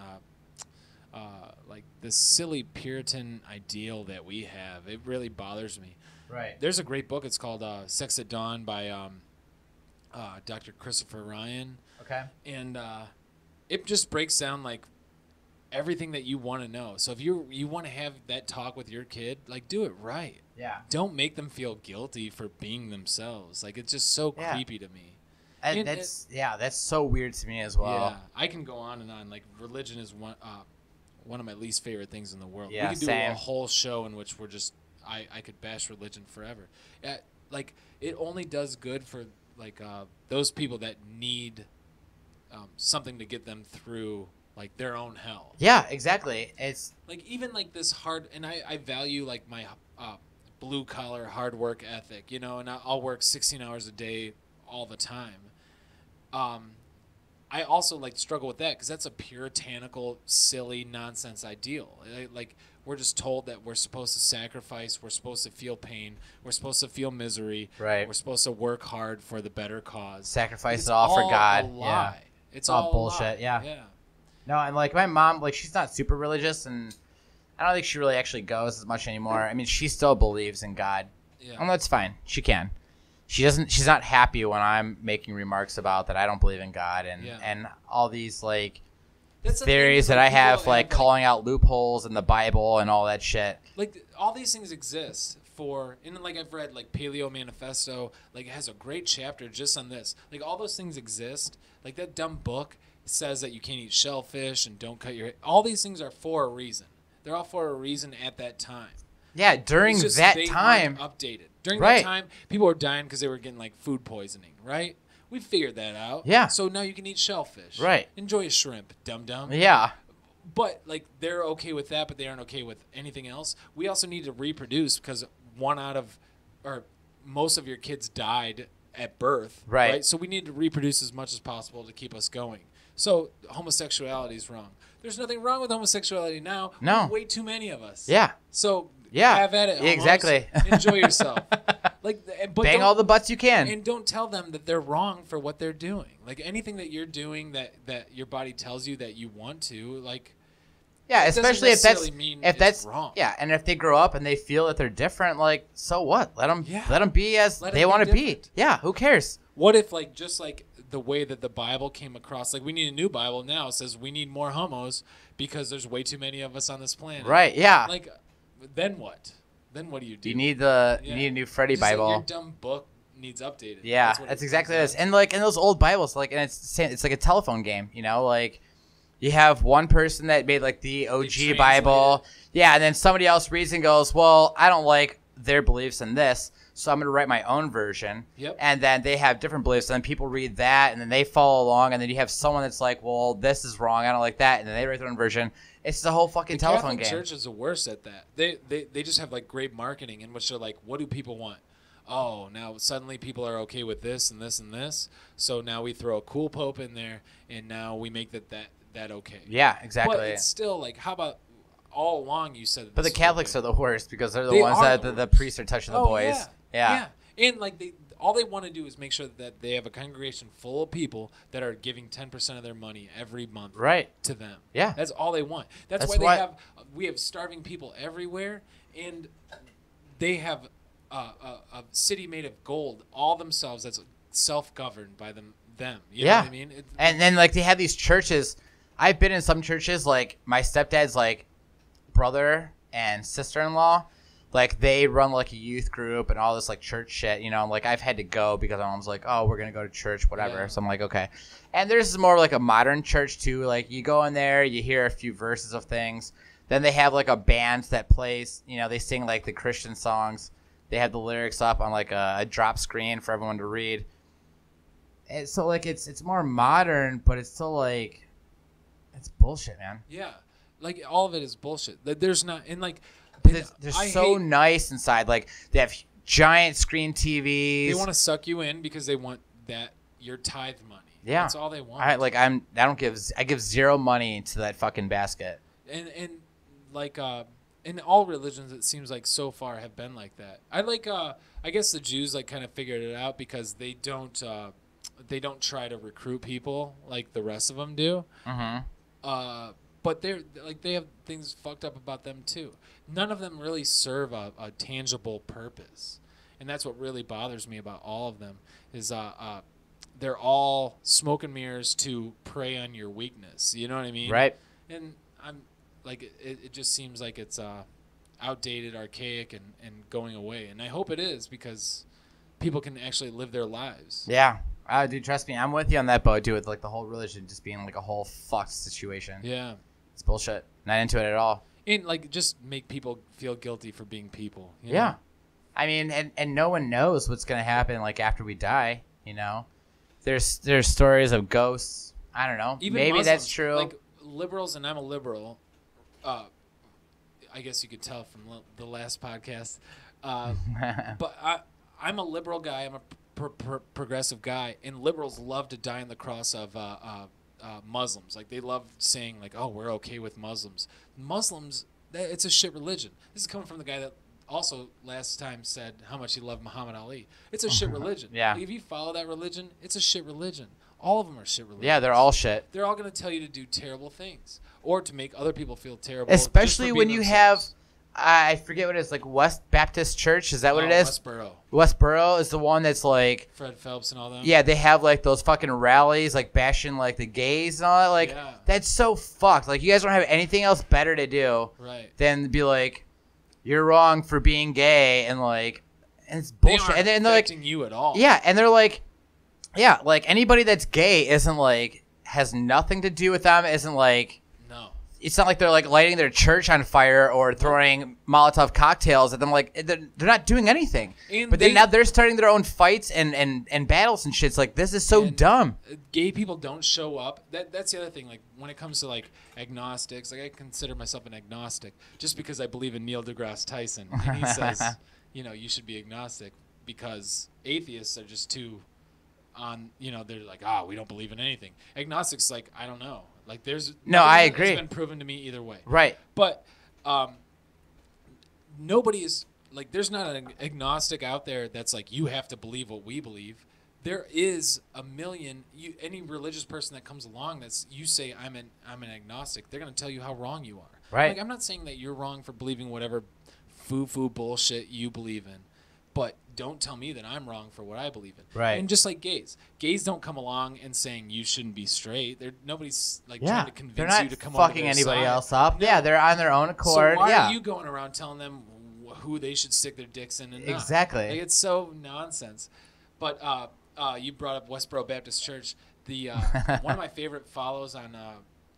like this silly Puritan ideal that we have, it really bothers me. Right. There's a great book. It's called Sex at Dawn by Dr. Christopher Ryan. Okay. And it just breaks down like everything that you want to know. So if you want to have that talk with your kid, like, do it right. Yeah. Don't make them feel guilty for being themselves. Like, it's just so creepy to me. And that's so weird to me as well. Yeah, I can go on and on. Like, religion is one of my least favorite things in the world. Yeah, we could do same. a whole show in which we're just I could bash religion forever. Like, it only does good for like those people that need something to get them through like their own hell. Yeah, exactly. It's like even like this hard, and I value like my blue collar hard work ethic, and I'll work 16 hours a day all the time. I also like struggle with that because that's a puritanical, silly, nonsense ideal. Like, we're just told that we're supposed to sacrifice, we're supposed to feel pain, we're supposed to feel misery, right. We're supposed to work hard for the better cause. Sacrifice it all for God. A lie. Yeah. It's all all bullshit. Yeah. No, and like my mom, like, she's not super religious, and I don't think she really actually goes as much anymore. I mean, she still believes in God. Yeah. And that's fine. She can. She's not happy when I'm making remarks about that I don't believe in God and all these like theories that I have, like calling out loopholes in the Bible and all that shit. Like, all these things exist and like I've read like Paleo Manifesto, like it has a great chapter just on this. Like, all those things exist. Like, that dumb book says that you can't eat shellfish and don't cut your hair. All these things are for a reason. They're all for a reason at that time. Yeah, during that time. Updated. During right. that time, people were dying because they were getting like food poisoning, right? We figured that out. Yeah. So now you can eat shellfish. Right. Enjoy a shrimp, dum-dum. Yeah. But like, they're okay with that, but they aren't okay with anything else. We also need to reproduce because most of your kids died at birth. Right. So we need to reproduce as much as possible to keep us going. So homosexuality is wrong. There's nothing wrong with homosexuality now. No. Way too many of us. Yeah. So yeah. have at it. Homos. Exactly. Enjoy yourself. Like, but bang all the butts you can. And don't tell them that they're wrong for what they're doing. Like, anything that you're doing that your body tells you that you want to, like. Yeah, especially if that's wrong. Yeah, and if they grow up and they feel that they're different, like, so what? Let them be as they want to be. Yeah, who cares? What if, like, just like the way that the Bible came across, like, we need a new Bible now. It says we need more homos because there's way too many of us on this planet. Right? Yeah. Like, then what? Then what do you do? You need a new Freddie Bible. Like, your dumb book needs updated. Yeah, that's exactly this. And like in those old Bibles, like, and it's like a telephone game, like. You have one person that made like the OG Bible. Yeah, and then somebody else reads and goes, well, I don't like their beliefs in this, so I'm going to write my own version. Yep. And then they have different beliefs, and then people read that, and then they follow along, and then you have someone that's like, well, this is wrong, I don't like that, and then they write their own version. It's the whole fucking telephone game. The Church is the worst at that. They just have like great marketing in which they're like, what do people want? Oh, now suddenly people are okay with this and this and this, so now we throw a cool pope in there, and now we make that okay. Yeah, exactly. But it's still like, how about all along you said? But the Catholics are the worst because they're the ones that the priests are touching the boys. Yeah. And like all they want to do is make sure that they have a congregation full of people that are giving 10% of their money every month to them. Yeah. That's all they want. That's why we have starving people everywhere, and they have a city made of gold all themselves that's self-governed by them. You know what I mean? And then like they have these churches. I've been in some churches, like my stepdad's like brother and sister-in-law, like they run like a youth group and all this like church shit, like I've had to go because my mom's like, oh, we're going to go to church, whatever. Yeah. So I'm like, okay. And there's more like a modern church too. Like you go in there, you hear a few verses of things. Then they have like a band that plays, they sing like the Christian songs. They have the lyrics up on like a drop screen for everyone to read. And so like it's more modern, but it's still like, It's bullshit, man. Yeah, like all of it is bullshit. There's not, and like They're so nice inside. Like they have giant screen TVs. They want to suck you in because they want your tithe money. Yeah, that's all they want. I give zero money to that fucking basket. And like in all religions, it seems like so far have been like that. I guess the Jews like kind of figured it out because they don't try to recruit people like the rest of them do. Mm-hmm. But they have things fucked up about them too. None of them really serve a tangible purpose, and that's what really bothers me about all of them. Is they're all smoke and mirrors to prey on your weakness. You know what I mean? Right. And I'm like, it just seems like it's outdated, archaic, and going away. And I hope it is because people can actually live their lives. Yeah. Dude, trust me, I'm with you on that boat, dude, with like the whole religion just being like a whole fucked situation. Yeah. It's bullshit. Not into it at all. And like just make people feel guilty for being people. You Yeah. know? I mean, and no one knows what's going to happen like after we die, you know? There's stories of ghosts. I don't know. Even maybe Muslims, that's true. Like liberals, and I'm a liberal. I guess you could tell from the last podcast. But I'm a liberal guy. I'm a progressive guy, and liberals love to die on the cross of Muslims. Like they love saying like, "Oh, we're okay with Muslims." Muslims, it's a shit religion. This is coming from the guy that also last time said how much he loved Muhammad Ali. It's a shit religion. Yeah. Like, if you follow that religion, it's a shit religion. All of them are shit religions. Yeah, they're all shit. They're all going to tell you to do terrible things or to make other people feel terrible. Especially when you themselves. have, I forget what it is, like West Baptist Church. Is that what it is? Westboro. Westboro is the one that's like, Fred Phelps and all them. yeah, they have like those fucking rallies, like bashing like the gays and all that. Like, Yeah. that's so fucked. Like, you guys don't have anything else better to do Right. than be like, you're wrong for being gay, and like, and it's They bullshit. aren't And then they're like, affecting you at all. yeah, and they're like, yeah, like anybody that's gay isn't like, has nothing to do with them, isn't like, No. it's not like they're like lighting their church on fire or throwing Molotov cocktails at them. Like they're not doing anything. And But then now they're starting their own fights and battles and shit. It's like, this is so And dumb. Gay people don't show up. That's the other thing. Like when it comes to like agnostics, like I consider myself an agnostic just because I believe in Neil deGrasse Tyson, and he says, you should be agnostic because atheists are just too on. They're like, we don't believe in anything. Agnostics, like, I don't know. Like there's No, I nothing agree. It's been proven to me either way. Right. But nobody is like, there's not an agnostic out there that's like, you have to believe what we believe. There is a million. Any religious person that comes along you say I'm an agnostic, they're gonna tell you how wrong you are. Right. Like I'm not saying that you're wrong for believing whatever foo-foo bullshit you believe in, but don't tell me that I'm wrong for what I believe in. Right. And just like gays don't come along and saying you shouldn't be straight. Nobody's like Yeah. trying to They're convince not you to come over fucking their anybody side. else up. No. Yeah, they're on their own accord. So why yeah. are you going around telling them who they should stick their dicks in and not? Exactly. Like, it's so nonsense. But you brought up Westboro Baptist Church. The one of my favorite follows on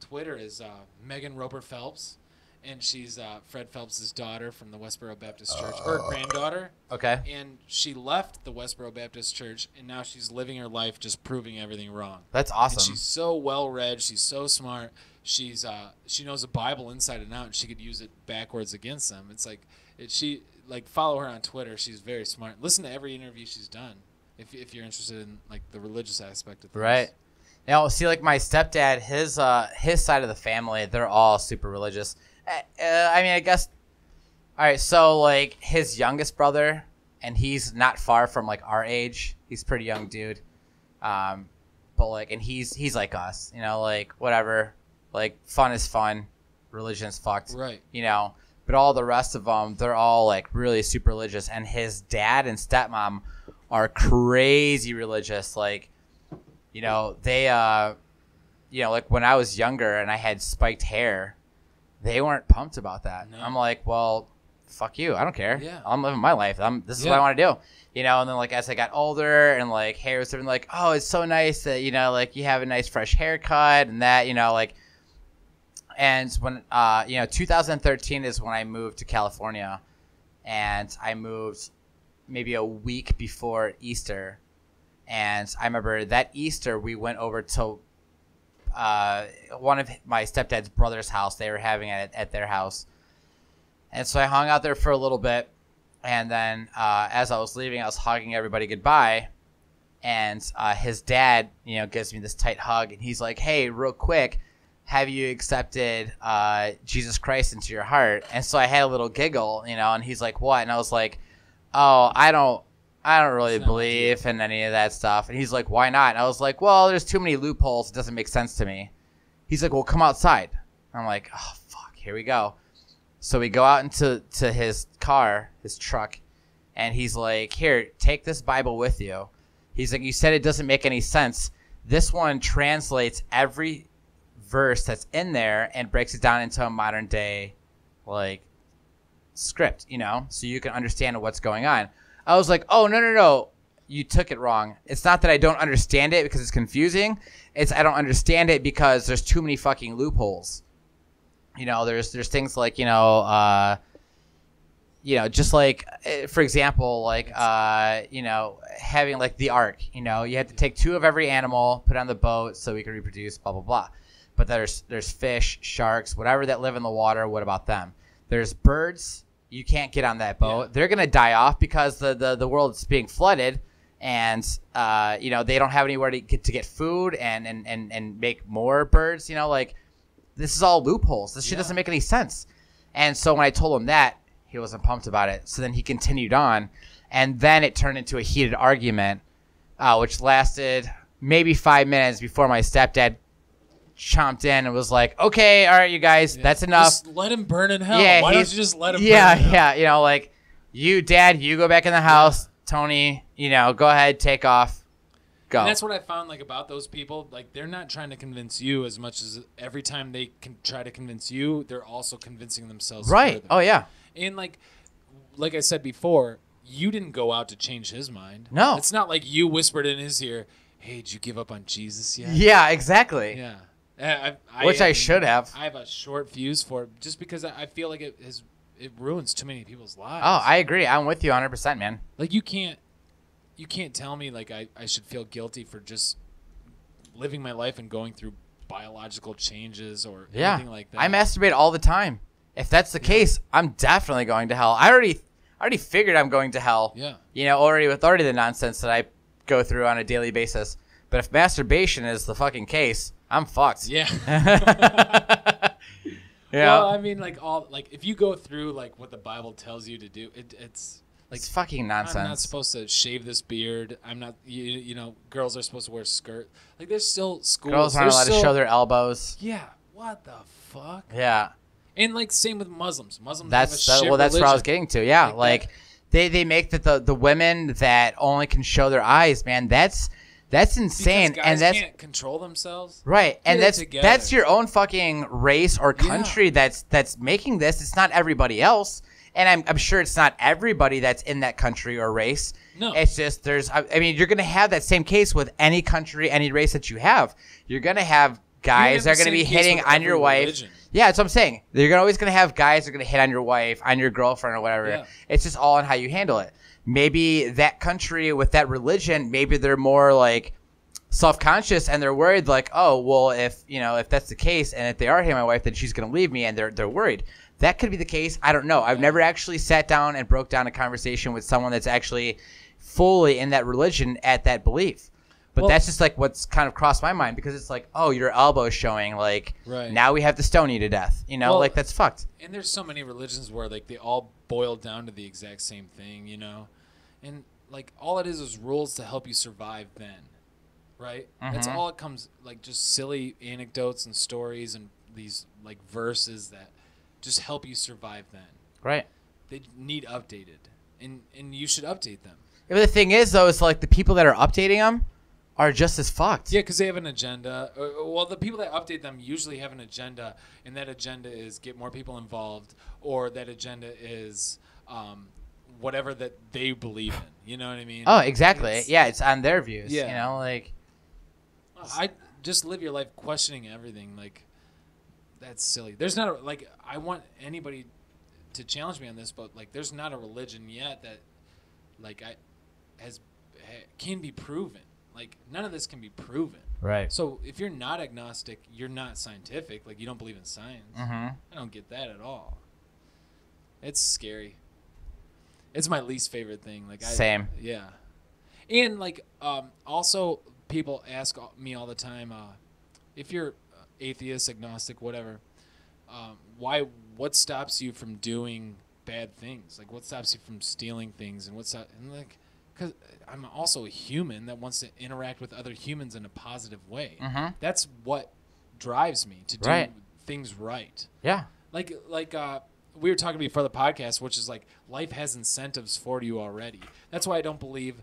Twitter is Megan Roper Phelps, and she's Fred Phelps' daughter from the Westboro Baptist Church, or granddaughter. Okay. And she left the Westboro Baptist Church, and now she's living her life just proving everything wrong. That's And awesome. she's so well read. She's so smart. She knows the Bible inside and out, and she could use it backwards against them. It's like follow her on Twitter. She's very smart. Listen to every interview she's done if you're interested in like the religious aspect of things. Right. Now, see, like my stepdad, his side of the family, they're all super religious. I mean, I guess. All right, so like his youngest brother, and he's not far from like our age. He's a pretty young dude. But like, and he's like us, like whatever. Like fun is fun, religion's fucked. Right. But all the rest of them, they're all like really super religious. And his dad and stepmom are crazy religious. Like, they, like when I was younger and I had spiked hair, they weren't pumped about that. No. I'm like, well, fuck you. I don't care. Yeah. I'm living my life. This is what I want to do. And then like as I got older and like hair was different, like, oh, it's so nice that, like you have a nice fresh haircut and that, like. And when, 2013 is when I moved to California, and I moved maybe a week before Easter. And I remember that Easter we went over to one of my stepdad's brother's house. They were having it at their house. And so I hung out there for a little bit. And then as I was leaving, I was hugging everybody goodbye. And his dad, gives me this tight hug. And he's like, hey, real quick, have you accepted Jesus Christ into your heart? And so I had a little giggle, and he's like, what? And I was like, oh, I don't really believe in any of that stuff. And he's like, why not? And I was like, well, there's too many loopholes. It doesn't make sense to me. He's like, well, come outside. I'm like, oh, fuck, here we go. So we go out into his car, his truck, and he's like, here, take this Bible with you. He's like, you said it doesn't make any sense. This one translates every verse that's in there and breaks it down into a modern day, script, so you can understand what's going on. I was like, oh, no. You took it wrong. It's not that I don't understand it because it's confusing. It's I don't understand it because there's too many fucking loopholes. There's things like, just like, for example, having the ark, you had to take 2 of every animal, put on the boat so we could reproduce, blah, blah, blah. But there's fish, sharks, whatever that live in the water. What about them? There's birds. You can't get on that boat. Yeah. They're going to die off because the world's being flooded and, they don't have anywhere to get food and make more birds, this is all loopholes. This shit doesn't make any sense. And so when I told him that, he wasn't pumped about it. So then he continued on. And then it turned into a heated argument, which lasted maybe 5 minutes before my stepdad chomped in and was like, okay, all right, you guys, that's enough. Just let him burn in hell. Yeah, why don't you just let him burn in hell? Yeah, you, Dad, you go back in the house. Yeah. Tony, go ahead, take off. Go. And that's what I found about those people. They're not trying to convince you as much as every time they can try to convince you, they're also convincing themselves. Right. Further. Oh, yeah. And like I said before, you didn't go out to change his mind. No. It's not like you whispered in his ear, hey, did you give up on Jesus yet? Yeah, exactly. Yeah. Which I should have. I have a short fuse for it just because I feel like it ruins too many people's lives. Oh, I agree. I'm with you 100%, man. You can't tell me I should feel guilty for just living my life and going through biological changes or anything like that. I masturbate all the time. If that's the case, I'm definitely going to hell. I already figured I'm going to hell. Yeah. Already the nonsense that I go through on a daily basis. But if masturbation is the fucking case, I'm fucked. Yeah. Yeah. Well, I mean, if you go through what the Bible tells you to do, it's fucking nonsense. I'm not supposed to shave this beard. I'm not. Girls are supposed to wear skirt. There's still schools. Girls aren't allowed to show their elbows. Yeah. What the fuck? Yeah. And same with Muslims. Muslims. That's have a shit that's religion. what I was getting to. Yeah. They make that the women that only can show their eyes, man. That's insane. Because guys and that's can't control themselves. Right. And Get that's your own fucking race or country that's making this. It's not everybody else. And I'm sure it's not everybody that's in that country or race. No. It's just you're going to have that same case with any country, any race that you have. You're going to have guys that are going to be hitting on your wife. Religion. Yeah, that's what I'm saying. You're always going to have guys that are going to hit on your wife, on your girlfriend or whatever. Yeah. It's just all on how you handle it. Maybe that country with that religion, maybe they're more self-conscious and they're worried oh, well, if that's the case and if they are hitting my wife, then she's going to leave me and they're worried. That could be the case. I don't know. I've never actually sat down and broke down a conversation with someone that's actually fully in that religion at that belief. But that's just what's kind of crossed my mind because it's oh, your elbow's showing. Right. Now we have to stone you to death. That's fucked. And there's so many religions where they all boil down to the exact same thing, And all it is rules to help you survive then. Right? Mm-hmm. That's all it comes just silly anecdotes and stories and these verses that just help you survive then. Right. They need updated. And you should update them. Yeah, but the thing is though, it's the people that are updating them are just as fucked. Yeah, because they have an agenda. Well, the people that update them usually have an agenda, and that agenda is get more people involved, or that agenda is whatever that they believe in. You know what I mean? Oh, exactly. It's on their views. Yeah. I just live your life questioning everything. That's silly. There's not I want anybody to challenge me on this, but there's not a religion yet that can be proven. Like, none of this can be proven. Right. So if you're not agnostic, you're not scientific. Like, you don't believe in science. I don't get that at all. It's scary. It's my least favorite thing. Like, Same. Yeah. And, like, also people ask me all the time, if you're atheist, agnostic, whatever, what stops you from doing bad things? Like, what stops you from stealing things? And like, because I'm also a human that wants to interact with other humans in a positive way. That's what drives me to do things right. Yeah. Like we were talking before the podcast, which is like life has incentives for you already. That's why I don't believe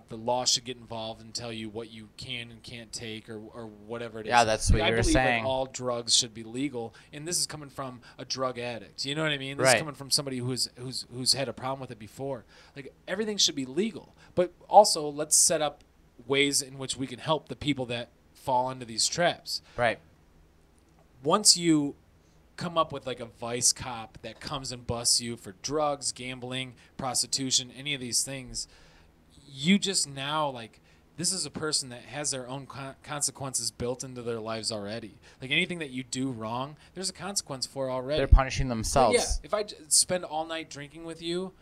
the law should get involved and tell you what you can and can't take or whatever it is. Yeah, that's what you were saying. I believe that all drugs should be legal, and this is coming from a drug addict. You know what I mean? This is coming from somebody who's had a problem with it before. Like, everything should be legal, but also let's set up ways in which we can help the people that fall into these traps. Right. Once you come up with like a vice cop that comes and busts you for drugs, gambling, prostitution, any of these things, you just now, like, this is a person that has their own consequences built into their lives already. Like, anything that you do wrong, there's a consequence for already. They're punishing themselves. Yeah. If I spend all night drinking with you,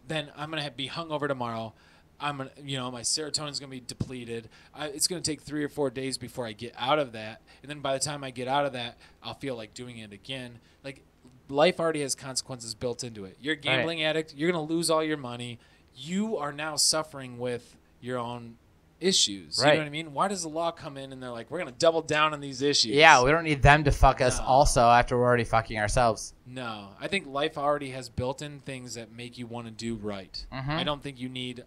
then I'm going to be hungover tomorrow. I'm gonna, my serotonin's going to be depleted. It's going to take 3 or 4 days before I get out of that. And then by the time I get out of that, I'll feel like doing it again. Like, life already has consequences built into it. You're a gambling addict. You're going to lose all your money. You are now suffering with your own issues. You know what I mean? Why does the law come in and they're like, we're going to double down on these issues? Yeah, we don't need them to fuck us also after we're already fucking ourselves. No. I think life already has built-in things that make you want to do right. I don't think you need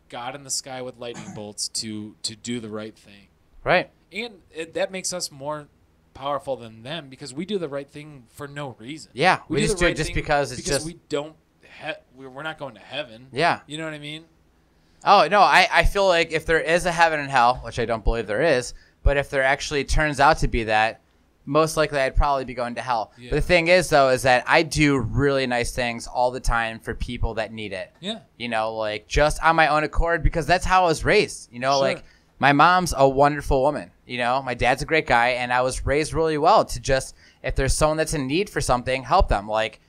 God in the sky with lightning bolts to do the right thing. Right. And that makes us more powerful than them because we do the right thing for no reason. Yeah, we just do it just because it's just... we don't... we're not going to heaven. Yeah. You know what I mean? Oh, no, I feel like if there is a heaven and hell, which I don't believe there is, but if there actually turns out to be that, most likely I'd probably be going to hell. Yeah. But the thing is, though, is that I do really nice things all the time for people that need it. Yeah. Like just on my own accord because that's how I was raised. Like my mom's a wonderful woman. My dad's a great guy, and I was raised really well to just, if there's someone that's in need for something, help them. Like,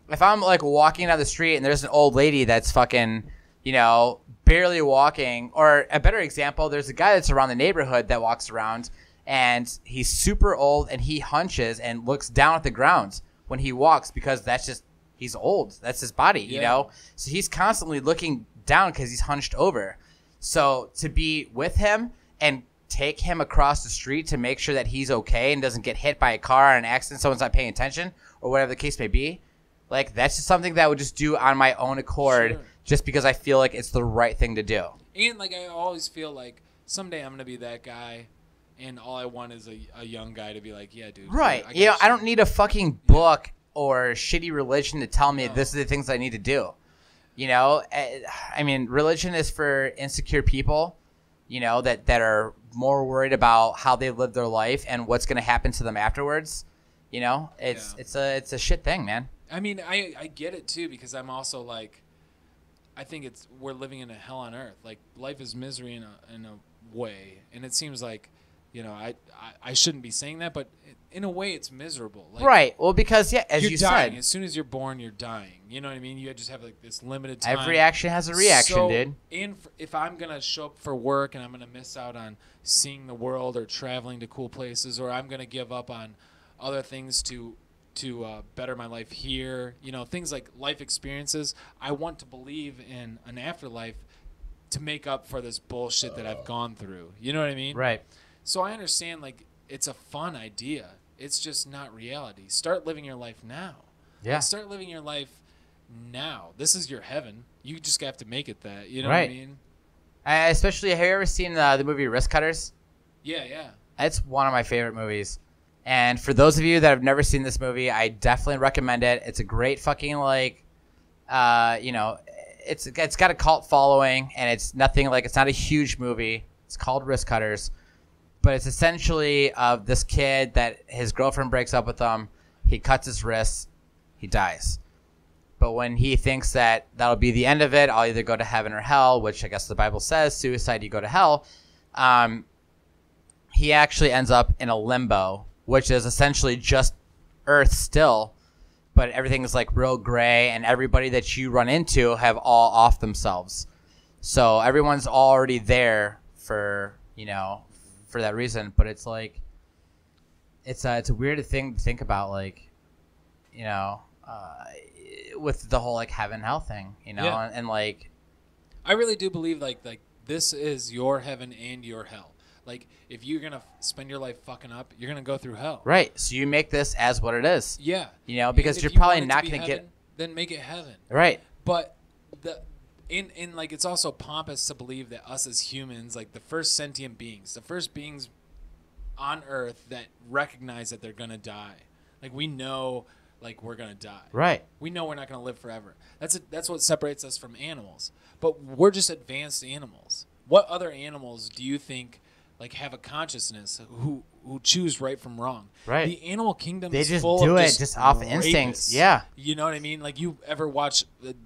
if I'm, like, walking down the street and there's an old lady that's fucking, barely walking, or a better example, there's a guy that's around the neighborhood that walks around, and he's super old, and he hunches and looks down at the ground when he walks because that's just, he's old. That's his body, So he's constantly looking down because he's hunched over. So to be with him and take him across the street to make sure that he's okay and doesn't get hit by a car or an accident, someone's not paying attention, or whatever the case may be, like, that's just something that I would just do on my own accord just because I feel like it's the right thing to do. And, like, I always feel like someday I'm going to be that guy, and all I want is a young guy to be like, yeah, dude. Right. I don't need a fucking book or shitty religion to tell me this is the things I need to do. I mean, religion is for insecure people, that are more worried about how they live their life and what's going to happen to them afterwards. It's a shit thing, man. I mean, I get it too because I'm also like, I think we're living in a hell on earth. Like, life is misery in a way, and it seems like, I shouldn't be saying that, but in a way, it's miserable. Like, right. Well, because as you dying. said, as soon as you're born, you're dying. You know what I mean? You just have like this limited time. Every action has a reaction, dude. And if I'm gonna show up for work and I'm gonna miss out on seeing the world or traveling to cool places, or I'm gonna give up on other things to better my life here, things like life experiences, I want to believe in an afterlife to make up for this bullshit that I've gone through. You know what I mean? Right. So I understand, like, it's a fun idea. It's just not reality. Start living your life now. Yeah. Like, start living your life now. This is your heaven. You just have to make it that. You know what I mean? Especially, have you ever seen the movie Risk Cutters? Yeah, yeah. It's one of my favorite movies. And for those of you that have never seen this movie, I definitely recommend it. It's a great fucking, like, it's got a cult following, and it's not a huge movie. It's called Risk Cutters. But it's essentially of this kid that his girlfriend breaks up with him. He cuts his wrists. He dies. But when he thinks that that'll be the end of it, I'll either go to heaven or hell, which I guess the Bible says, suicide, you go to hell. He actually ends up in a limbo, which is essentially just Earth still, but everything is like real gray, and everybody that you run into have all off themselves. So everyone's already there for that reason. But it's like, it's a weird thing to think about, like, with the whole like heaven hell thing, Yeah. and like, I really do believe like this is your heaven and your hell. Like, if you're gonna spend your life fucking up, you're gonna go through hell. right. So you make this as what it is. Yeah. Because And you're if you probably want it not be gonna heaven, get then make it heaven. right. But in like, it's also pompous to believe that us as humans, like the first sentient beings, the first beings on Earth that recognize that they're gonna die. Like, we know, like, we're gonna die. Right. We know we're not gonna live forever. That's what separates us from animals. But we're just advanced animals. What other animals do you think like have a consciousness who choose right from wrong? Right. The animal kingdom They is just full do of it just off instinct. rapists. Yeah. You know what I mean? Like, you ever watch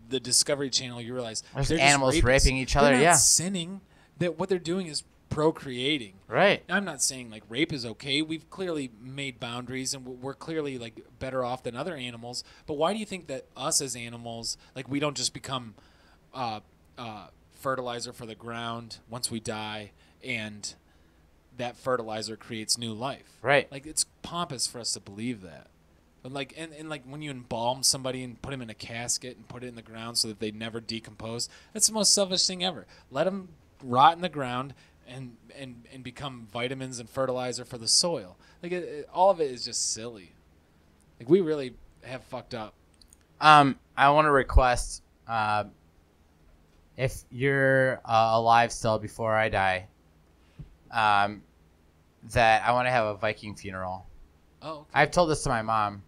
the Discovery Channel, you realize There's they're just animals rapists. raping each other, They're not yeah. sinning. That what they're doing is procreating. Right. I'm not saying like rape is okay. We've clearly made boundaries, and we're clearly like better off than other animals. But why do you think that us as animals, like, we don't just become fertilizer for the ground once we die, and that fertilizer creates new life? Right. Like, it's pompous for us to believe that. But like, and like when you embalm somebody and put them in a casket and put it in the ground so that they never decompose, that's the most selfish thing ever. Let them rot in the ground and become vitamins and fertilizer for the soil. Like, all of it is just silly. Like, we really have fucked up. I want to request, if you're alive still before I die, that I want to have a Viking funeral. Oh, okay. I've told this to my mom,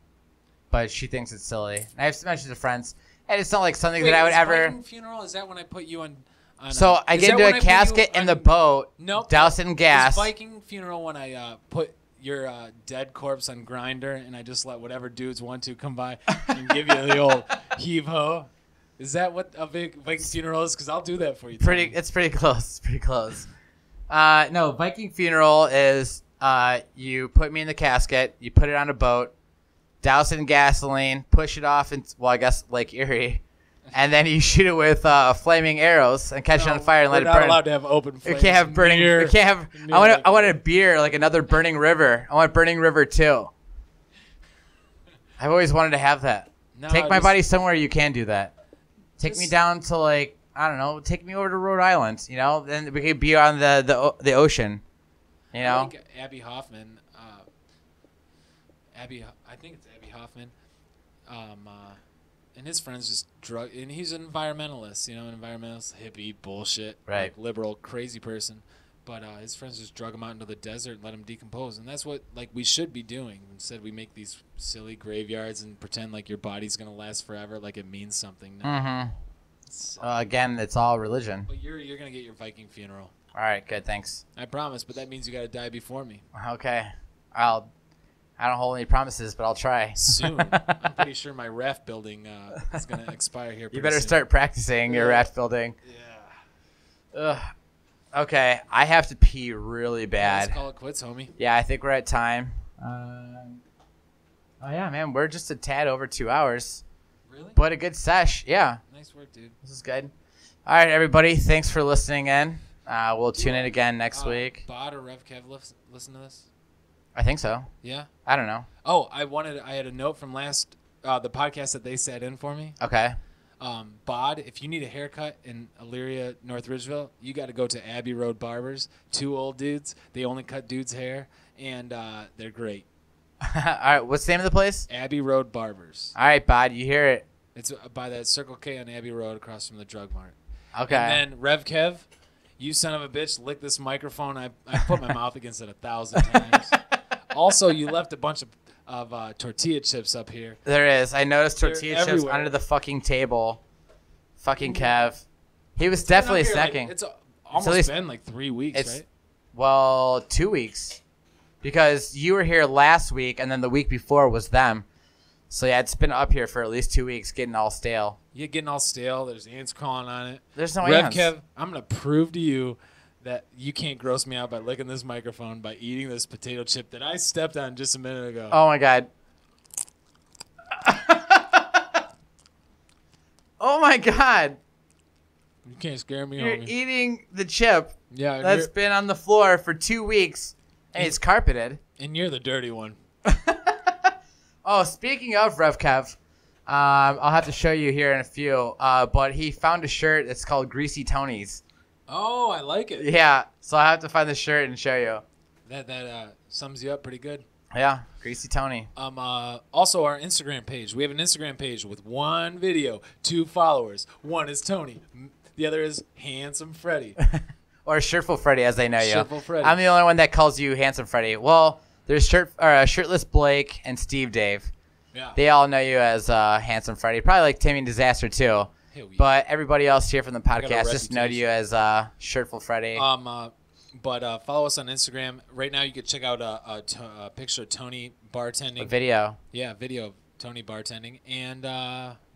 but she thinks it's silly. I've mentioned to friends, and it's not like something Wait, that I would is ever. Viking funeral, is that when I put you on So I is get that into when a I put you casket in on- the boat, Nope. douse it in gas. Is Viking funeral when I put your dead corpse on Grinder and I just let whatever dudes want to come by and give you the old heave ho? Is that what a big Viking funeral is? Because I'll do that for you. Tommy. It's pretty close. It's pretty close. No, Viking funeral is you put me in the casket, you put it on a boat, douse it in gasoline, push it off in, well, I guess Lake Erie, and then you shoot it with flaming arrows and catch it on fire and let it burn. We're not allowed to have open We flames. can't have burning. near- We can't have. near I want Lake a beer, like another Burning River. I want Burning River too. I've always wanted to have that. No, Take my just- body somewhere you can do that. Take me Just- down to, like, I don't know. Take me over to Rhode Island. Then we could be on the ocean. I think Abby Hoffman. I think it's Abby Hoffman. And his friends just and he's an environmentalist, an environmentalist, hippie, bullshit, Right. like, liberal, crazy person. But his friends just drug him out into the desert and let him decompose, and that's what we should be doing. Instead, we make these silly graveyards and pretend like your body's gonna last forever, like it means something. No. Mm-hmm. It's- Again, it's all religion. but you're gonna get your Viking funeral. All right, good. Thanks. I promise, but that means you gotta die before me. Okay, I don't hold any promises, but I'll try. Soon. I'm pretty sure my raft building is gonna expire here. You pretty better soon. start practicing your Yeah. raft building. Yeah. Ugh. Okay, I have to pee really bad. Let's call it quits, homie. Yeah, I think we're at time. Oh yeah, man, we're just a tad over 2 hours, Really? but a good sesh. Yeah, Nice work, dude. this is good. All right, everybody, thanks for listening in. We'll tune in again next week. Bod or Rev Kev listen to this? I think so. Yeah. I don't know. Oh, I had a note from last the podcast that they sat in for me. Okay. Bod, if you need a haircut in Elyria, North Ridgeville, you got to go to Abbey Road Barbers. 2 old dudes. They only cut dudes' hair, and they're great. All right, what's the name of the place? Abbey Road Barbers. All right, Bod, you hear it. It's by that Circle K on Abbey Road across from the Drug Mart. Okay. And then Rev Kev, you son of a bitch, lick this microphone. I put my mouth against it 1,000 times. Also, you left a bunch of tortilla chips up here. There is. I noticed They're tortilla chips everywhere. under the fucking table. Fucking Kev. He was definitely It's been up snacking. here, it's almost least- been like 3 weeks, it's- right? Well, 2 weeks. Because you were here last week, and then the week before was them. So yeah, it's been up here for at least 2 weeks, getting all stale. You're getting all stale. There's ants crawling on it. There's no Rev ants. Kev, I'm going to prove to you that you can't gross me out by licking this microphone by eating this potato chip that I stepped on just a minute ago. Oh my god. Oh my god. You can't scare me, You're homie. eating the chip Yeah, that's been on the floor for 2 weeks, and it's carpeted. and you're the dirty one. Oh, speaking of Rev Kev, I'll have to show you here in a few, but he found a shirt that's called Greasy Tony's. Oh, I like it. Yeah, so I have to find the shirt and show you. That sums you up pretty good. Yeah, Greasy Tony. Also, our Instagram page. We have an Instagram page with 1 video, 2 followers. One is Tony. The other is Handsome Freddie. Or Shirtful Freddie, as they know you. Shirtful Freddie. I'm the only one that calls you Handsome Freddie. Well, there's Shirtless Blake and Steve Dave. Yeah. They all know you as Handsome Freddie. Probably like Timmy Disaster, too. Hell yeah. But everybody else here from the got a podcast just know you as Shirtful Freddie. But follow us on Instagram. Right now, you can check out a picture of Tony bartending. A video. Yeah, video of Tony bartending. And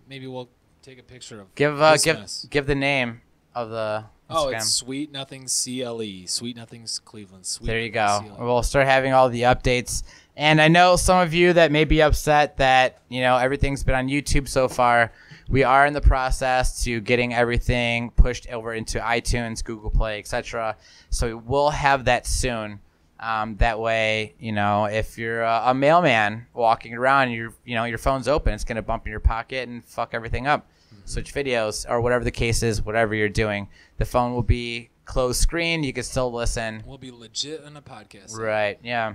maybe we'll take a picture of Give the name of the Instagram. Oh, it's Sweet Nothings CLE. Sweet Nothings Cleveland. Sweet There you Nothings go. CLE. We'll start having all the updates. And I know some of you that may be upset that, everything's been on YouTube so far. We are in the process to getting everything pushed over into iTunes, Google Play, etc. So we'll have that soon. That way, if you're a mailman walking around, and your phone's open, it's gonna bump in your pocket and fuck everything up. Switch videos or whatever the case is, whatever you're doing, the phone will be closed screen. You can still listen. We'll be legit on a podcast. Right. Yeah.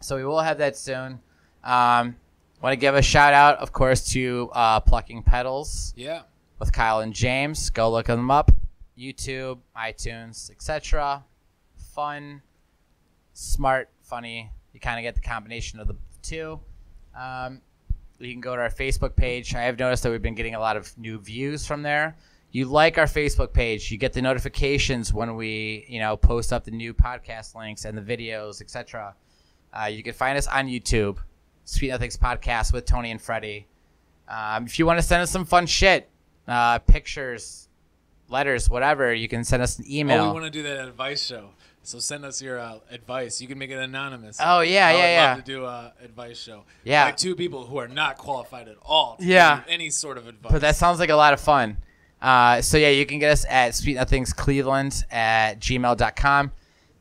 So we will have that soon. Want to give a shout out, of course, to Plucking Pedals. Yeah. With Kyle and James. Go look them up. YouTube, iTunes, etc. Fun, smart, funny. You kind of get the combination of the two. You can go to our Facebook page. I have noticed that we've been getting a lot of new views from there. You like our Facebook page, you get the notifications when we, post up the new podcast links and the videos, etc. You can find us on YouTube, Sweet Nothings Podcast with Tony and Freddie. If you want to send us some fun shit, pictures, letters, whatever, you can send us an email. Oh, we want to do that advice show. So send us your advice. You can make it anonymous. Oh, yeah, I would yeah. love to do an advice show. Yeah. By 2 people who are not qualified at all to Yeah. give any sort of advice. But that sounds like a lot of fun. So, yeah, you can get us at sweetnothingscleveland@gmail.com.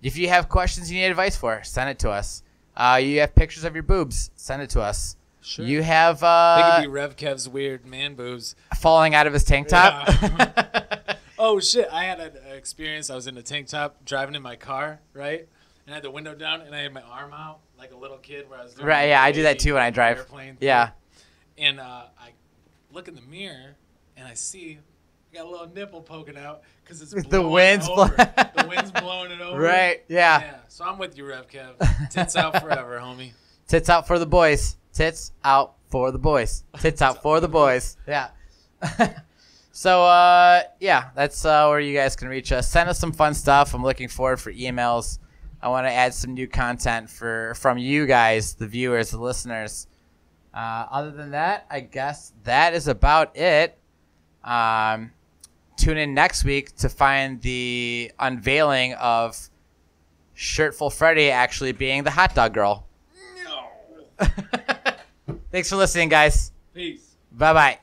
If you have questions you need advice for, send it to us. You have pictures of your boobs, send it to us. Sure. You have They could be Rev Kev's weird man boobs. falling out of his tank top. Yeah. Oh, shit. I had an experience. I was in a tank top driving in my car, right? And I had the window down, and I had my arm out like a little kid where I was doing Right, yeah, I do that too when I drive. airplane thing. Yeah. And I look in the mirror, and I see I got a little nipple poking out because it's The blowing wind's it over. blow- The wind's blowing it over. Right, yeah. Yeah. So I'm with you, Rev Kev. Tits out forever, homie. Tits out for the boys. Tits out for the boys. Tits out for the boys. Yeah. So, yeah, that's where you guys can reach us. Send us some fun stuff. I'm looking forward for emails. I want to add some new content from you guys, the viewers, the listeners. Other than that, I guess that is about it. Tune in next week to find the unveiling of Shirtful Freddie actually being the hot dog girl. No. Thanks for listening, guys. Peace. Bye-bye.